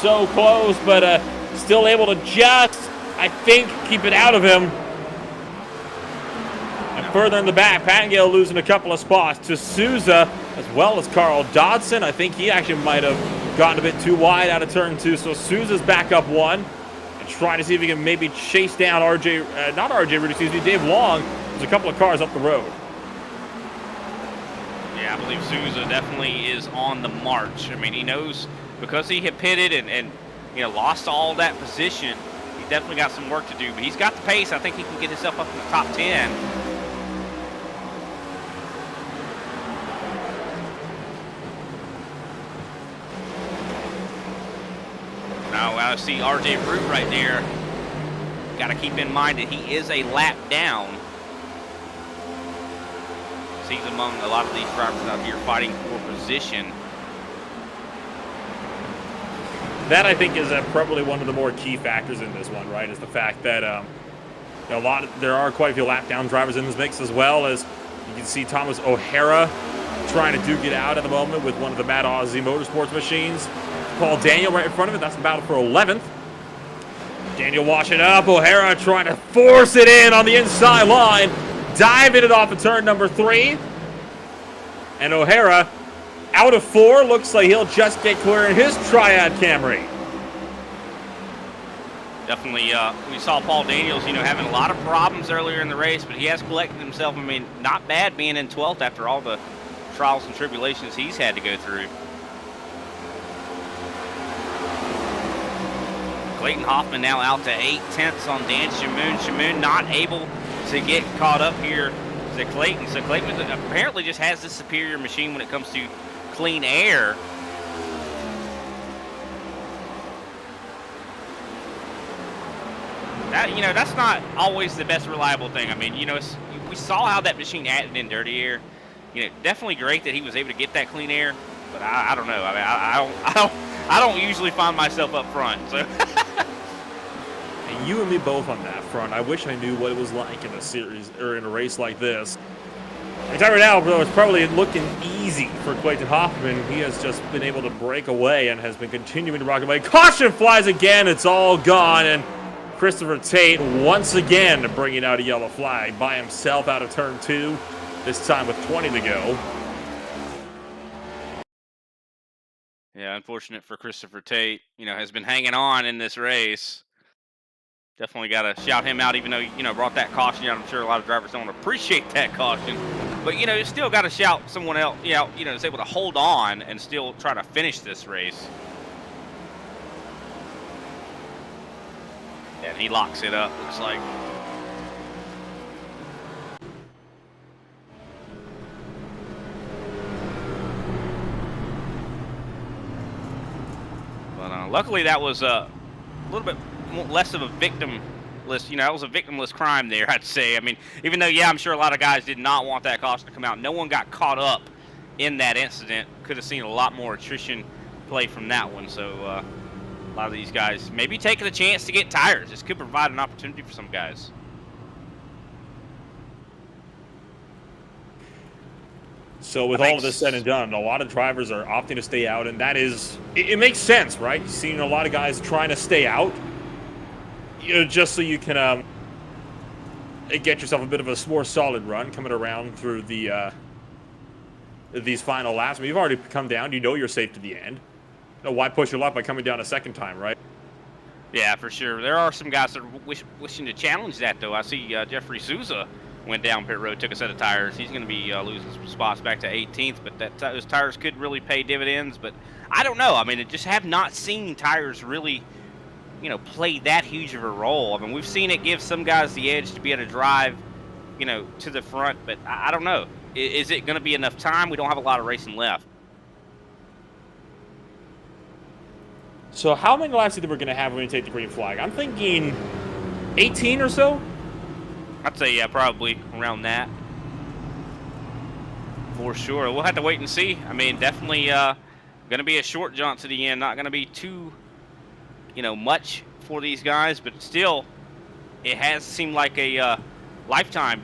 So close, but still able to just, I think, keep it out of him. And further in the back, Pattingale losing a couple of spots to Souza, as well as Carl Dodson. I think he actually might have gotten a bit too wide out of turn two. So Souza's back up one. And trying to see if he can maybe chase down Dave Long. There's a couple of cars up the road. Yeah, I believe Souza definitely is on the march. I mean, he knows because he had pitted and you know, lost all that position, he definitely got some work to do. But he's got the pace. I think he can get himself up in the top 10. Now I see RJ Root right there. Got to keep in mind that he is a lap down. He's among a lot of these drivers out here fighting for position. That, I think, is probably one of the more key factors in this one, right? Is the fact that there are quite a few lap down drivers in this mix, as well as you can see Thomas O'Hara trying to duke it out at the moment with one of the Mad Aussie Motorsports machines. Paul Daniel right in front of it. That's the battle for 11th. Daniel washing up. O'Hara trying to force it in on the inside line. Diving it off of turn number 3. And O'Hara, out of 4, looks like he'll just get clear in his Triad Camry. Definitely, we saw Paul Daniels, you know, having a lot of problems earlier in the race, but he has collected himself. I mean, not bad being in 12th after all the trials and tribulations he's had to go through. Clayton Hoffman now out to 8/10 on Dan Shamoon. Shamoon not able to get caught up here to Clayton. So Clayton apparently just has this superior machine when it comes to clean air. That, you know, that's not always the best reliable thing. I mean, you know, we saw how that machine added in dirty air. You know, definitely great that he was able to get that clean air. But I don't know. I mean, I don't usually find myself up front. So. And you and me both on that front. I wish I knew what it was like in a series or in a race like this. I tell you right now, bro, it's probably looking easy for Clayton Hoffman. He has just been able to break away and has been continuing to rock away. Caution flies again. It's all gone. And Christopher Tate once again bringing out a yellow flag by himself out of turn 2. This time with 20 to go. Yeah, unfortunate for Christopher Tate. You know, has been hanging on in this race. Definitely got to shout him out, even though, you know, brought that caution out. I'm sure a lot of drivers don't appreciate that caution. But, you know, you still got to shout someone else, you know, is able to hold on and still try to finish this race. And he locks it up, looks like. But luckily that was a little bit less of a victimless, you know, that was a victimless crime there, I'd say. I mean, even though, yeah, I'm sure a lot of guys did not want that caution to come out. No one got caught up in that incident. Could have seen a lot more attrition play from that one. So a lot of these guys maybe taking a chance to get tires. This could provide an opportunity for some guys. So with all of this said and done, a lot of drivers are opting to stay out, and that is, it makes sense, right? You've seen a lot of guys trying to stay out, just so you can get yourself a bit of a more solid run coming around through the these final laps. I mean, you've already come down. You know you're safe to the end. Why push your luck by coming down a second time, right? Yeah, for sure. There are some guys that are wishing to challenge that, though. I see Jeffrey Souza went down pit road, took a set of tires. He's going to be losing some spots back to 18th, but those tires could really pay dividends. But I don't know. I mean, I just have not seen tires really, play that huge of a role. I mean, we've seen it give some guys the edge to be able to drive, to the front, but I don't know. Is it going to be enough time? We don't have a lot of racing left. So how many laps do you think we're going to have when we take the green flag? I'm thinking 18 or so? I'd say, yeah, probably around that. For sure. We'll have to wait and see. I mean, definitely going to be a short jaunt to the end. Not going to be too, much for these guys. But still, it has seemed like a lifetime,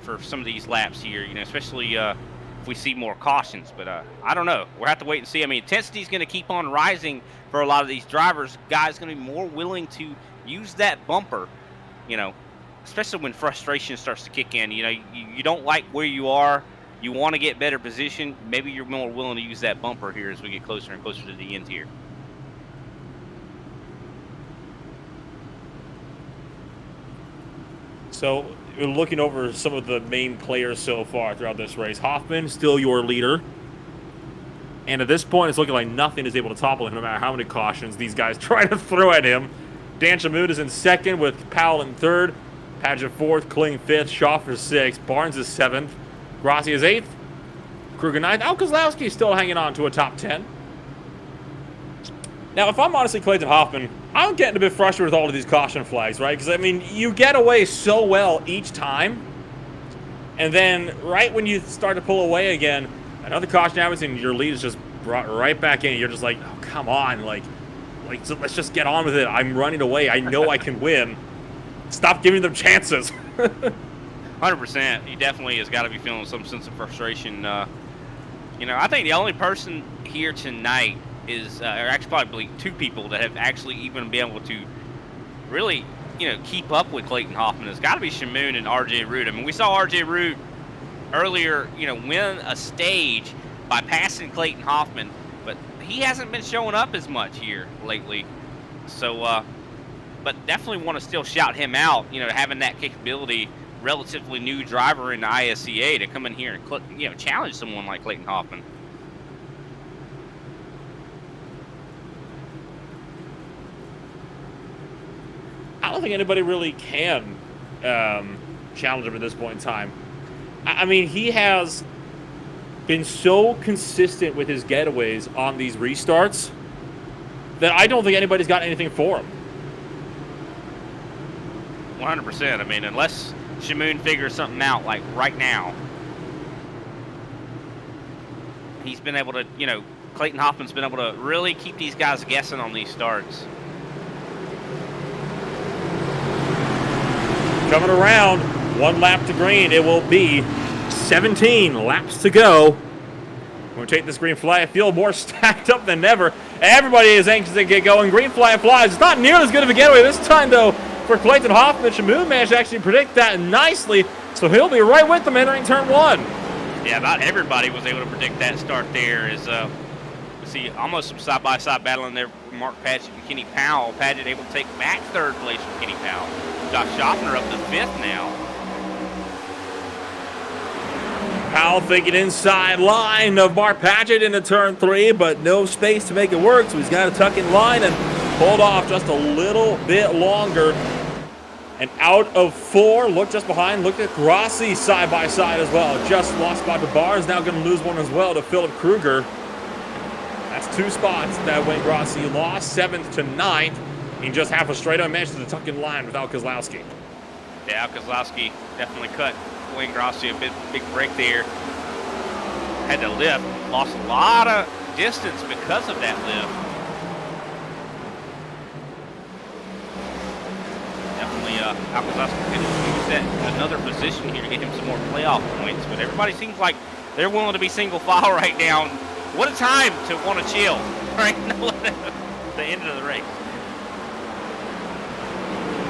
for some of these laps here, especially if we see more cautions. But I don't know. We'll have to wait and see. I mean, intensity is going to keep on rising for a lot of these drivers. Guys going to be more willing to use that bumper, especially when frustration starts to kick in. You don't like where you are. You want to get better position. Maybe you're more willing to use that bumper here as we get closer and closer to the end here. So we're looking over some of the main players so far throughout this race. Hoffman, still your leader. And at this point, it's looking like nothing is able to topple him, no matter how many cautions these guys try to throw at him. Dan Shamoon is in second with Powell in third. Padgett fourth, Kling fifth, Schoffer sixth, Barnes is seventh, Grossi is eighth, Kruger ninth. Al Kozlowski is still hanging on to a top 10. Now, if I'm honestly Clayton Hoffman, I'm getting a bit frustrated with all of these caution flags, right? Because, I mean, you get away so well each time, and then right when you start to pull away again, another caution happens and your lead is just brought right back in. You're just like, oh, come on, so let's just get on with it. I'm running away. I know I can win. Stop giving them chances. 100%. He definitely has got to be feeling some sense of frustration. I think the only person here tonight is, or actually probably two people that have actually even been able to really, keep up with Clayton Hoffman. It's got to be Shamoon and R.J. Root. I mean, we saw R.J. Root earlier, win a stage by passing Clayton Hoffman, but he hasn't been showing up as much here lately. So, but definitely want to still shout him out, having that capability, relatively new driver in the ISCA to come in here and, challenge someone like Clayton Hoffman. I don't think anybody really can challenge him at this point in time. I mean, he has been so consistent with his getaways on these restarts that I don't think anybody's got anything for him. 100%. I mean, unless Shamoon figures something out, like right now, he's been able to, Clayton Hoffman's been able to really keep these guys guessing on these starts. Coming around, one lap to green. It will be 17 laps to go. We're going to take this green flag. I feel more stacked up than ever. Everybody is anxious to get going. Green flag flies. It's not nearly as good of a getaway this time, though, for Clayton Hoffman. Shamoon managed to actually predict that nicely, so he'll be right with them entering turn one. Yeah, about everybody was able to predict that start there. We see almost some side-by-side battling there for Mark Padgett and Kenny Powell. Padgett able to take back third place from Kenny Powell. Josh Schaffner up to fifth now. Powell thinking inside line of Mark Padgett into turn three, but no space to make it work, so he's got to tuck in line and hold off just a little bit longer. And out of four, look just behind, look at Grossi side by side as well. Just lost spot to Barnes, now going to lose one as well to Philip Kruger. That's two spots that Wayne Grossi lost, 7th to 9th. In just half a straight on, managed to tuck in line with Al Kozlowski. Yeah, Al Kozlowski definitely cut Wayne Grossi a big break there. Had to lift, lost a lot of distance because of that lift. Definitely, Al Kozlowski could use that another position here to get him some more playoff points. But everybody seems like They're willing to be single file right now. What a time to want to chill, right? The end of the race.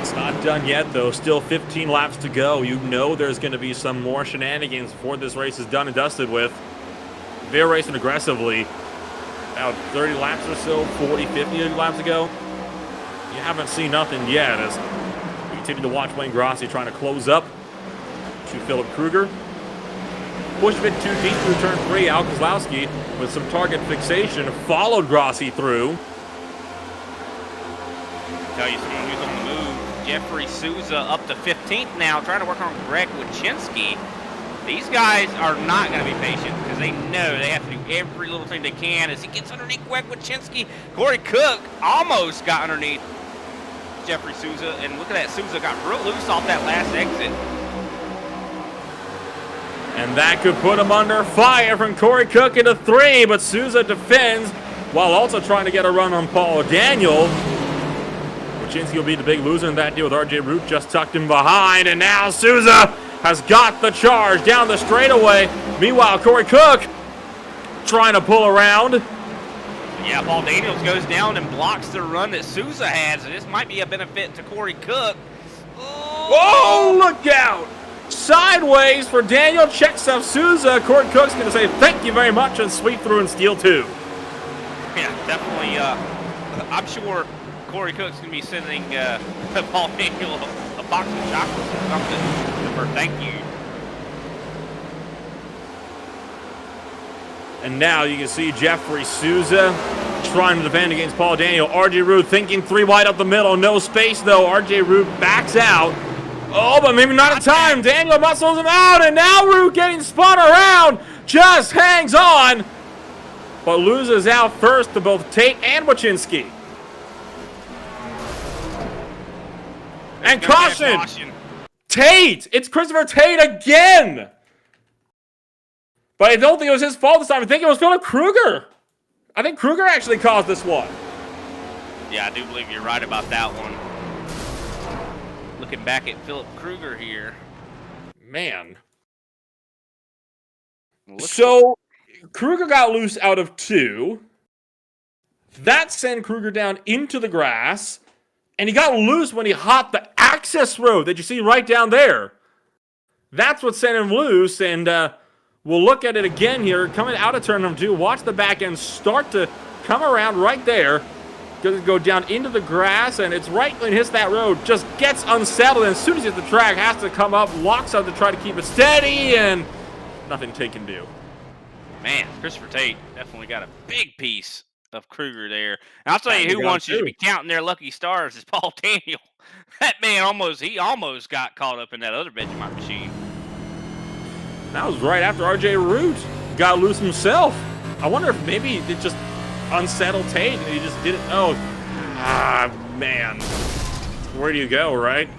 It's not done yet, though. Still 15 laps to go. You know there's going to be some more shenanigans before this race is done and dusted with. They're racing aggressively. About 30 laps or so, 40, 50 laps to go. You haven't seen nothing yet as we continue to watch Wayne Grossi trying to close up to Philip Kruger. Pushed a bit too deep through turn 3. Al Kozlowski with some target fixation followed Grossi through. Tell you someone who's on the move. Jeffrey Souza up to 15th now, trying to work on Greg Wyszynski. These guys are not going to be patient because they know they have to do every little thing they can as he gets underneath Greg Wyszynski. Corey Cook almost got underneath Jeffrey Souza, and look at that, Souza got real loose off that last exit. And that could put him under fire from Corey Cook into 3, but Souza defends while also trying to get a run on Paul Daniel. Wyszynski will be the big loser in that deal with RJ Root just tucked in behind, and now Souza has got the charge down the straightaway. Meanwhile, Corey Cook trying to pull around. Yeah, Paul Daniels goes down and blocks the run that Souza had, so this might be a benefit to Corey Cook. Oh, look out! Sideways for Daniel, checks up Souza. Corey Cook's going to say thank you very much and sweep through and steal 2. Yeah, definitely. I'm sure Corey Cook's going to be sending Paul Daniel a box of chocolates or something for thank you. And now you can see Jeffrey Souza trying to defend against Paul Daniel. RJ Root thinking 3 wide up the middle. No space, though. RJ Root backs out. Oh, but maybe not in time. Daniel muscles him out, and now Root getting spun around. Just hangs on, but loses out first to both Tate and Wyszynski. And caution! Tate! It's Christopher Tate again! But I don't think it was his fault this time. I think it was Philip Kruger. I think Kruger actually caused this one. Yeah, I do believe you're right about that one. Looking back at Philip Kruger here. Man. So, Kruger got loose out of 2. That sent Kruger down into the grass. And he got loose when he hopped the access road that you see right down there. That's what sent him loose, and we'll look at it again here. Coming out of turn number 2, watch the back end start to come around right there. Going to go down into the grass, and it's right when it hits that road. Just gets unsettled, and as soon as he hits the track, has to come up, locks up to try to keep it steady, and nothing Tate can do. Man, Christopher Tate definitely got a big piece of Kruger there. And I'll tell you who wants you to be counting their lucky stars is Paul Daniel. That man almost got caught up in that other Vegemite machine. That was right after RJ Root got loose himself. I wonder if maybe it just unsettled Tate and he just didn't. Oh, man. Where do you go, right?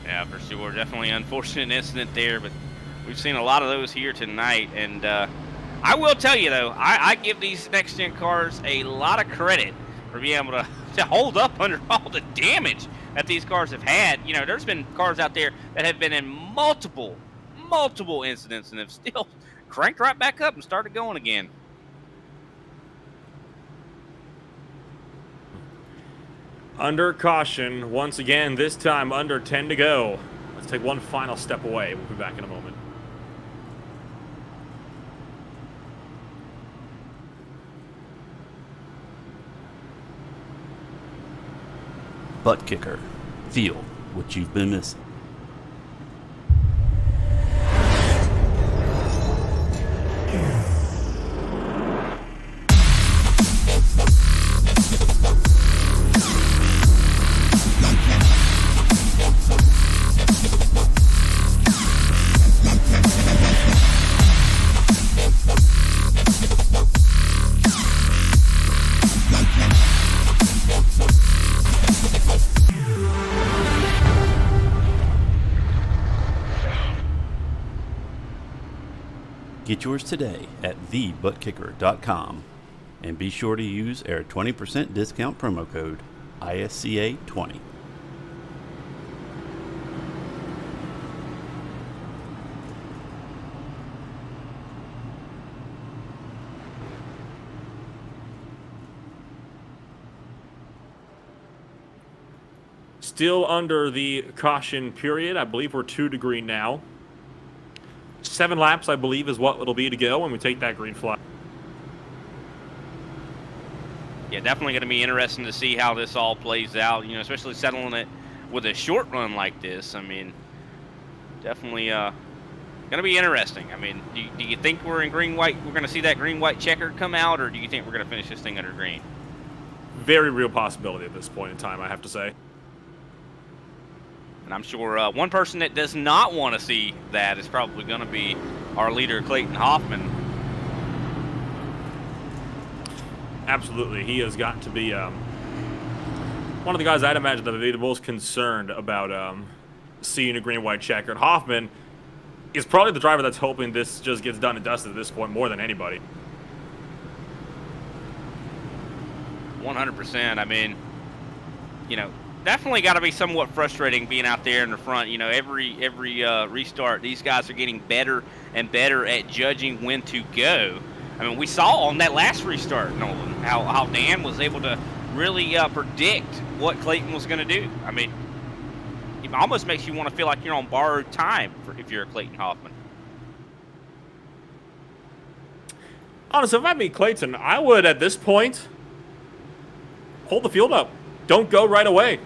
Yeah, for sure. Definitely unfortunate incident there, but we've seen a lot of those here tonight. And I will tell you, though, I give these next-gen cars a lot of credit for being able to hold up under all the damage that these cars have had. You know, there's been cars out there that have been in multiple incidents and have still cranked right back up and started going again. Under caution, once again, this time under 10 to go. Let's take one final step away. We'll be back in a moment. ButtKicker. Feel what you've been missing. Get yours today at TheButtKicker.com and be sure to use our 20% discount promo code ISCA20. still under the caution period. I believe we're 2 to green now. 7 laps, I believe, is what it'll be to go when we take that green flag. Yeah, definitely going to be interesting to see how this all plays out, you know, especially settling it with a short run like this. I mean, definitely going to be interesting. I mean, do you think we're in green-white, we're going to see that green-white checker come out, or do you think we're going to finish this thing under green? Very real possibility at this point in time, I have to say. And I'm sure one person that does not want to see that is probably going to be our leader, Clayton Hoffman. Absolutely. He has got to be one of the guys I'd imagine that would be the most concerned about seeing a green-white checkered. Hoffman is probably the driver that's hoping this just gets done and dusted at this point more than anybody. 100%. I mean, you know, definitely got to be somewhat frustrating being out there in the front. You know, every restart, these guys are getting better and better at judging when to go. I mean, we saw on that last restart, Nolan, how Dan was able to really predict what Clayton was going to do. I mean, it almost makes you want to feel like you're on borrowed time if you're a Clayton Hoffman. Honestly, if I meet Clayton, I would, at this point, hold the field up. Don't go right away.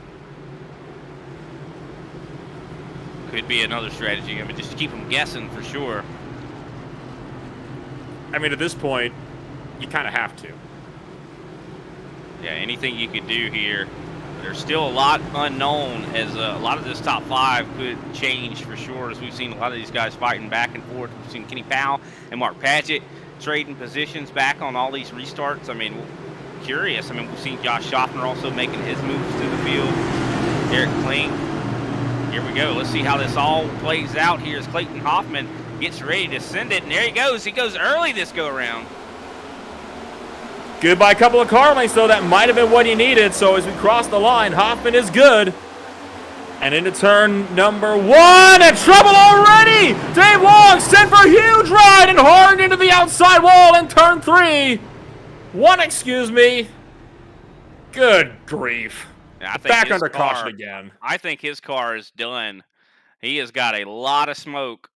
Could be another strategy. I mean, just to keep them guessing for sure. I mean, at this point, you kind of have to. Yeah, anything you could do here. There's still a lot unknown, as a lot of this top 5 could change for sure, as we've seen a lot of these guys fighting back and forth. We've seen Kenny Powell and Mark Padgett trading positions back on all these restarts. I mean, curious. I mean, we've seen Josh Schaffner also making his moves to the field. Eric Kling. Here we go. Let's see how this all plays out here as Clayton Hoffman gets ready to send it, and there he goes. He goes early this go-around. Good by a couple of car lengths, though. That might have been what he needed. So as we cross the line, Hoffman is good. And into turn number 1, and trouble already! Dave Long sent for a huge ride and hard into the outside wall in turn 3. 1, excuse me. Good grief. Yeah, I think back his under car, caution again. I think his car is done. He has got a lot of smoke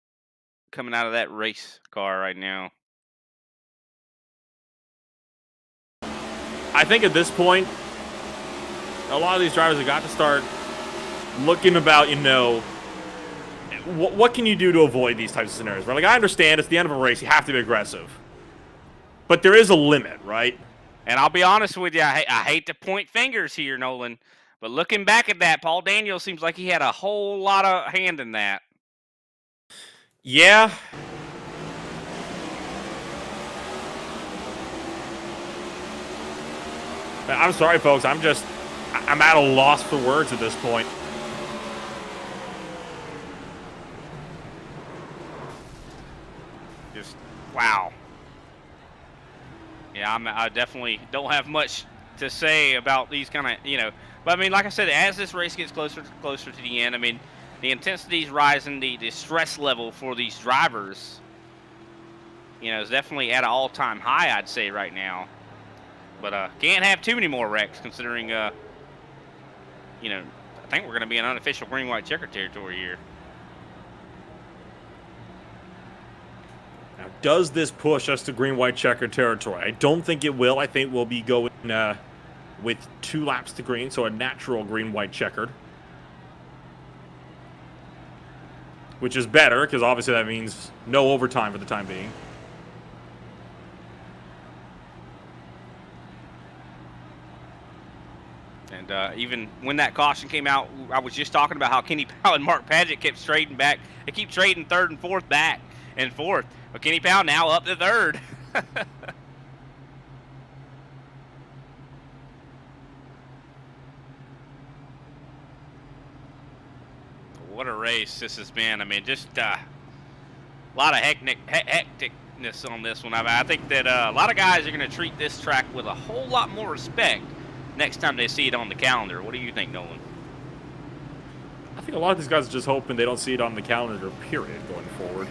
coming out of that race car right now. I think at this point, a lot of these drivers have got to start looking about, you know, what can you do to avoid these types of scenarios? Right? Like, I understand it's the end of a race. You have to be aggressive. But there is a limit, right? And I'll be honest with you, I hate to point fingers here, Nolan, but looking back at that, Paul Daniels seems like he had a whole lot of hand in that. Yeah. I'm sorry, folks. I'm at a loss for words at this point. Just, wow. Yeah, I definitely don't have much to say about these kind of, you know. But, I mean, like I said, as this race gets closer to the end, I mean, the intensity is rising, the stress level for these drivers, you know, is definitely at an all-time high, I'd say, right now. But can't have too many more wrecks, considering, you know, I think we're going to be in unofficial green-white checker territory here. Now, does this push us to green-white checker territory? I don't think it will. I think we'll be going with 2 laps to green, so a natural green-white checkered. Which is better, because obviously that means no overtime for the time being. And even when that caution came out, I was just talking about how Kenny Powell and Mark Padgett kept trading back. They keep trading 3rd and 4th back and forth. But Kenny Powell now up to 3rd. What a race this has been. I mean, just a lot of hecticness on this one. I think that a lot of guys are going to treat this track with a whole lot more respect next time they see it on the calendar. What do you think, Nolan? I think a lot of these guys are just hoping they don't see it on the calendar, period, going forward.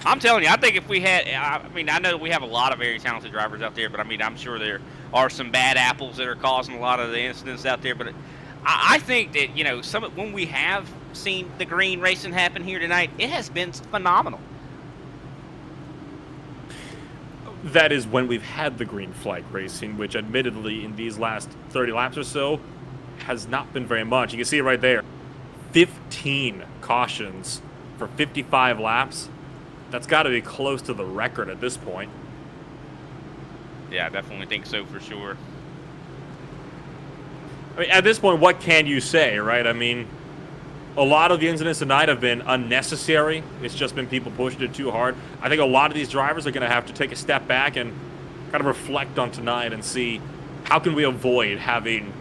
I'm telling you, I think if we had, I mean, I know we have a lot of very talented drivers out there, but I mean, I'm sure there are some bad apples that are causing a lot of the incidents out there. But I think that, you know, when we have seen the green racing happen here tonight, it has been phenomenal. That is when we've had the green flag racing, which admittedly in these last 30 laps or so has not been very much. You can see it right there. 15 cautions for 55 laps. That's got to be close to the record at this point. Yeah, I definitely think so for sure. I mean, at this point, what can you say, right? I mean, a lot of the incidents tonight have been unnecessary. It's just been people pushing it too hard. I think a lot of these drivers are going to have to take a step back and kind of reflect on tonight and see how can we avoid having,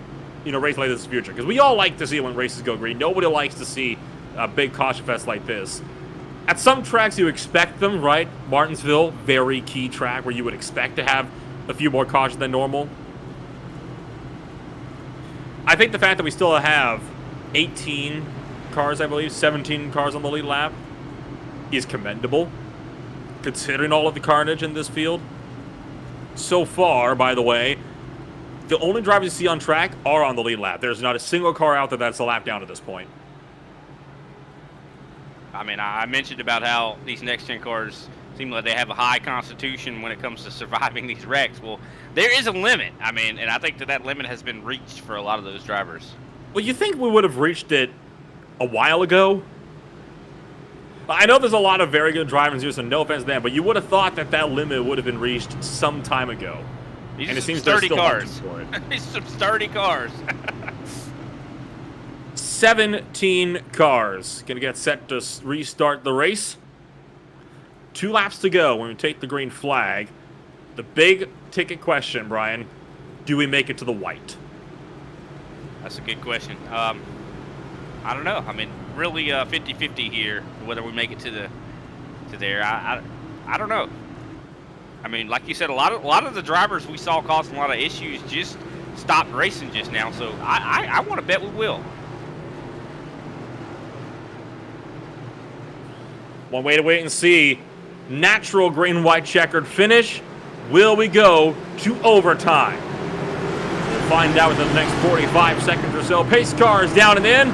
you know, races like this in the future. Because we all like to see it when races go green. Nobody likes to see a big caution fest like this. At some tracks, you expect them, right? Martinsville, very key track where you would expect to have a few more cautions than normal. I think the fact that we still have 18 cars, I believe, 17 cars on the lead lap is commendable, considering all of the carnage in this field. So far, by the way, the only drivers you see on track are on the lead lap. There's not a single car out there that's a lap down at this point. I mean, I mentioned about how these next-gen cars seem like they have a high constitution when it comes to surviving these wrecks. Well, there is a limit. I mean, and I think that limit has been reached for a lot of those drivers. Well, you think we would have reached it a while ago? I know there's a lot of very good drivers here, so no offense to them, but you would have thought that that limit would have been reached some time ago. These and are it seems sturdy they're still cars. hunting for it. These are some sturdy cars. 17 cars going to get set to restart the race. 2 laps to go when we take the green flag. The big ticket question, Brian, do we make it to the white? That's a good question. I don't know. I mean, really 50-50 here, whether we make it to there. I don't know. I mean, like you said, a lot of the drivers we saw causing a lot of issues just stopped racing just now. So I want to bet we will. One way to wait and see. Natural green-white checkered finish. Will we go to overtime? We'll find out within the next 45 seconds or so. Pace cars down and in.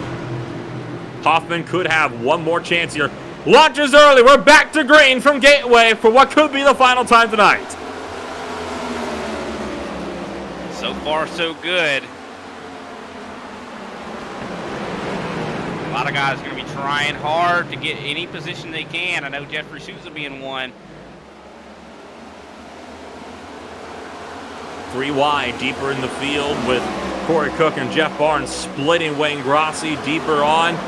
Hoffman could have one more chance here. Launches early. We're back to green from Gateway for what could be the final time tonight. So far, so good. A lot of guys are going to be trying hard to get any position they can. I know Jeffrey Souza being one. 3 wide, deeper in the field with Corey Cook and Jeff Barnes splitting Wayne Grossi deeper on.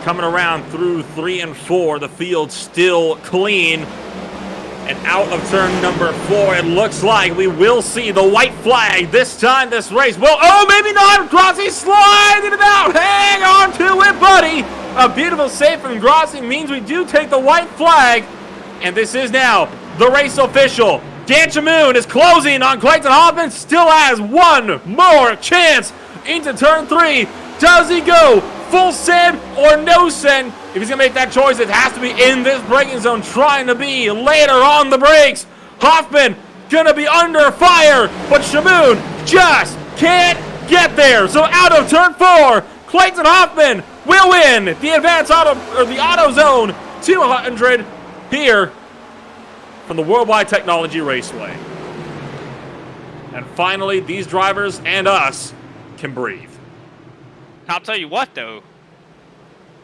Coming around through 3 and 4, the field still clean. And out of turn number 4, it looks like we will see the white flag this time, this race. Well, oh, maybe not. Grossi sliding it out. Hang on to it, buddy. A beautiful save from Grossi means we do take the white flag. And this is now the race official. Dan Chamoun is closing on Clayton Hoffman. Still has one more chance into turn 3. Does he go full send or no send? If he's going to make that choice, it has to be in this braking zone, trying to be later on the brakes. Hoffman going to be under fire, but Chamoun just can't get there. So out of turn 4, Clayton Hoffman will win the Advanced Auto, or the Auto Zone 200 here from the Worldwide Technology Raceway. And finally, these drivers and us can breathe. I'll tell you what, though.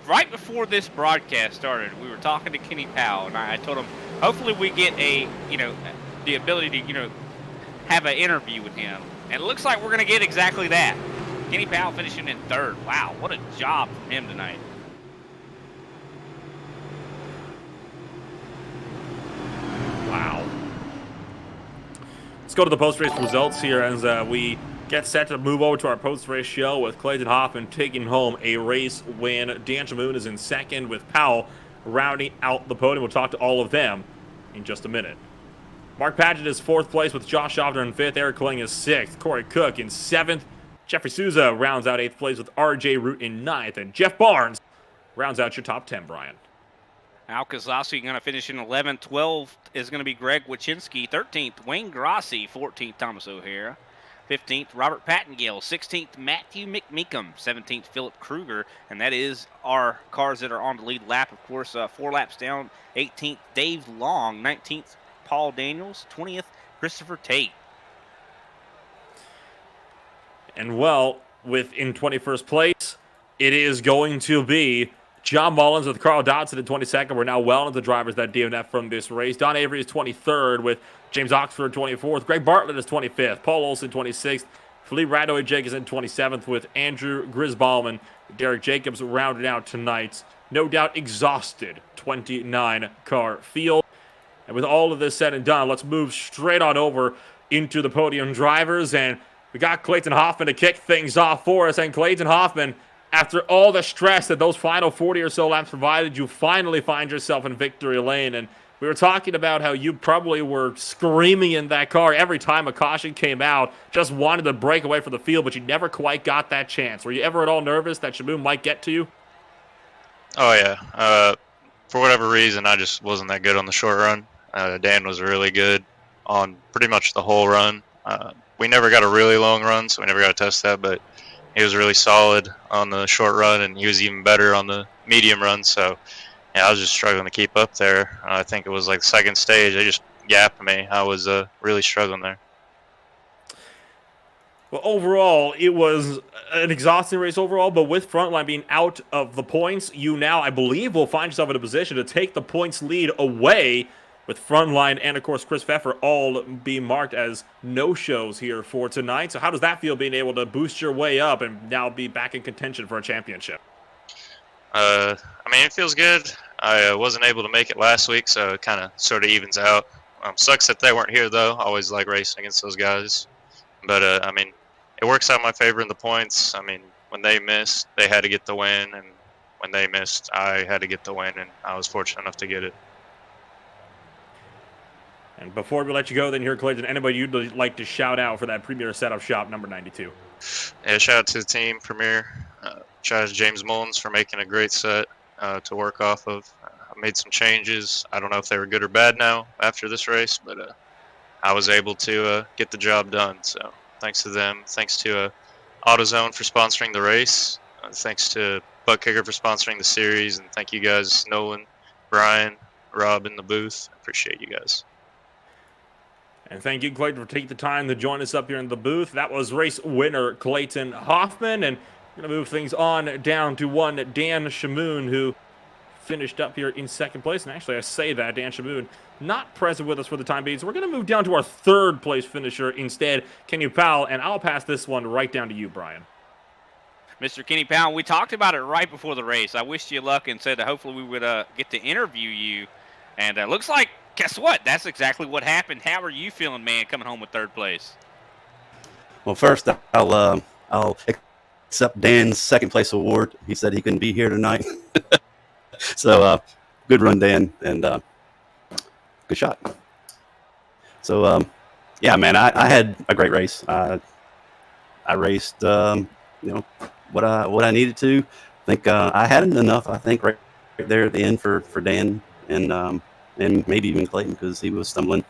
Right before this broadcast started, we were talking to Kenny Powell, and I told him, hopefully we get the ability to, have an interview with him. And it looks like we're going to get exactly that. Kenny Powell finishing in 3rd. Wow, what a job from him tonight. Wow. Let's go to the post-race results here as we get set to move over to our post-race show with Clayton Hoffman taking home a race win. Dan Chamoun is in 2nd with Powell rounding out the podium. We'll talk to all of them in just a minute. Mark Padgett is 4th place with Josh Schaffner in 5th. Eric Kling is 6th. Corey Cook in 7th. Jeffrey Souza rounds out 8th place with RJ Root in 9th. And Jeff Barnes rounds out your top 10, Brian. Al Kozlowski going to finish in 11th. 12th is going to be Greg Wachinski. 13th, Wayne Grossi. 14th, Thomas O'Hara. 15th, Robert Pattengale. 16th, Matthew McMeekum. 17th, Philip Kruger. And that is our cars that are on the lead lap. Of course, 4 laps down. 18th, Dave Long. 19th, Paul Daniels. 20th, Christopher Tate. And well, in 21st place, it is going to be John Mullins with Carl Dodson in 22nd. We're now well into the drivers that DNF from this race. Don Avery is 23rd with James Oxford 24th. Greg Bartlett is 25th. Paul Olson 26th. Philippe Radoy Jacobs in 27th with Andrew Grisbaum and Derek Jacobs rounded out tonight's no doubt exhausted 29-car field. And with all of this said and done, let's move straight on over into the podium drivers. And we got Clayton Hoffman to kick things off for us. And Clayton Hoffman, after all the stress that those final 40 or so laps provided, you finally find yourself in victory lane. And we were talking about how you probably were screaming in that car every time a caution came out, just wanted to break away from the field, but you never quite got that chance. Were you ever at all nervous that Shaboom might get to you? Oh, yeah. For whatever reason, I just wasn't that good on the short run. Dan was really good on pretty much the whole run. We never got a really long run, so we never got to test that, but he was really solid on the short run, and he was even better on the medium run. So, yeah, I was just struggling to keep up there. I think it was like the second stage. They just gapped me. I was really struggling there. Well, overall, it was an exhausting race overall, but with Frontline being out of the points, you now, I believe, will find yourself in a position to take the points lead away with Frontline and, of course, Chris Pfeffer all being marked as no-shows here for tonight. So how does that feel, being able to boost your way up and now be back in contention for a championship? I mean, it feels good. I wasn't able to make it last week, so it kind of sort of evens out. Sucks that they weren't here, though. I always like racing against those guys. But, I mean, it works out in my favor in the points. I mean, when they missed, they had to get the win, and when they missed, I had to get the win, and I was fortunate enough to get it. And before we let you go, then here, Clayton, anybody you'd like to shout out for that Premier Setup Shop number 92? Yeah, shout out to the team, Premier. Shout out to James Mullins for making a great set to work off of. I made some changes. I don't know if they were good or bad now after this race, but I was able to get the job done. So thanks to them. Thanks to AutoZone for sponsoring the race. Thanks to ButtKicker for sponsoring the series. And thank you guys, Nolan, Brian, Rob in the booth. I appreciate you guys. And thank you, Clayton, for taking the time to join us up here in the booth. That was race winner Clayton Hoffman. And we're going to move things on down to one Dan Shamoon, who finished up here in second place. And actually, I say that, Dan Shamoon, not present with us for the time being. So we're going to move down to our third place finisher instead, Kenny Powell. And I'll pass this one right down to you, Brian. Mr. Kenny Powell, we talked about it right before the race. I wished you luck and said that hopefully we would get to interview you. And it looks like, guess what? That's exactly what happened. How are you feeling, man, coming home with third place? Well, first, I'll accept Dan's second place award. He said he couldn't be here tonight. So, good run, Dan, and good shot. So, yeah, man, I had a great race. I raced, what I needed to. I think I had enough. I think right there at the end for Dan and maybe even Clayton, because he was stumbling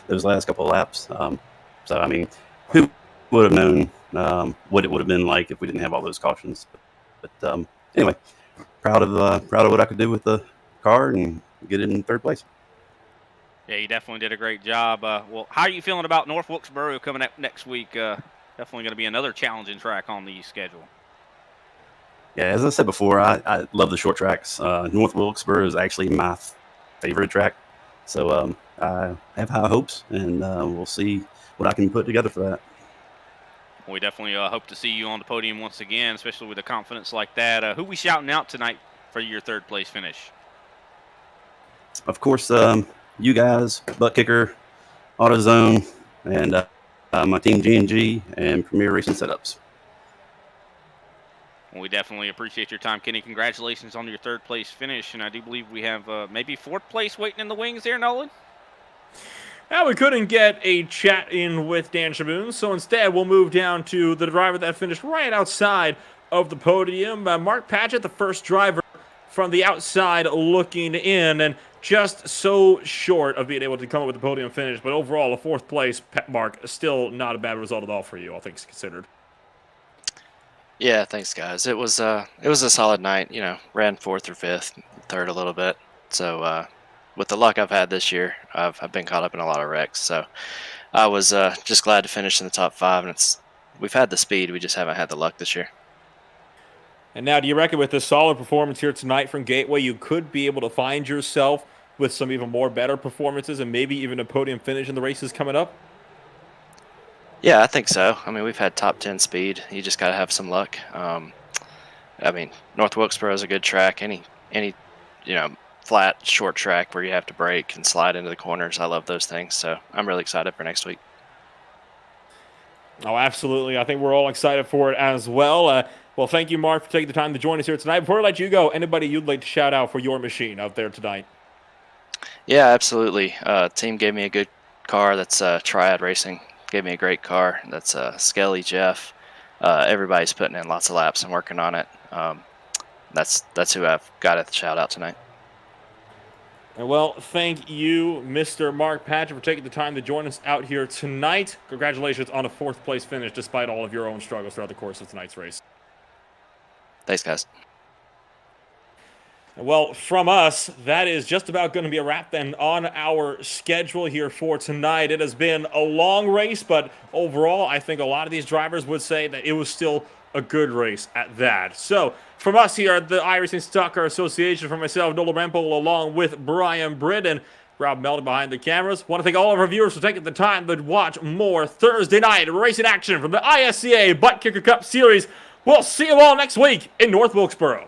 those last couple of laps. So, I mean, who would have known what it would have been like if we didn't have all those cautions? But anyway, proud of what I could do with the car and get it in third place. Yeah, you definitely did a great job. Well, how are you feeling about North Wilkesboro coming up next week? Definitely going to be another challenging track on the schedule. Yeah, as I said before, I love the short tracks. North Wilkesboro is actually my favorite track. So I have high hopes, and we'll see what I can put together for that. We definitely hope to see you on the podium once again, especially with a confidence like that. Who we shouting out tonight for your third place finish? Of course, you guys, ButtKicker, AutoZone, and my team G&G and Premier Racing Setups. Well, we definitely appreciate your time, Kenny. Congratulations on your third place finish, and I do believe we have maybe fourth place waiting in the wings there, Nolan. Now, we couldn't get a chat in with Dan Shaboon, so instead we'll move down to the driver that finished right outside of the podium. Mark Padgett, the first driver from the outside looking in, and just so short of being able to come up with the podium finish. But overall, a 4th place mark, still not a bad result at all for you, all things considered. Yeah, thanks, guys. It was a solid night. You know, ran 4th or 5th, 3rd a little bit. So with the luck I've had this year, I've been caught up in a lot of wrecks. So I was just glad to finish in the top 5, and we've had the speed, we just haven't had the luck this year. And now, do you reckon with this solid performance here tonight from Gateway, you could be able to find yourself with some even more better performances and maybe even a podium finish in the races coming up? Yeah, I think so. I mean, we've had top 10 speed. You just got to have some luck. I mean, North Wilkesboro is a good track. Any flat, short track where you have to brake and slide into the corners, I love those things. So I'm really excited for next week. Oh, absolutely. I think we're all excited for it as well. Well, thank you, Mark, for taking the time to join us here tonight. Before I let you go, anybody you'd like to shout out for your machine out there tonight? Yeah, absolutely. Team gave me a good car. That's Triad Racing. Gave me a great car. That's Skelly, Jeff. Everybody's putting in lots of laps and working on it. That's who I've got at the shout out tonight. Well, thank you, Mr. Mark Patrick, for taking the time to join us out here tonight. Congratulations on a 4th place finish, despite all of your own struggles throughout the course of tonight's race. Thanks, guys. Well, from us, that is just about going to be a wrap then on our schedule here for tonight. It has been a long race, but overall, I think a lot of these drivers would say that it was still a good race at that. So, from us here at the iRacing Stock Car Association, for myself, Nolan Rempel, along with Brian Britt and Rob Melton behind the cameras, want to thank all of our viewers for taking the time to watch more Thursday night racing action from the ISCA ButtKicker Cup Series. We'll see you all next week in North Wilkesboro.